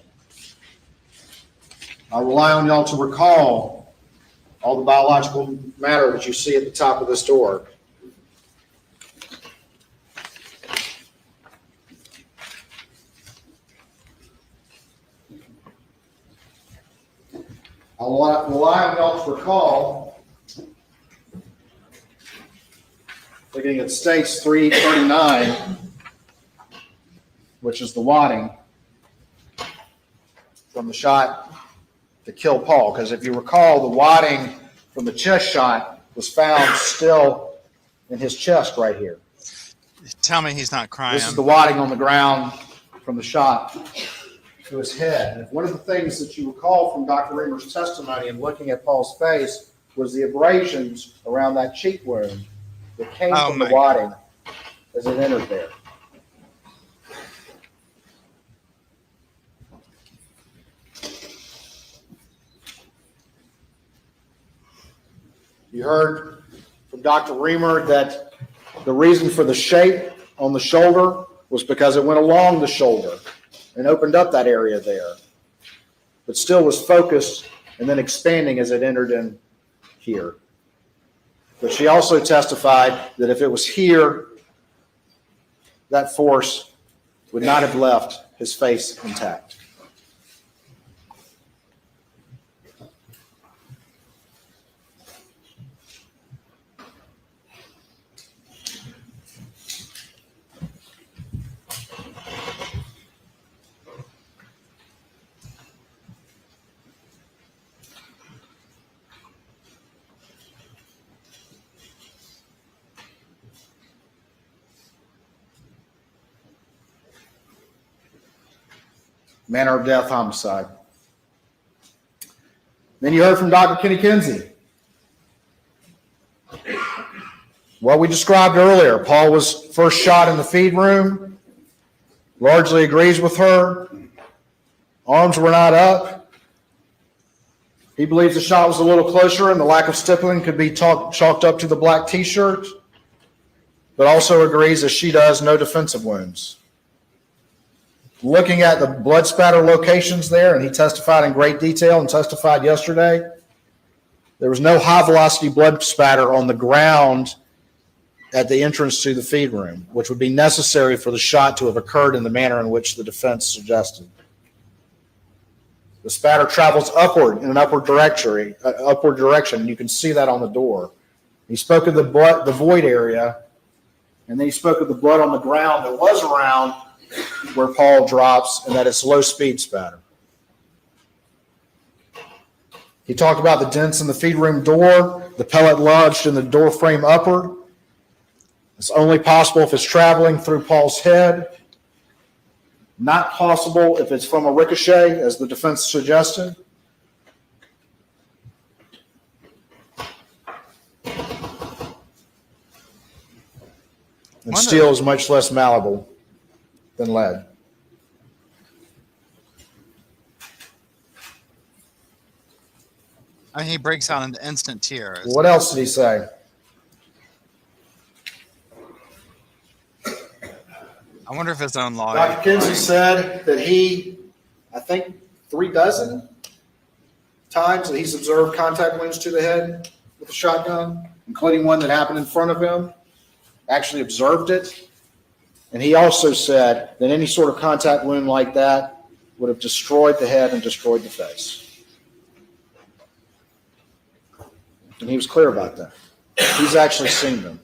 I'll rely on y'all to recall all the biological matter that you see at the top of this door. I'll rely on y'all to recall, looking at stage 339, which is the wadding from the shot to kill Paul. Because if you recall, the wadding from the chest shot was found still in his chest right here. Tell me he's not crying. This is the wadding on the ground from the shot to his head. And one of the things that you recall from Dr. Reamer's testimony and looking at Paul's face was the abrasions around that cheek wound that came from the wadding as it entered there. You heard from Dr. Reamer that the reason for the shape on the shoulder was because it went along the shoulder and opened up that area there, but still was focused and then expanding as it entered in here. But she also testified that if it was here, that force would not have left his face intact. Manner of death, homicide. Then you heard from Dr. Kenny Kinsey. What we described earlier, Paul was first shot in the feed room, largely agrees with her. Arms were not up. He believes the shot was a little closer and the lack of stippling could be chalked up to the black t-shirt, but also agrees, as she does, no defensive wounds. Looking at the blood spatter locations there, and he testified in great detail and testified yesterday, there was no high-velocity blood spatter on the ground at the entrance to the feed room, which would be necessary for the shot to have occurred in the manner in which the defense suggested. The spatter travels upward in an upward direction, and you can see that on the door. He spoke of the void area, and then he spoke of the blood on the ground that was around where Paul drops, and that it's low-speed spatter. He talked about the dents in the feed room door, the pellet lodged in the door frame upward. It's only possible if it's traveling through Paul's head. Not possible if it's from a ricochet, as the defense suggested. And steel is much less malleable than lead. And he breaks out into instant tears. What else did he say? I wonder if his own lawyer. Dr. Kinsey said that he, I think 36 times that he's observed contact wounds to the head with a shotgun, including one that happened in front of him, actually observed it. And he also said that any sort of contact wound like that would have destroyed the head and destroyed the face. And he was clear about that. He's actually seen them.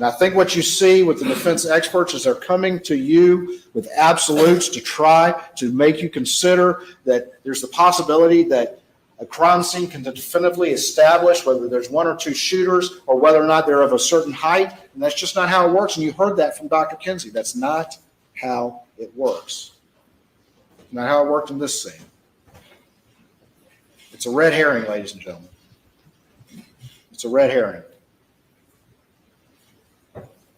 And I think what you see with the defense experts is they're coming to you with absolutes to try to make you consider that there's the possibility that a crime scene can definitively establish whether there's one or two shooters or whether or not they're of a certain height. And that's just not how it works. And you heard that from Dr. Kinsey. That's not how it works. Not how it worked in this scene. It's a red herring, ladies and gentlemen. It's a red herring.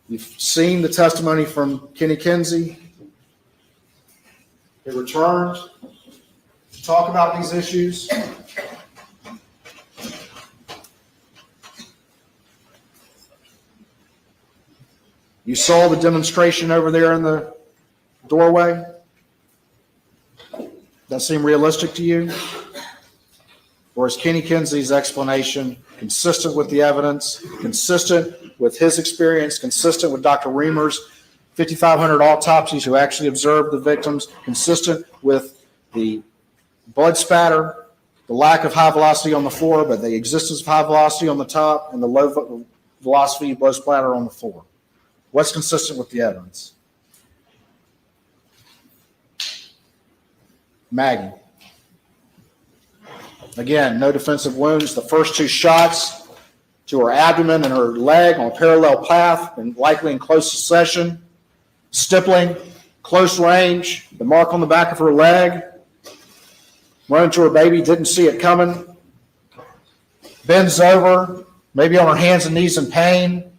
You've seen the testimony from Kenny Kinsey. He returned to talk about these issues. You saw the demonstration over there in the doorway. That seem realistic to you? Or is Kenny Kinsey's explanation consistent with the evidence, consistent with his experience, consistent with Dr. Reamer's 5,500 autopsies who actually observed the victims, consistent with the blood spatter, the lack of high velocity on the floor, but the existence of high velocity on the top and the low velocity blood splatter on the floor? What's consistent with the evidence? Maggie. Again, no defensive wounds. The first two shots to her abdomen and her leg on a parallel path and likely in close succession. Stippling, close range, the mark on the back of her leg. Running to her baby, didn't see it coming. Bends over, maybe on her hands and knees in pain.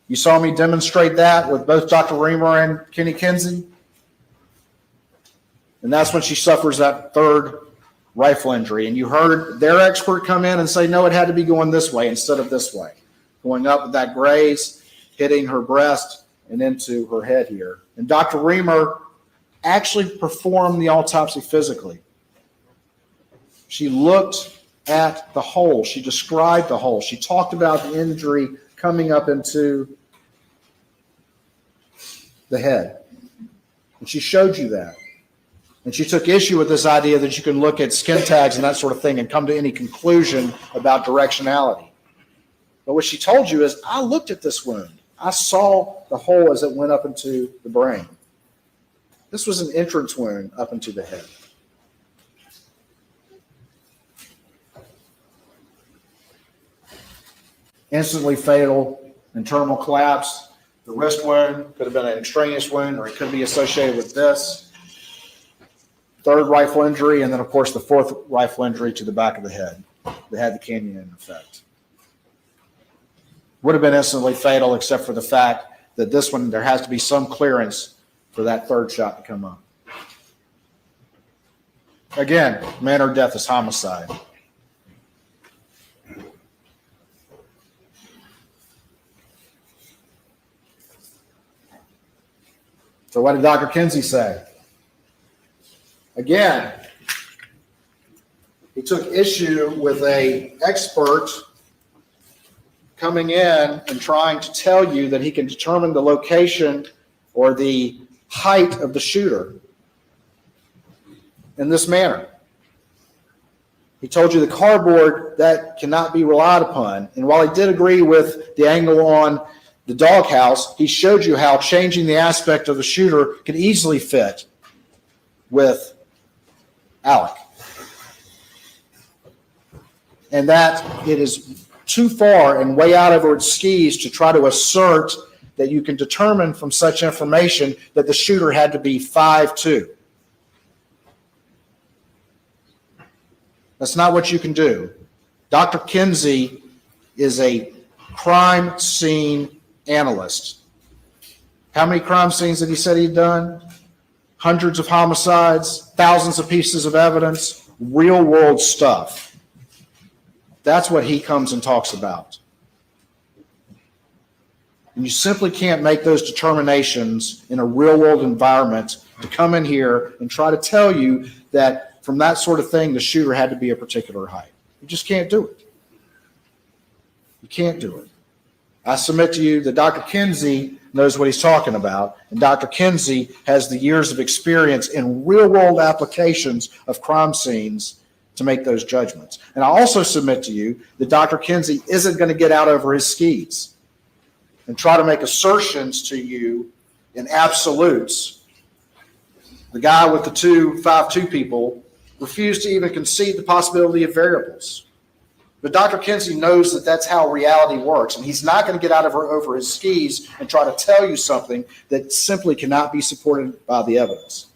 You saw me demonstrate that with both Dr. Reamer and Kenny Kinsey. And that's when she suffers that third rifle injury. And you heard their expert come in and say, no, it had to be going this way instead of this way. Going up with that graze, hitting her breast and into her head here. And Dr. Reamer actually performed the autopsy physically. She looked at the hole. She described the hole. She talked about the injury coming up into the head. And she showed you that. And she took issue with this idea that you can look at skin tags and that sort of thing and come to any conclusion about directionality. But what she told you is, I looked at this wound. I saw the hole as it went up into the brain. This was an entrance wound up into the head. Instantly fatal and terminal collapse. The wrist wound could have been an extraneous wound, or it could be associated with this. Third rifle injury, and then, of course, the fourth rifle injury to the back of the head that had the canyon effect. Would have been instantly fatal, except for the fact that this one, there has to be some clearance for that third shot to come up. Again, manner of death is homicide. So what did Dr. Kinsey say? Again, he took issue with an expert coming in and trying to tell you that he can determine the location or the height of the shooter in this manner. He told you the cardboard, that cannot be relied upon. And while he did agree with the angle on the doghouse, he showed you how changing the aspect of the shooter could easily fit with Alec. And that it is too far and way out over its skis to try to assert that you can determine from such information that the shooter had to be 5'2". That's not what you can do. Dr. Kinsey is a crime scene analyst. How many crime scenes did he say he'd done? Hundreds of homicides, thousands of pieces of evidence, real world stuff. That's what he comes and talks about. And you simply can't make those determinations in a real world environment to come in here and try to tell you that from that sort of thing, the shooter had to be a particular height. You just can't do it. You can't do it. I submit to you that Dr. Kinsey knows what he's talking about, and Dr. Kinsey has the years of experience in real-world applications of crime scenes to make those judgments. And I also submit to you that Dr. Kinsey isn't going to get out over his skis and try to make assertions to you in absolutes. The guy with the 5'2" people refused to even concede the possibility of variables. But Dr. Kinsey knows that that's how reality works, and he's not going to get out of over his skis and try to tell you something that simply cannot be supported by the evidence.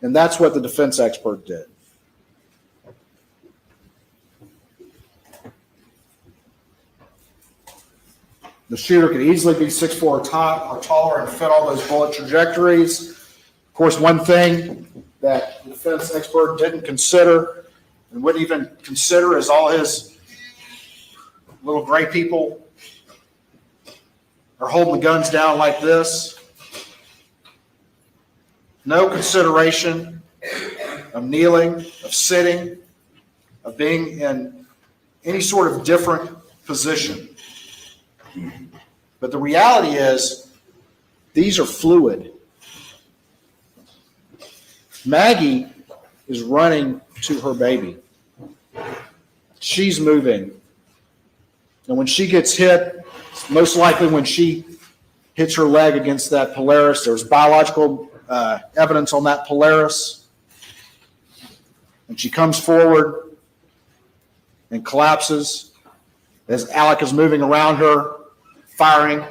And that's what the defense expert did. The shooter could easily be 6'4" or taller and fit all those bullet trajectories. Of course, one thing that the defense expert didn't consider and wouldn't even consider is all his little gray people are holding the guns down like this. No consideration of kneeling, of sitting, of being in any sort of different position. But the reality is, these are fluid. Maggie is running to her baby. She's moving. And when she gets hit, most likely when she hits her leg against that Polaris, there's biological evidence on that Polaris. And she comes forward and collapses as Alec is moving around her, firing.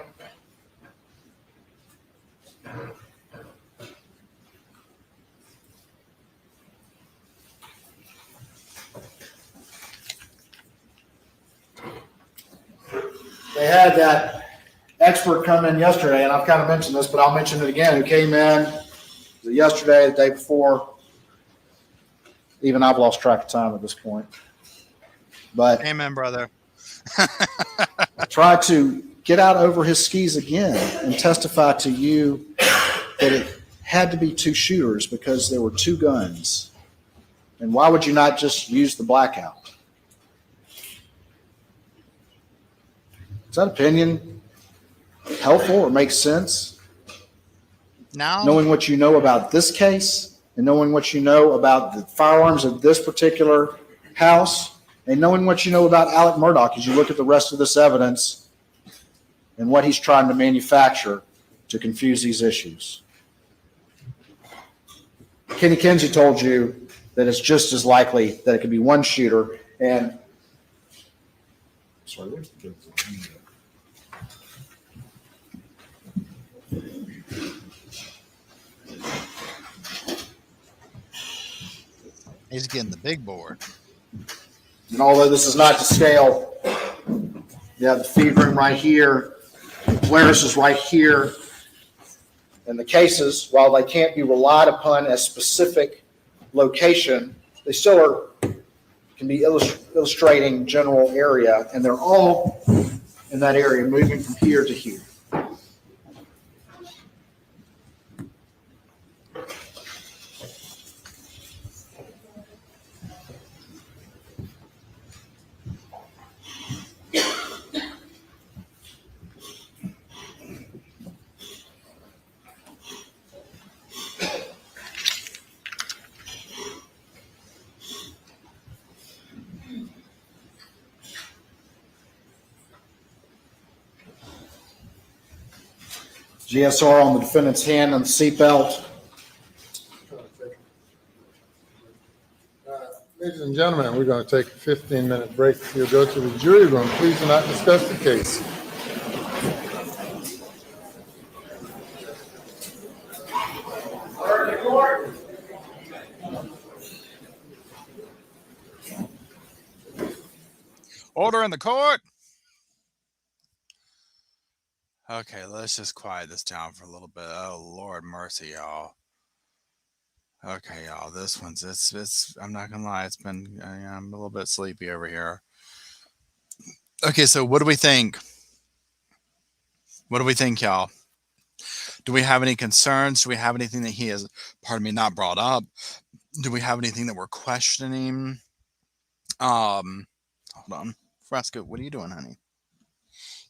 They had that expert come in yesterday, and I've kind of mentioned this, but I'll mention it again, who came in yesterday, the day before. Even I've lost track of time at this point. But amen, brother. Tried to get out over his skis again and testify to you that it had to be two shooters because there were two guns. And why would you not just use the blackout? Is that opinion helpful or makes sense? No. Knowing what you know about this case and knowing what you know about the firearms of this particular house and knowing what you know about Alec Murdaugh as you look at the rest of this evidence and what he's trying to manufacture to confuse these issues. Kenny Kinsey told you that it's just as likely that it could be one shooter. And sorry, where's the He's getting the big board. And although this is not to scale, you have the feed room right here, the Polaris is right here, and the cases, while they can't be relied upon as specific location, they still can be illustrating general area, and they're all in that area, moving from here to here. GSR on the defendant's hand on the seatbelt. Ladies and gentlemen, we're going to take a 15-minute break. You'll go to the jury room. Please do not discuss the case. Order in the court. Okay, let's just quiet this down for a little bit. Oh, Lord mercy, y'all. Okay, y'all, this one's, it's, I'm not gonna lie, it's been, I'm a little bit sleepy over here. Okay, so what do we think? What do we think, y'all? Do we have any concerns? Do we have anything that he has, pardon me, not brought up? Do we have anything that we're questioning? Hold on. Fresco, what are you doing, honey?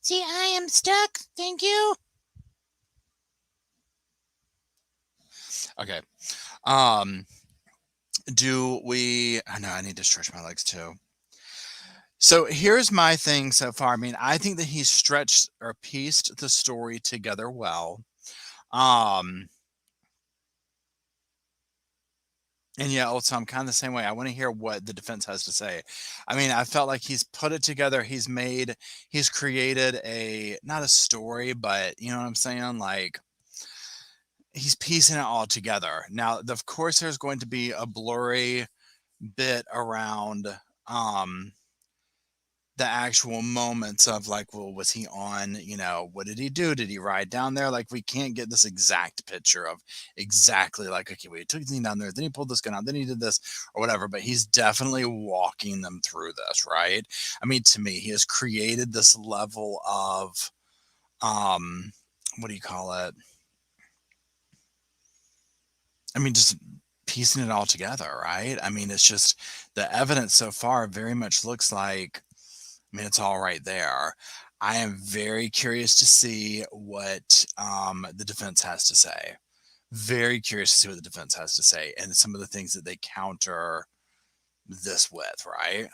See, I am stuck. Thank you. Okay. Do we, I know I need to stretch my legs too. So here's my thing so far. I mean, I think that he stretched or pieced the story together well. And yeah, also I'm kind of the same way. I want to hear what the defense has to say. I mean, I felt like he's put it together. He's created not a story, but you know what I'm saying? Like he's piecing it all together. Now, of course, there's going to be a blurry bit around the actual moments of like, well, was he on, what did he do? Did he ride down there? Like, we can't get this exact picture of exactly like, okay, well, he took the thing down there, then he pulled this gun out, then he did this or whatever, but he's definitely walking them through this, right? I mean, to me, he has created this level of, what do you call it? I mean, just piecing it all together, right? I mean, it's just the evidence so far very much looks like, I mean, it's all right there. I am very curious to see what the defense has to say. Very curious to see what the defense has to say and some of the things that they counter this with, right?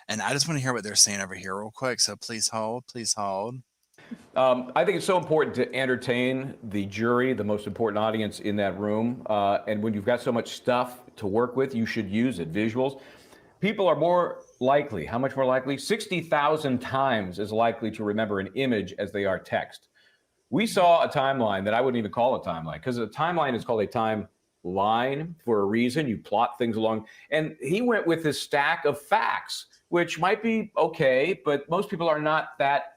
And I just want to hear what they're saying over here real quick. So please hold, please hold. I think it's so important to entertain the jury, the most important audience in that room. And when you've got so much stuff to work with, you should use it. Visuals. People are more likely, how much more likely? 60,000 times as likely to remember an image as they are text. We saw a timeline that I wouldn't even call a timeline, because a timeline is called a timeline for a reason. You plot things along. And he went with this stack of facts, which might be okay, but most people are not that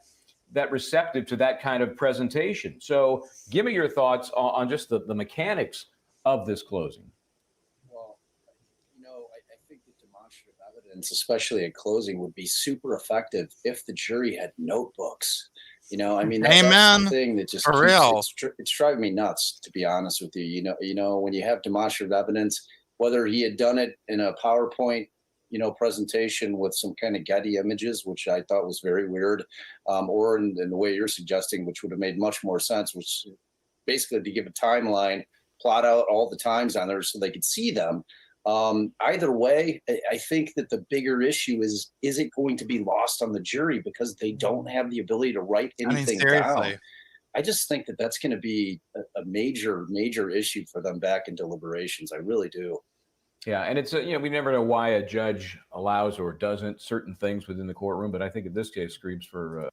receptive to that kind of presentation. So give me your thoughts on just the mechanics of this closing. I think the demonstrative evidence, especially at closing, would be super effective if the jury had notebooks. I mean, that's something that just it's driving me nuts, to be honest with you. When you have demonstrative evidence, whether he had done it in a PowerPoint, presentation with some kind of Getty images, which I thought was very weird, or in the way you're suggesting, which would have made much more sense, which basically to give a timeline, plot out all the times on there so they could see them. Either way, I think that the bigger issue is it going to be lost on the jury because they don't have the ability to write anything down? I just think that that's going to be a major, major issue for them back in deliberations. I really do. Yeah, and it's we never know why a judge allows or doesn't certain things within the courtroom, but I think in this case screams for.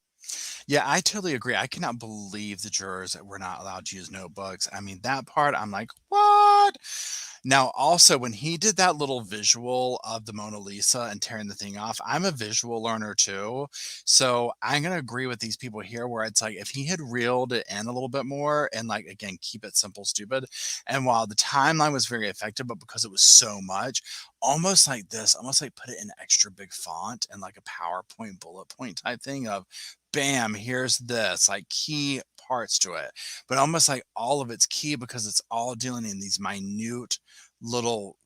Yeah, I totally agree. I cannot believe the jurors were not allowed to use notebooks. I mean, that part, I'm like, what? Now, also, when he did that little visual of the Mona Lisa and tearing the thing off, I'm a visual learner too. So I'm going to agree with these people here where it's like, if he had reeled it in a little bit more and like, again, keep it simple, stupid. And while the timeline was very effective, but because it was so much, almost like put it in extra big font and like a PowerPoint bullet point type thing of, bam, here's this, like key parts to it, but almost like all of it's key because it's all dealing in these minute little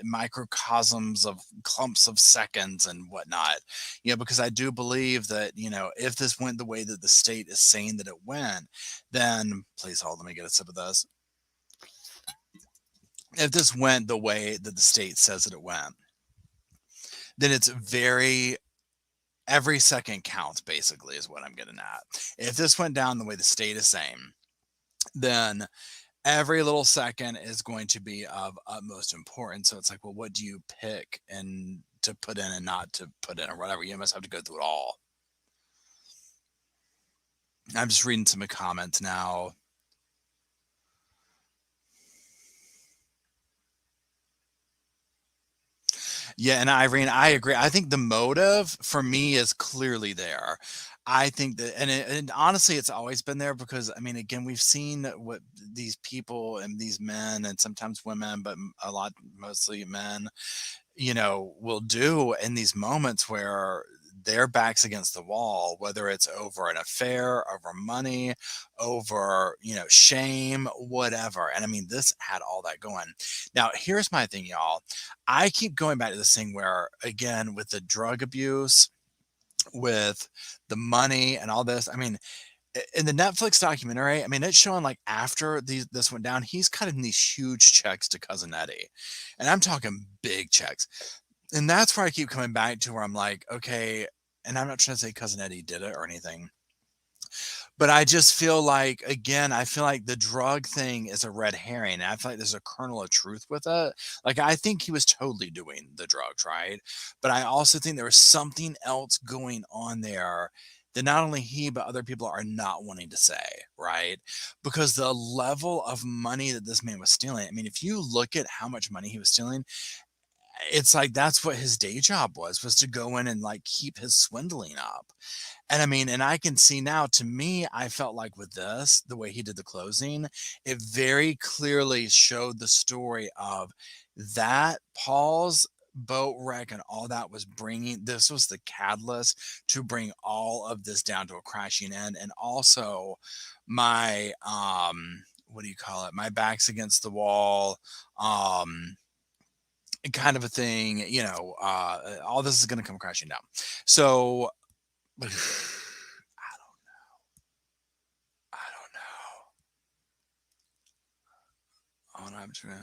microcosms of clumps of seconds and whatnot, because I do believe that, if this went the way that the state is saying that it went, then please hold, let me get a sip of this. If this went the way that the state says that it went, then it's every second counts, basically, is what I'm getting at. If this went down the way the state is saying, then every little second is going to be of utmost importance. So it's like, well, what do you pick and to put in and not to put in or whatever? You must have to go through it all. I'm just reading some comments now. Yeah, and Irene, I agree. I think the motive for me is clearly there. I think that, and honestly, it's always been there because, I mean, again, we've seen what these people and these men and sometimes women, but mostly men, will do in these moments where their back's against the wall, whether it's over an affair, over money, over, shame, whatever. And I mean, this had all that going. Now, here's my thing, y'all. I keep going back to this thing where, again, with the drug abuse, with the money and all this, I mean, in the Netflix documentary, I mean, it's showing like after this went down, he's cutting these huge checks to Cousin Eddie. And I'm talking big checks. And that's where I keep coming back to where I'm like, okay, and I'm not trying to say Cousin Eddie did it or anything, but I just feel like, again, I feel like the drug thing is a red herring. And I feel like there's a kernel of truth with it. Like, I think he was totally doing the drugs, right? But I also think there was something else going on there that not only he, but other people are not wanting to say, right? Because the level of money that this man was stealing, I mean, if you look at how much money he was stealing, it's like that's what his day job was to go in and like keep his swindling up. And I mean, and I can see now, to me, I felt like with this, the way he did the closing, it very clearly showed the story of that Paul's boat wreck and all that was bringing, this was the catalyst to bring all of this down to a crashing end. And also my, what do you call it? My back's against the wall. Kind of a thing, all this is going to come crashing down. So I don't know. Oh, no, I'm trying.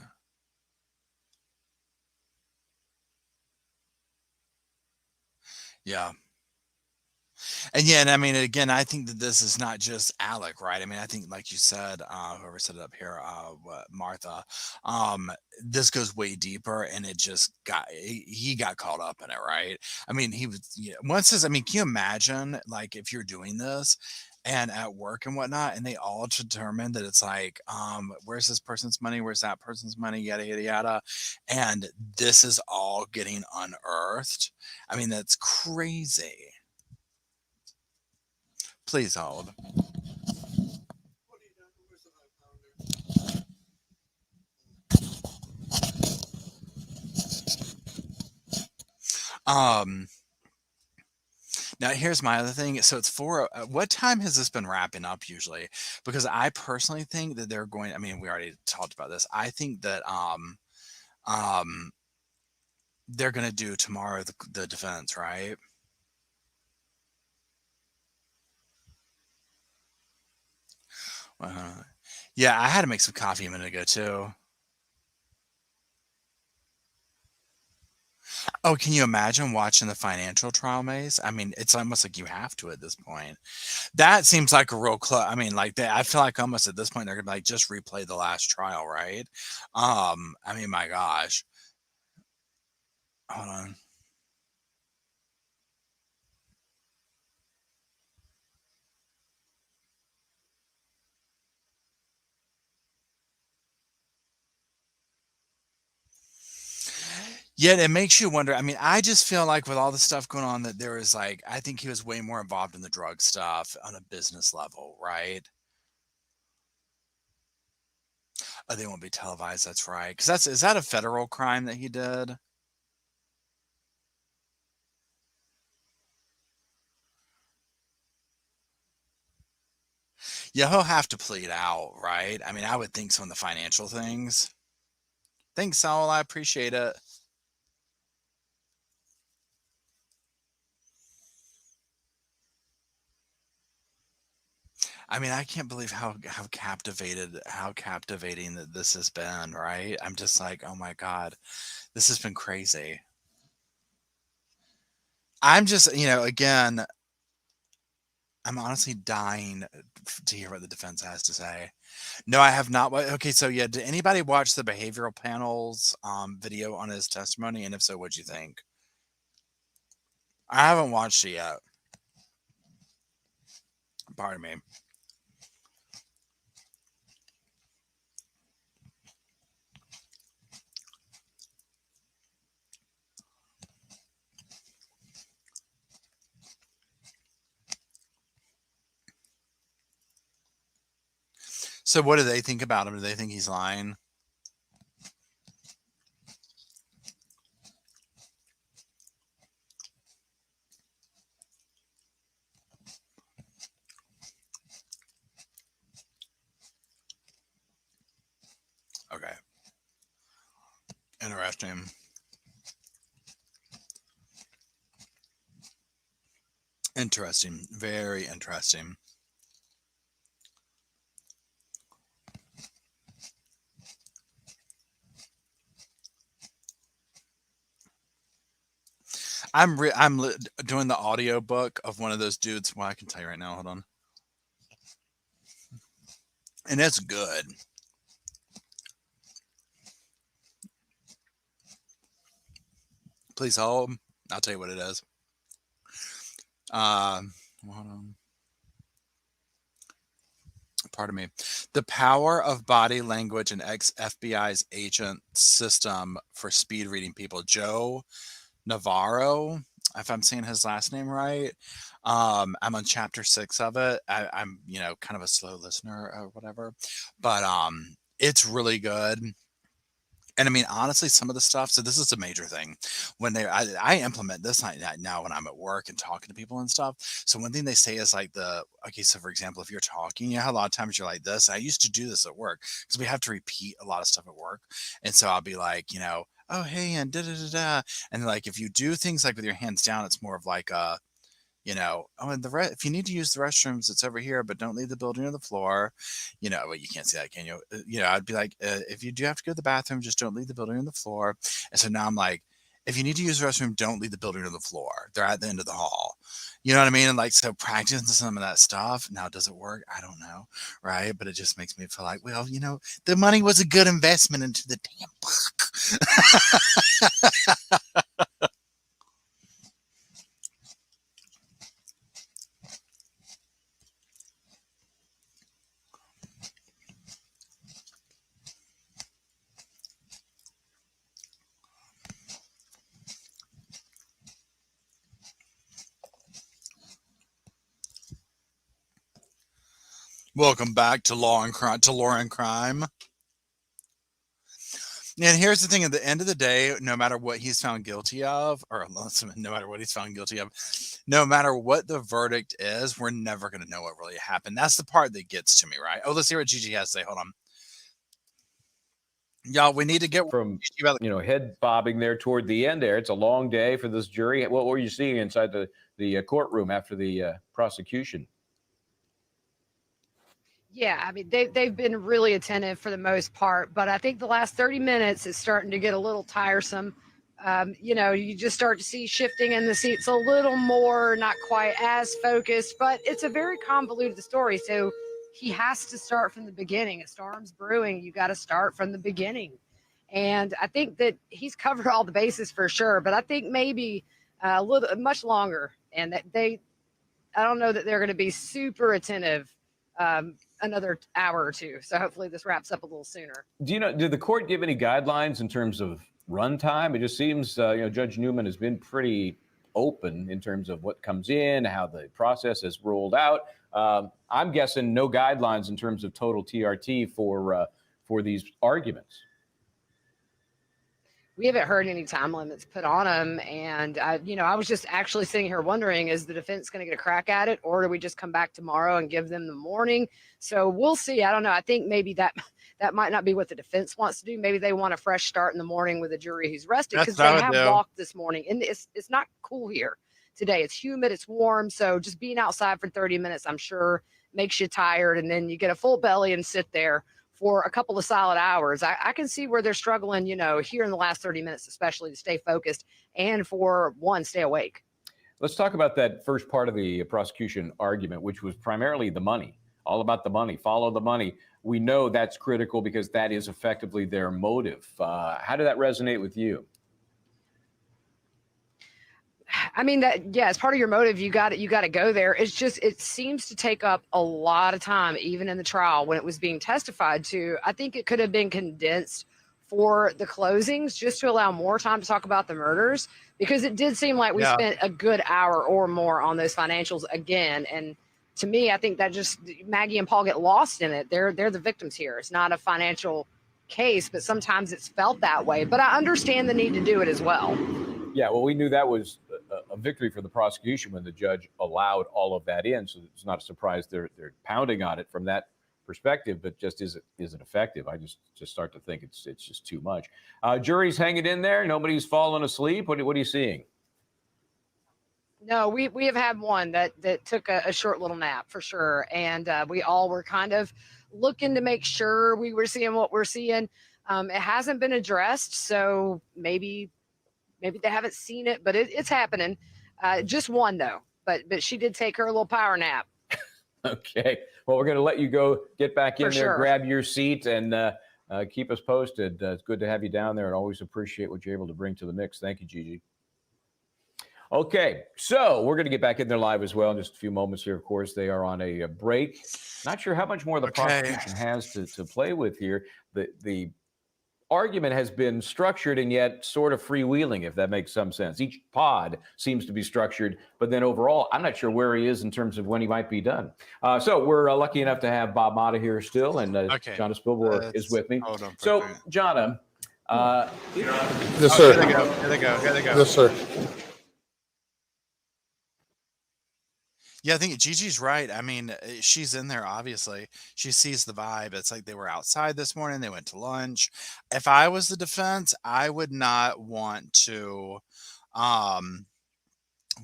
Yeah. And yeah, and I mean, again, I think that this is not just Alec, right? I mean, I think, like you said, whoever said it up here, Martha, this goes way deeper, and it just he got caught up in it, right? I mean, he was, once this, I mean, can you imagine, like, if you're doing this and at work and whatnot, and they all determine that it's like, where's this person's money? Where's that person's money? Yada, yada, yada. And this is all getting unearthed. I mean, that's crazy. Please hold. Now here's my other thing. So it's what time has this been wrapping up usually? Because I personally think that they're going, I mean, we already talked about this. I think that um they're going to do tomorrow the defense, right? Yeah, I had to make some coffee a minute ago too. Oh, can you imagine watching the financial trial, Maze? I mean, it's almost like you have to at this point. That seems like a real close. I mean, like that. I feel like almost at this point they're gonna like just replay the last trial, right? I mean, my gosh. Hold on. Yet it makes you wonder. I mean, I just feel like with all the stuff going on that there is like, I think he was way more involved in the drug stuff on a business level, right? Oh, they won't be televised. That's right. Because is that a federal crime that he did? Yeah, he'll have to plead out, right? I mean, I would think so in the financial things. Thanks, Saul. I appreciate it. I mean, I can't believe how captivating that this has been, right? I'm just like, oh my God, this has been crazy. I'm just, again, I'm honestly dying to hear what the defense has to say. No, I have not. Okay, so yeah, did anybody watch the behavioral panel's video on his testimony? And if so, what'd you think? I haven't watched it yet. Pardon me. So what do they think about him? Do they think he's lying? Okay. Interesting. Interesting. Very interesting. I'm doing the audio book of one of those dudes. Well, I can tell you right now. Hold on. And it's good. Please hold. I'll tell you what it is. Hold on. Pardon me. The power of body language and ex-FBI's agent system for speed reading people. Joe Navarro, if I'm saying his last name right. I'm on chapter 6 of it. I'm, kind of a slow listener or whatever, but it's really good. And I mean, honestly, some of the stuff. So this is a major thing when I implement this now when I'm at work and talking to people and stuff. So one thing they say is like okay, so for example, if you're talking, how a lot of times you're like this. I used to do this at work because we have to repeat a lot of stuff at work. And so I'll be like, oh, hey, and da da da da. And like, if you do things like with your hands down, it's more of like oh, and if you need to use the restrooms, it's over here, but don't leave the building or the floor. Well, you can't see that, can you? I'd be like, if you do have to go to the bathroom, just don't leave the building or the floor. And so now I'm like, if you need to use the restroom, don't leave the building or the floor. They're at the end of the hall. You know what I mean? And like, so practicing some of that stuff. Now, does it work? I don't know. Right. But it just makes me feel like, well, the money was a good investment into the damn book. Welcome back to Law and Crime. And here's the thing: at the end of the day, no matter what he's found guilty of, no matter what he's found guilty of, no matter what the verdict is, we're never going to know what really happened. That's the part that gets to me, right? Oh, let's hear what Gigi has to say. Hold on. Y'all, we need to get from head bobbing there toward the end there. It's a long day for this jury. What were you seeing inside the courtroom after the prosecution? Yeah, I mean, they've been really attentive for the most part, but I think the last 30 minutes is starting to get a little tiresome. You just start to see shifting in the seats a little more, not quite as focused, but it's a very convoluted story. So he has to start from the beginning. A storm's brewing. You got to start from the beginning. And I think that he's covered all the bases for sure, but I think maybe much longer. And that I don't know that they're going to be super attentive another hour or two. So hopefully this wraps up a little sooner. Did the court give any guidelines in terms of runtime? It just seems, Judge Newman has been pretty open in terms of what comes in, how the process is rolled out. I'm guessing no guidelines in terms of total TRT for these arguments. We haven't heard any time limits put on them. And, I was just actually sitting here wondering, is the defense going to get a crack at it, or do we just come back tomorrow and give them the morning? So we'll see. I don't know. I think maybe that might not be what the defense wants to do. Maybe they want a fresh start in the morning with a jury who's rested, because they have walked this morning. And it's not cool here today. It's humid. It's warm. So just being outside for 30 minutes, I'm sure, makes you tired. And then you get a full belly and sit there for a couple of solid hours. I can see where they're struggling, here in the last 30 minutes, especially to stay focused and for stay awake. Let's talk about that first part of the prosecution argument, which was primarily the money, all about the money, follow the money. We know that's critical because that is effectively their motive. How did that resonate with you? I mean, as part of your motive, you got to go there. It's just, it seems to take up a lot of time, even in the trial when it was being testified to. I think it could have been condensed for the closings just to allow more time to talk about the murders, because it did seem like we spent a good hour or more on those financials again. And to me, I think that just Maggie and Paul get lost in it. They're the victims here. It's not a financial case, but sometimes it's felt that way. But I understand the need to do it as well. Yeah, well, we knew that was a victory for the prosecution when the judge allowed all of that in. So it's not a surprise they're pounding on it from that perspective, but just isn't effective. I just start to think it's just too much. Jury's hanging in there. Nobody's fallen asleep. What are you seeing? No, we have had one that took a short little nap for sure. And we all were kind of looking to make sure we were seeing what we're seeing. It hasn't been addressed. So maybe maybe they haven't seen it, but it's happening. Just one though, but she did take her little power nap. Okay. Well, we're going to let you go get back in For there, sure. grab your seat, and keep us posted. It's good to have you down there, and always appreciate what you're able to bring to the mix. Thank you, Gigi. Okay, so we're going to get back in there live as well in just a few moments here. Of course, they are on a break. Not sure how much more the prosecution has to play with here. The argument has been structured and yet sort of freewheeling, if that makes some sense. Each pod seems to be structured, but then overall, I'm not sure where he is in terms of when he might be done. So we're lucky enough to have Bob Motta here still, and Jonna Spilborg is with me. So, Jonna. Yes, sir. Here they go. Yes, sir. Yeah, I think Gigi's right. I mean, she's in there, obviously. She sees the vibe. It's like they were outside this morning. They went to lunch. If I was the defense, I would not want to, what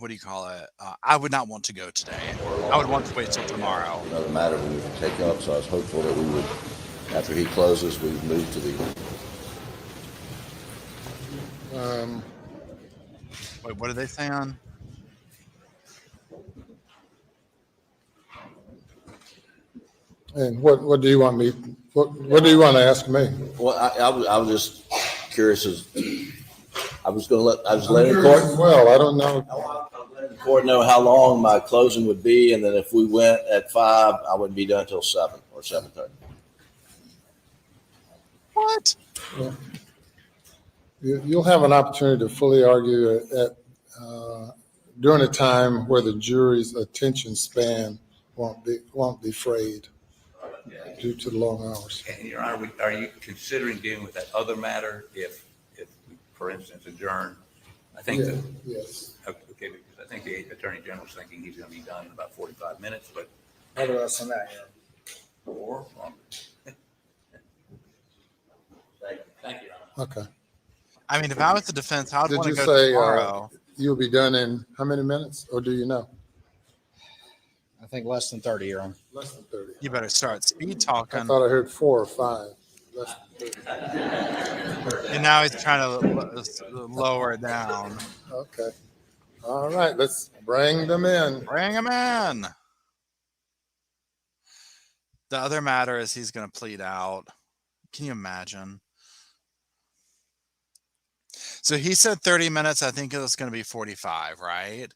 do you call it? I would not want to go today. I would want to wait till tomorrow. Another matter we would take up, so I was hopeful that we would, after he closes, we would move to the... Wait, what are they saying? And what do you want me? What do you want to ask me? Well, I was just curious as I was letting court. Well, I don't know. Court know how long my closing would be, and then if we went at 5, I wouldn't be done until 7 or 7:30. What? Yeah. You'll have an opportunity to fully argue during a time where the jury's attention span won't be frayed due to the long hours. And Your Honor, are you considering dealing with that other matter if for instance, adjourn? I think yes. Okay, because I think the Attorney General's thinking he's going to be done in about 45 minutes, but How do I send that? or longer. Thank you, Your Honor. Okay. I mean, if I was the defense, I'd Did want to you go say tomorrow. you'll be done in how many minutes, or do you know? I think less than 30, Your Honor. Less than 30. You better start speed talking. I thought I heard 4 or 5. Less than 30. And now he's trying to lower it down. Okay. All right. Let's bring them in. Bring him in. The other matter is he's going to plead out. Can you imagine? So he said 30 minutes. I think it was going to be 45, right?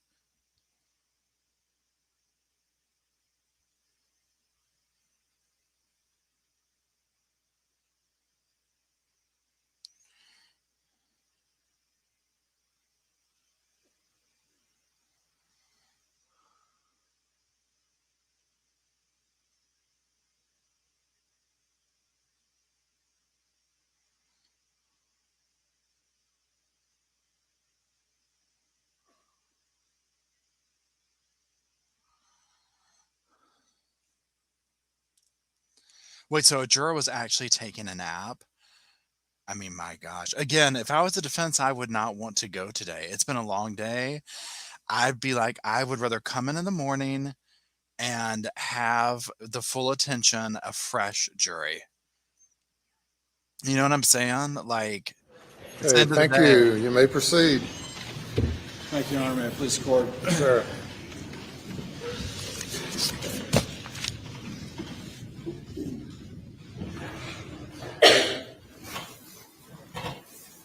Wait, so a juror was actually taking a nap? I mean, my gosh. Again, if I was the defense, I would not want to go today. It's been a long day. I'd be like, I would rather come in the morning and have the full attention of fresh jury. You know what I'm saying? Like, Hey, thank you. You may proceed. Thank you, Your Honor. May I please court? Sure.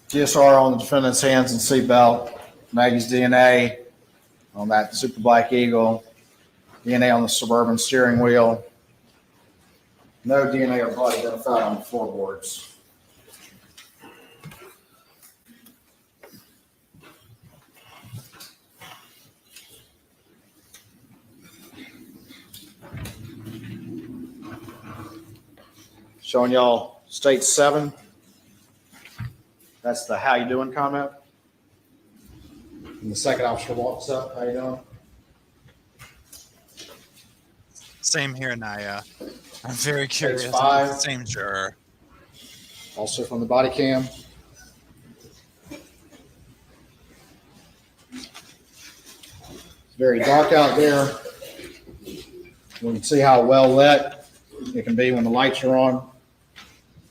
GSR on the defendant's hands and seatbelt. Maggie's DNA on that Super Black Eagle. DNA on the Suburban steering wheel. No DNA or blood identified on the floorboards. Showing y'all state 7. That's the how you doing comment. And the second officer walks up, how you doing? Same here, Naya. I'm very curious. Stage 5. Same juror. Also from the body cam. It's very dark out there. We can see how well lit it can be when the lights are on.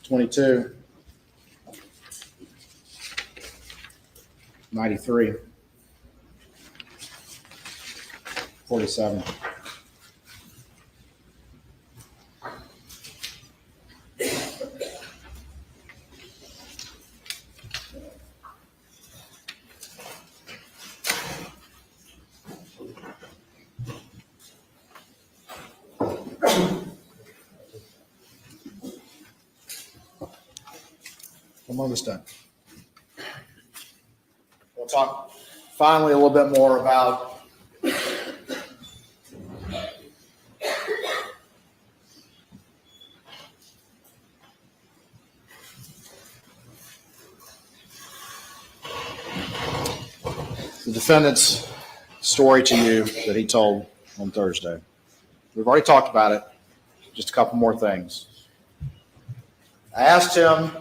22. 93. 47. I'm almost done. We'll talk finally a little bit more about the defendant's story to you that he told on Thursday. We've already talked about it. Just a couple more things. I asked him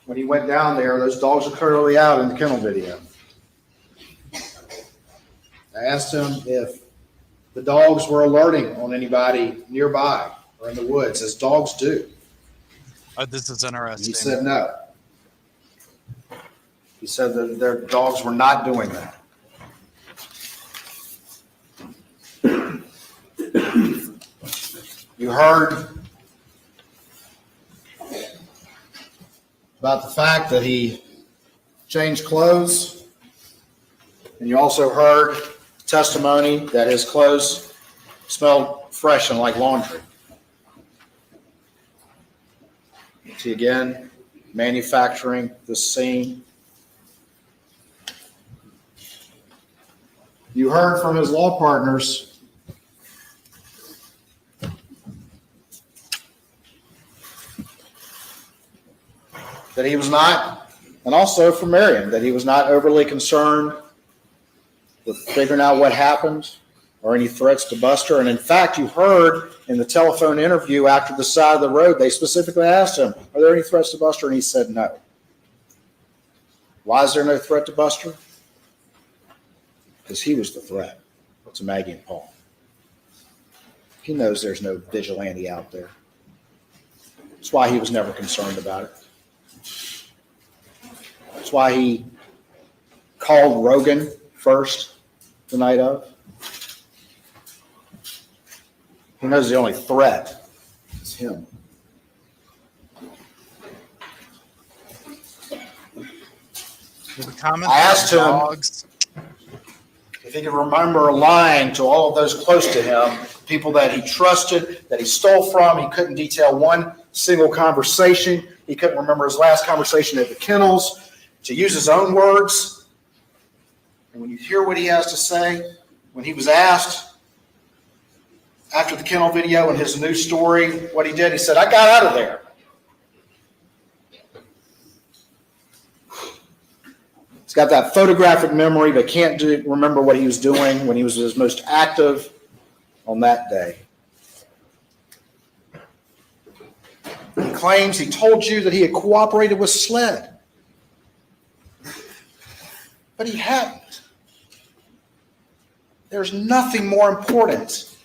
when he went down there, those dogs are clearly out in the kennel video. I asked him if the dogs were alerting on anybody nearby or in the woods, as dogs do. This is interesting. He said no. He said that their dogs were not doing that. You heard about the fact that he changed clothes, and you also heard testimony that his clothes smelled fresh and like laundry. See again, manufacturing the scene. You heard from his law partners that he was not, and also from Marion, that he was not overly concerned with figuring out what happened or any threats to Buster. And in fact, you heard in the telephone interview after the side of the road, they specifically asked him, are there any threats to Buster? And he said no. Why is there no threat to Buster? Because he was the threat to Maggie and Paul. He knows there's no vigilante out there. That's why he was never concerned about it. That's why he called Rogan first the night of. He knows the only threat is him. I asked him if he could remember lying to all of those close to him, people that he trusted, that he stole from. He couldn't detail one single conversation. He couldn't remember his last conversation at the kennels, to use his own words. And when you hear what he has to say, when he was asked after the kennel video and his new story, what he did, he said, I got out of there. He's got that photographic memory, but can't remember what he was doing when he was his most active on that day. He claims he told you that he had cooperated with SLED. But he hadn't. There's nothing more important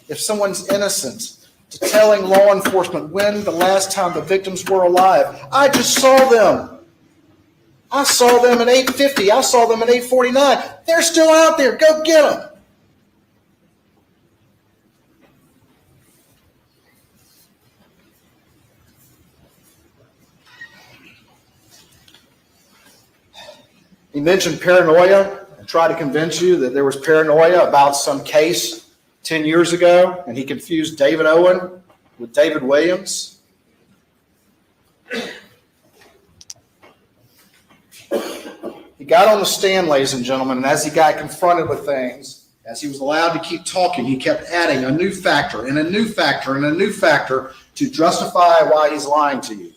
if someone's innocent to telling law enforcement when the last time the victims were alive. I just saw them. I saw them at 8:50. I saw them at 8:49. They're still out there. Go get them. He mentioned paranoia and tried to convince you that there was paranoia about some case 10 years ago, and he confused David Owen with David Williams. He got on the stand, ladies and gentlemen, and as he got confronted with things, as he was allowed to keep talking, he kept adding a new factor and a new factor and a new factor to justify why he's lying to you,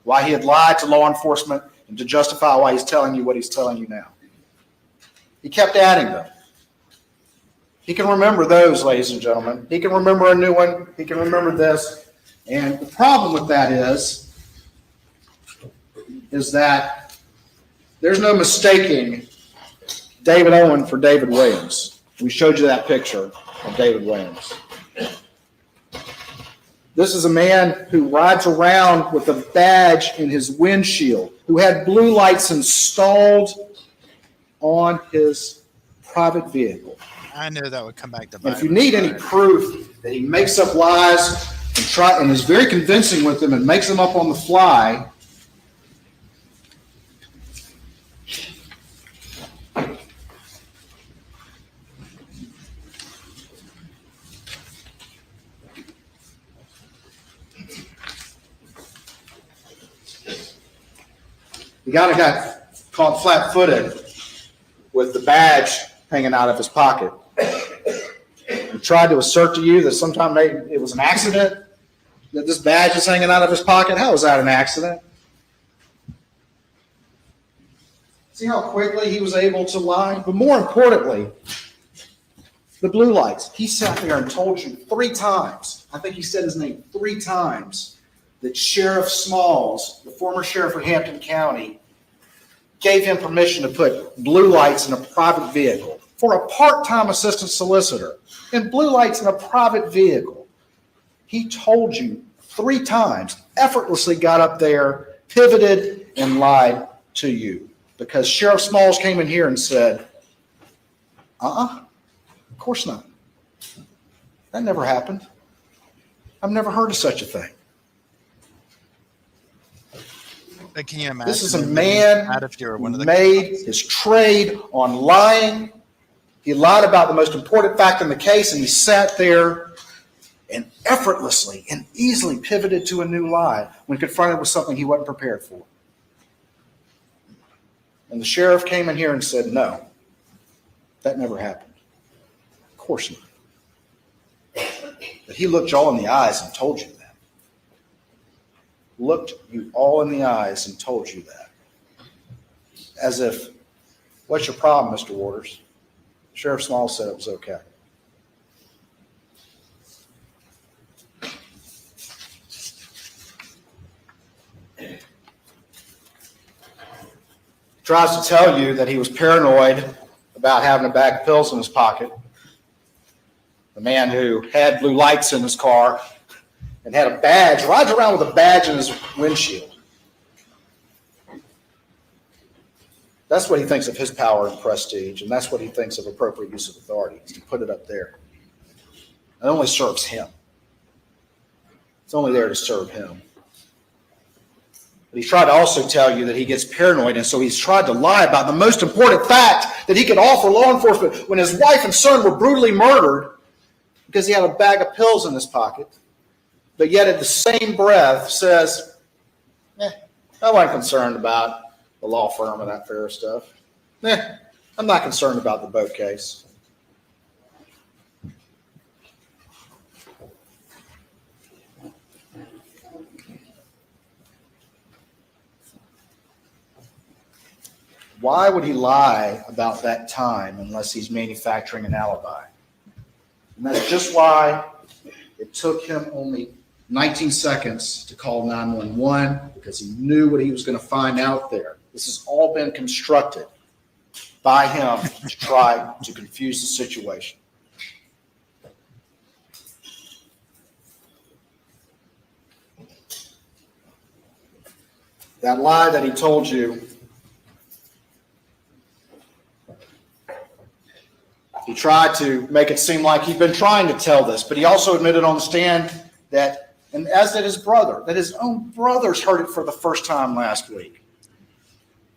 why he had lied to law enforcement, and to justify why he's telling you what he's telling you now. He kept adding them. He can remember those, ladies and gentlemen. He can remember a new one. He can remember this. And the problem with that is that there's no mistaking David Owen for David Williams. We showed you that picture of David Williams. This is a man who rides around with a badge in his windshield, who had blue lights installed on his private vehicle. I knew that would come back to bite. And if you need any proof that he makes up lies and is very convincing with them and makes them up on the fly, the guy got caught flat-footed with the badge hanging out of his pocket. He tried to assert to you that sometime it was an accident, that this badge is hanging out of his pocket. How is that an accident? See how quickly he was able to lie? But more importantly, the blue lights. He sat there and told you 3 times, I think he said his name 3 times, that Sheriff Smalls, the former sheriff of Hampton County, gave him permission to put blue lights in a private vehicle for a part-time assistant solicitor, and blue lights in a private vehicle. He told you 3 times, effortlessly got up there, pivoted, and lied to you because Sheriff Smalls came in here and said, of course not. That never happened. I've never heard of such a thing. But can you imagine? This is a man who made his trade on lying. He lied about the most important fact in the case, and he sat there and effortlessly and easily pivoted to a new lie when confronted with something he wasn't prepared for. And the sheriff came in here and said, no, that never happened. Of course not. But he looked y'all in the eyes and told you that. Looked you all in the eyes and told you that. As if, what's your problem, Mr. Waters? Sheriff Small said it was okay. Tries to tell you that he was paranoid about having a bag of pills in his pocket. The man who had blue lights in his car and had a badge, rides around with a badge in his windshield. That's what he thinks of his power and prestige, and that's what he thinks of appropriate use of authority, is to put it up there. It only serves him. It's only there to serve him. But he's tried to also tell you that he gets paranoid, and so he's tried to lie about the most important fact that he could offer law enforcement when his wife and son were brutally murdered because he had a bag of pills in his pocket, but yet at the same breath says, I wasn't concerned about the law firm and that fair stuff. I'm not concerned about the boat case. Why would he lie about that time unless he's manufacturing an alibi? And that's just why it took him only 19 seconds to call 911, because he knew what he was going to find out there. This has all been constructed by him to try to confuse the situation. That lie that he told you, he tried to make it seem like he'd been trying to tell this, but he also admitted on the stand that, and as did his brother, that his own brothers heard it for the first time last week.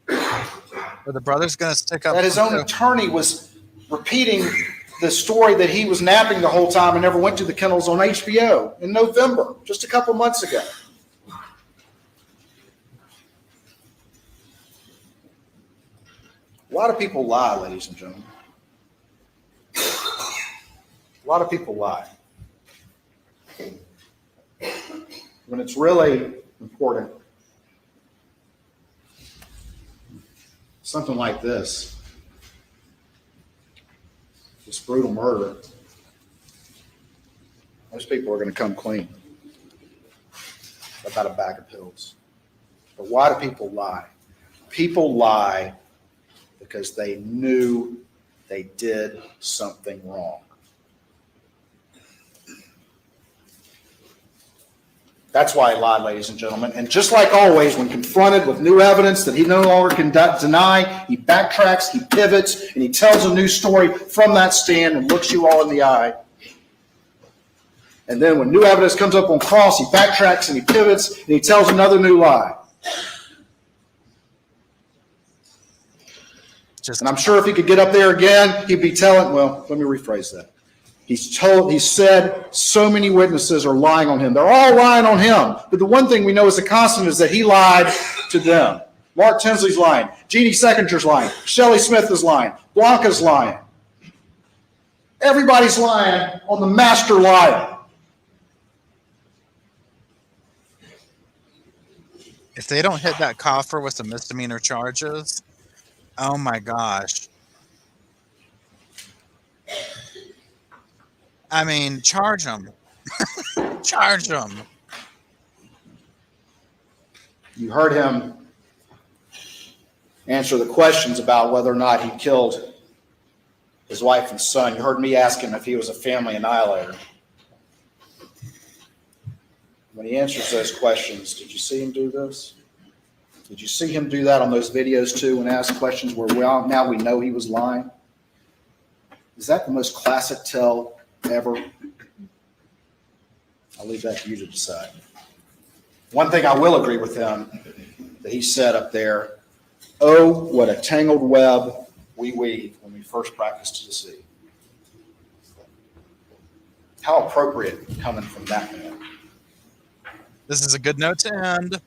Are the brother's going to stick up? That his own attorney was repeating the story that he was napping the whole time and never went to the kennels on HBO in November, just a couple months ago. A lot of people lie, ladies and gentlemen. A lot of people lie. When it's really important, something like this brutal murder, most people are going to come clean about a bag of pills. But why do people lie? People lie because they knew they did something wrong. That's why he lied, ladies and gentlemen. And just like always, when confronted with new evidence that he no longer can deny, he backtracks, he pivots, and he tells a new story from that stand and looks you all in the eye. And then when new evidence comes up on cross, he backtracks and he pivots and he tells another new lie. And I'm sure if he could get up there again, he'd be telling, well, let me rephrase that. He said so many witnesses are lying on him. They're all lying on him. But the one thing we know is a constant is that he lied to them. Mark Tinsley's lying. Jeannie Seckinger's lying. Shelley Smith is lying. Blanca's lying. Everybody's lying on the master liar. If they don't hit that coffer with the misdemeanor charges, oh my gosh. I mean, charge them. Charge them. You heard him answer the questions about whether or not he killed his wife and son. You heard me ask him if he was a family annihilator. When he answers those questions, did you see him do this? Did you see him do that on those videos too and ask questions where now we know he was lying? Is that the most classic tell ever? I'll leave that to you to decide. One thing I will agree with him that he said up there, oh, what a tangled web we weave when we first practice to deceive. How appropriate coming from that man. This is a good note to end.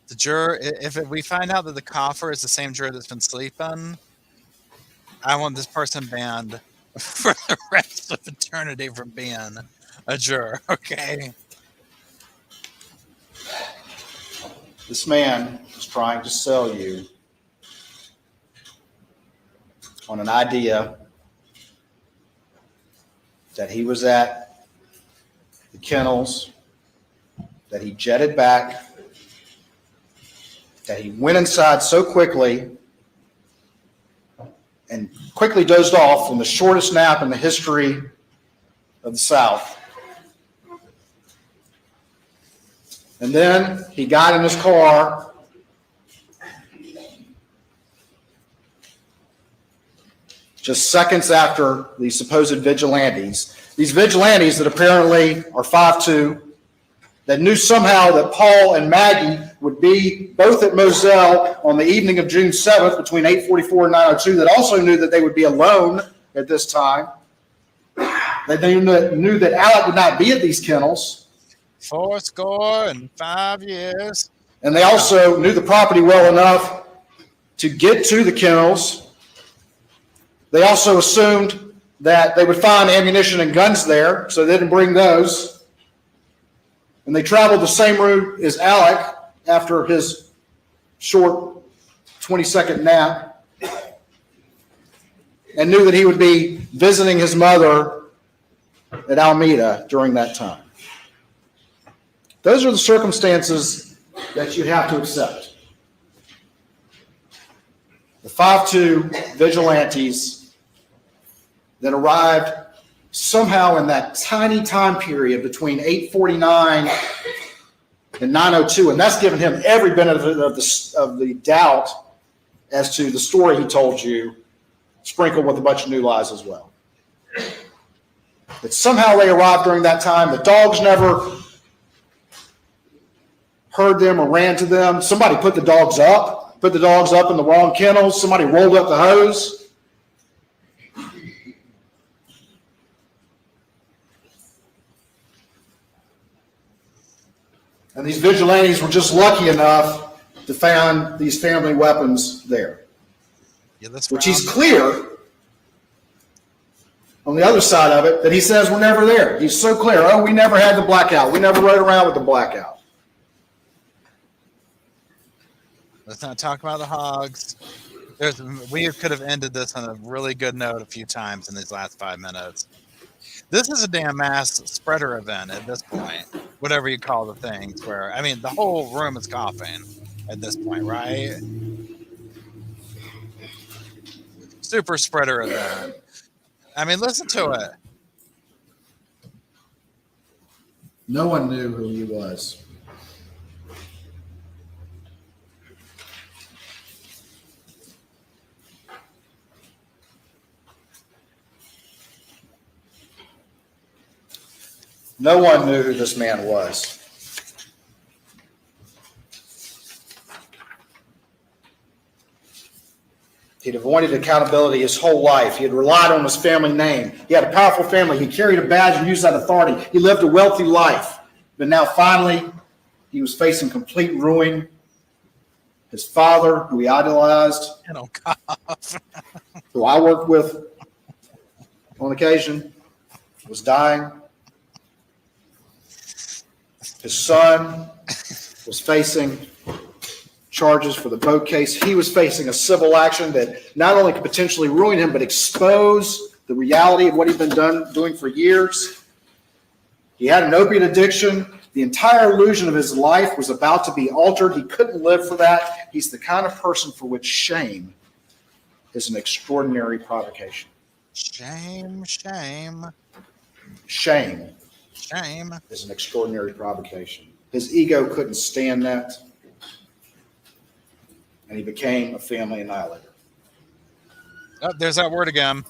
The juror, if we find out that the coffer is the same juror that's been sleeping, I want this person banned for the rest of eternity from being a juror, okay? This man is trying to sell you on an idea that he was at the kennels, that he jetted back, that he went inside so quickly and quickly dozed off in the shortest nap in the history of the South. And then he got in his car just seconds after the supposed vigilantes. These vigilantes that apparently are 5'2", that knew somehow that Paul and Maggie would be both at Moselle on the evening of June 7th between 8:44 and 9:02, that also knew that they would be alone at this time. They knew that Alec would not be at these kennels. 75 years. And they also knew the property well enough to get to the kennels. They also assumed that they would find ammunition and guns there, so they didn't bring those. And they traveled the same route as Alec after his short 20-second nap and knew that he would be visiting his mother at Alameda during that time. Those are the circumstances that you have to accept. The 5'2" vigilantes that arrived somehow in that tiny time period between 8:49 and 9:02, and that's given him every benefit of the doubt as to the story he told you, sprinkled with a bunch of new lies as well. That somehow they arrived during that time. The dogs never heard them or ran to them. Somebody put the dogs up in the wrong kennels. Somebody rolled up the hose. And these vigilantes were just lucky enough to find these family weapons there. Yeah, that's which he's clear on the other side of it that he says we're never there. He's so clear. Oh, we never had the blackout. We never rode around with the blackout. Let's not talk about the hogs. We could have ended this on a really good note a few times in these last 5 minutes. This is a damn mass spreader event at this point, whatever you call the things. Where I mean, the whole room is coughing at this point, right? Super spreader event. I mean, listen to it. No one knew who he was. No one knew who this man was. He'd avoided accountability his whole life. He had relied on his family name. He had a powerful family. He carried a badge and used that authority. He lived a wealthy life. But now finally, he was facing complete ruin. His father, who he idolized, who I worked with on occasion, was dying. His son was facing charges for the boat case. He was facing a civil action that not only could potentially ruin him, but expose the reality of what he'd been doing for years. He had an opiate addiction. The entire illusion of his life was about to be altered. He couldn't live for that. He's the kind of person for which shame is an extraordinary provocation. Shame, shame. Shame. Shame is an extraordinary provocation. His ego couldn't stand that, and he became a family annihilator. Oh, there's that word again.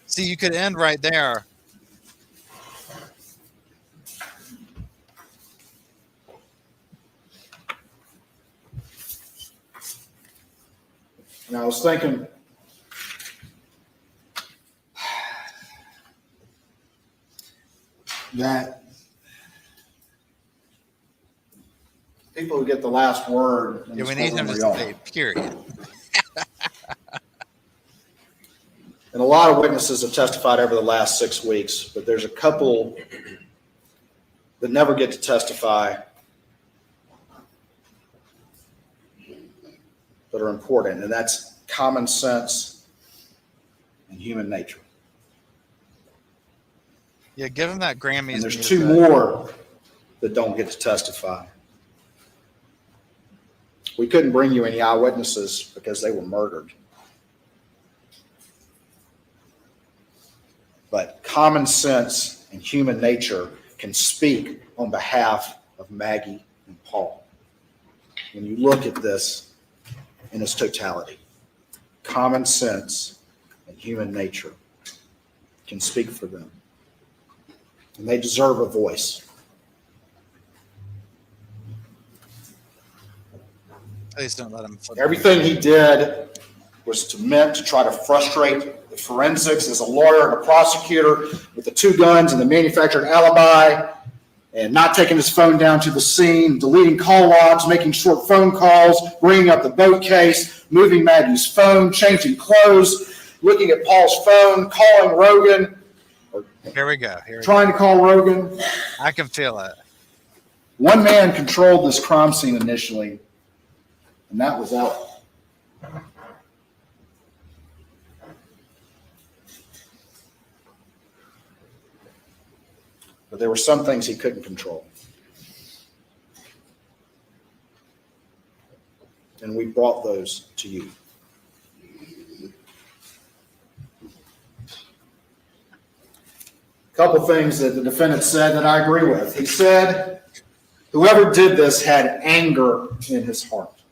See, you could end right there. And I was thinking, that people who get the last word. Yeah, we need him to say period. And a lot of witnesses have testified over the last 6 weeks, but there's a couple that never get to testify that are important, and that's common sense and human nature. Yeah, give him that Grammy. And there's 2 more that don't get to testify. We couldn't bring you any eyewitnesses because they were murdered. But common sense and human nature can speak on behalf of Maggie and Paul. When you look at this in its totality, common sense and human nature can speak for them. And they deserve a voice. Please don't let him. Everything he did was meant to try to frustrate the forensics as a lawyer and a prosecutor with the 2 guns and the manufactured alibi, and not taking his phone down to the scene, deleting call logs, making short phone calls, bringing up the boat case, moving Maggie's phone, changing clothes, looking at Paul's phone, calling Rogan. Here we go. Trying to call Rogan. I can feel it. One man controlled this crime scene initially, and that was Alec. But there were some things he couldn't control. And we brought those to you. A couple things that the defendant said that I agree with. He said, whoever did this had anger in his heart.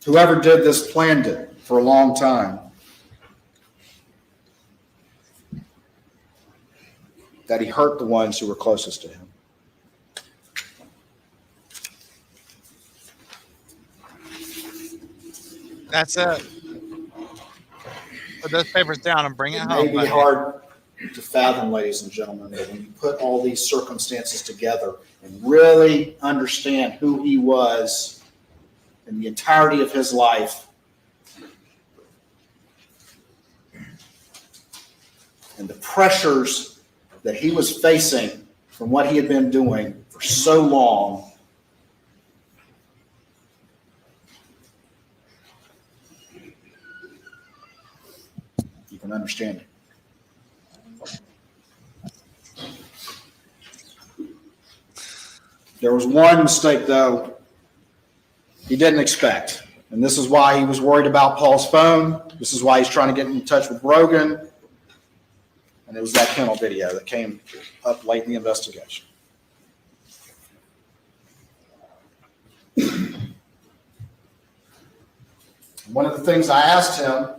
Whoever did this planned it for a long time. That he hurt the ones who were closest to him. That's it. Put those papers down and bring it home. It may be hard to fathom, ladies and gentlemen, that when you put all these circumstances together and really understand who he was in the entirety of his life, and the pressures that he was facing from what he had been doing for so long, you can understand it. There was one mistake, though, he didn't expect. And this is why he was worried about Paul's phone. This is why he's trying to get in touch with Rogan. And it was that kennel video that came up late in the investigation. One of the things I asked him,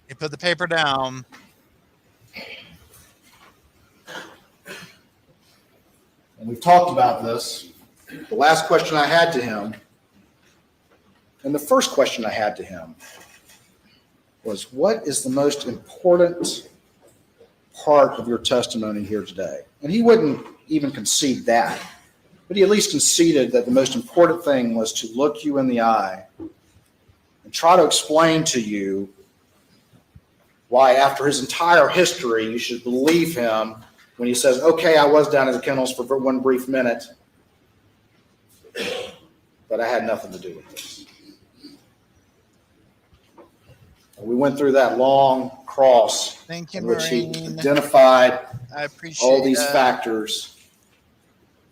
he put the paper down. And we've talked about this. The last question I had to him, and the first question I had to him, was, what is the most important part of your testimony here today? And he wouldn't even concede that, but he at least conceded that the most important thing was to look you in the eye and try to explain to you why, after his entire history, you should believe him when he says, okay, I was down at the kennels for one brief minute, but I had nothing to do with this. We went through that long cross Thank you, in which he Maureen. identified I appreciate all these that. factors,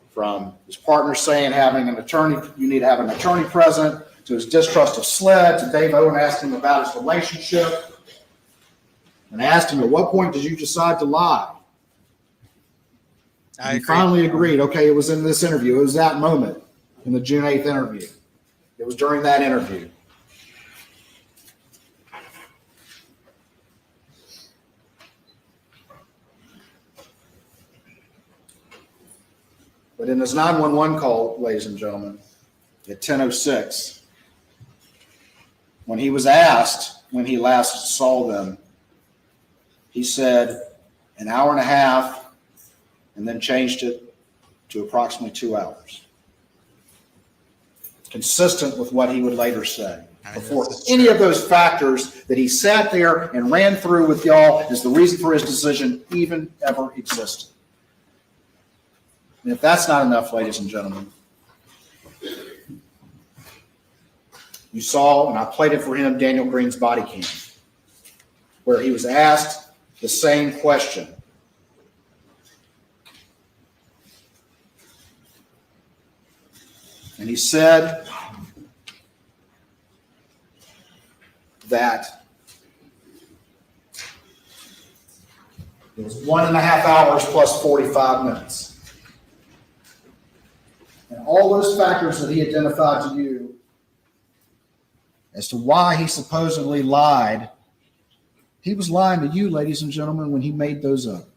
from his partner saying having an attorney, you need to have an attorney present, to his distrust of SLED, to Dave Owen asking him about his relationship, and asked him, at what point did you decide to lie? He finally agreed, okay, it was in this interview. It was that moment in the June 8th interview. It was during that interview. But in his 911 call, ladies and gentlemen, at 10:06, when he was asked when he last saw them, he said an hour and a half, and then changed it to approximately 2 hours. Consistent with what he would later say. Before any of those factors that he sat there and ran through with y'all as the reason for his decision even ever existed. And if that's not enough, ladies and gentlemen, you saw, and I played it for him, Daniel Green's body cam, where he was asked the same question. And he said that it was 1.5 hours plus 45 minutes. And all those factors that he identified to you as to why he supposedly lied, he was lying to you, ladies and gentlemen, when he made those up.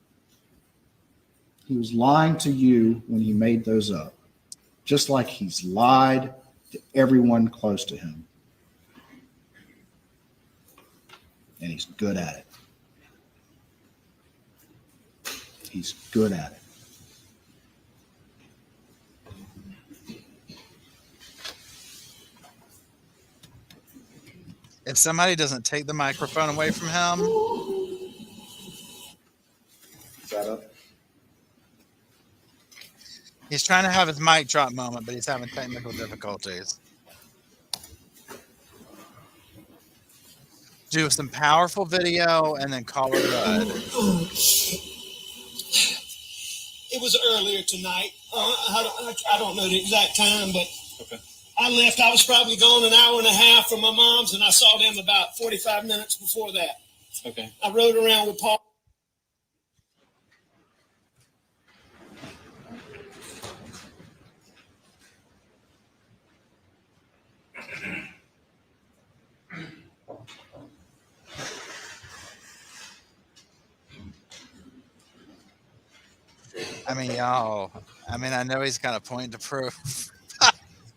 He was lying to you when he made those up. Just like he's lied to everyone close to him. And he's good at it. He's good at it. If somebody doesn't take the microphone away from him. Is that up? He's trying to have his mic drop moment, but he's having technical difficulties. Do some powerful video and then call it good. It was earlier tonight. I don't know the exact time, but okay. I left. I was probably gone an hour and a half from my mom's, and I saw them about 45 minutes before that. Okay. I rode around with Paul. I mean, y'all, I know he's got a point to prove.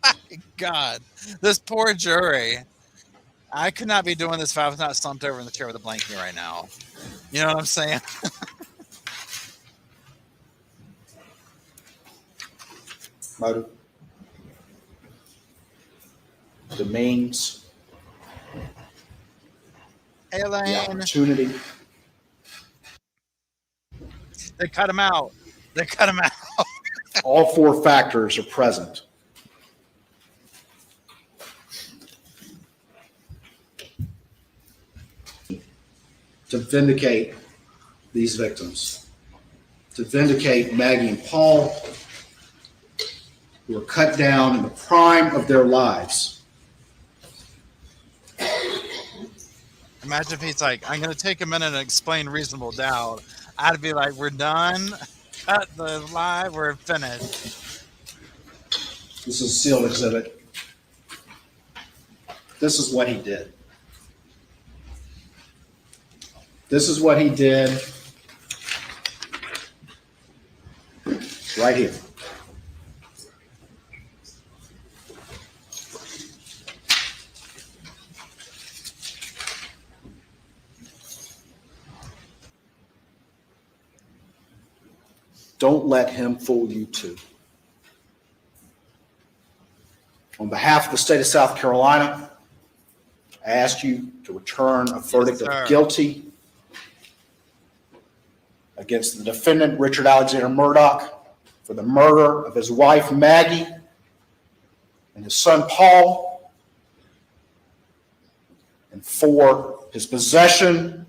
My God, this poor jury. I could not be doing this if I was not slumped over in the chair with a blanket right now. You know what I'm saying? Motive. The means. Hey, Elaine. the opportunity. They cut him out. They cut him out. All four factors are present. To vindicate these victims, to vindicate Maggie and Paul, who were cut down in the prime of their lives. Imagine if he's like, I'm going to take a minute and explain reasonable doubt. I'd be like, we're done. Cut the live. We're finished. This is a sealed exhibit. This is what he did. This is what he did right here. Don't let him fool you too. On behalf of the state of South Carolina, I ask you to return a verdict of guilty against the defendant, Richard Alexander Murdoch, for the murder of his wife, Maggie, and his son, Paul, and for his possession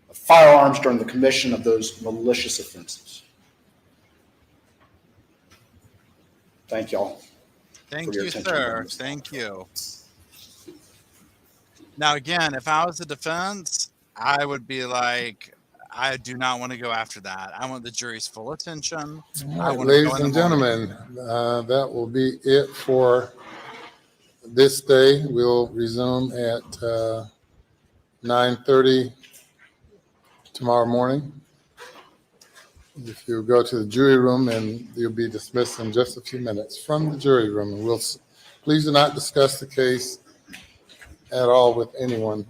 of firearms during the commission of those malicious offenses. Thank y'all. Thank you, sir. Thank you. Now, again, if I was the defense, I would be like, I do not want to go after that. I want the jury's full attention. All right, ladies and gentlemen, that will be it for this day. We'll resume at 9:30 tomorrow morning. If you go to the jury room, and you'll be dismissed in just a few minutes from the jury room. And please do not discuss the case at all with anyone,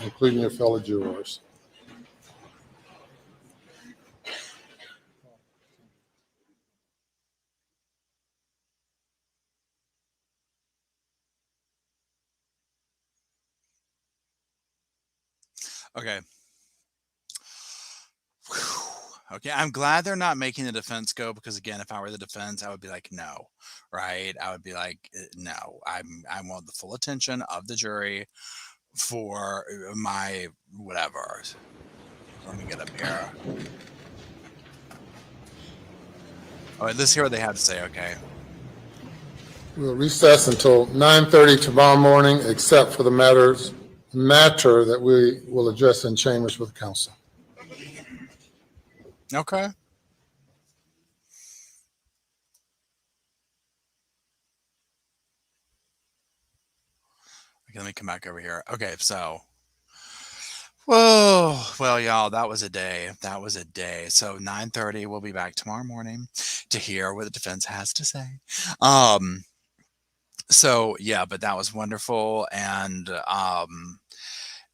including your fellow jurors. Okay. Okay, I'm glad they're not making the defense go, because again, if I were the defense, I would be like, no, right? I would be like, no, I want the full attention of the jury for my whatever. Let me get up here. Oh, let's hear what they have to say. Okay. We'll recess until 9:30 tomorrow morning, except for the matter that we will address in chambers with counsel. Okay. Okay, let me come back over here. Okay, so, whoa, well, y'all, that was a day. That was a day. So 9:30, we'll be back tomorrow morning to hear what the defense has to say. So yeah, but that was wonderful, and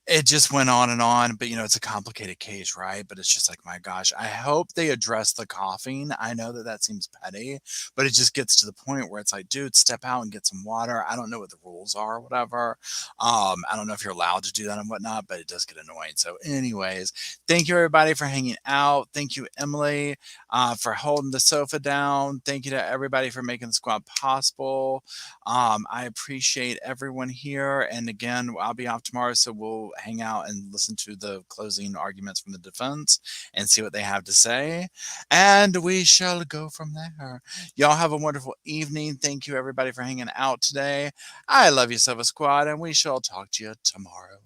it just went on, but it's a complicated case, right? But it's just like, my gosh, I hope they address the coughing. I know that seems petty, but it just gets to the point where it's like, dude, step out and get some water. I don't know what the rules are or whatever. I don't know if you're allowed to do that and whatnot, but it does get annoying. So anyways, thank you everybody for hanging out. Thank you, Emily, for holding the sofa down. Thank you to everybody for making the squad possible. I appreciate everyone here. And again, I'll be off tomorrow, so we'll hang out and listen to the closing arguments from the defense and see what they have to say. And we shall go from there. Y'all have a wonderful evening. Thank you, everybody, for hanging out today. I love you, Sofa Squad, and we shall talk to you tomorrow.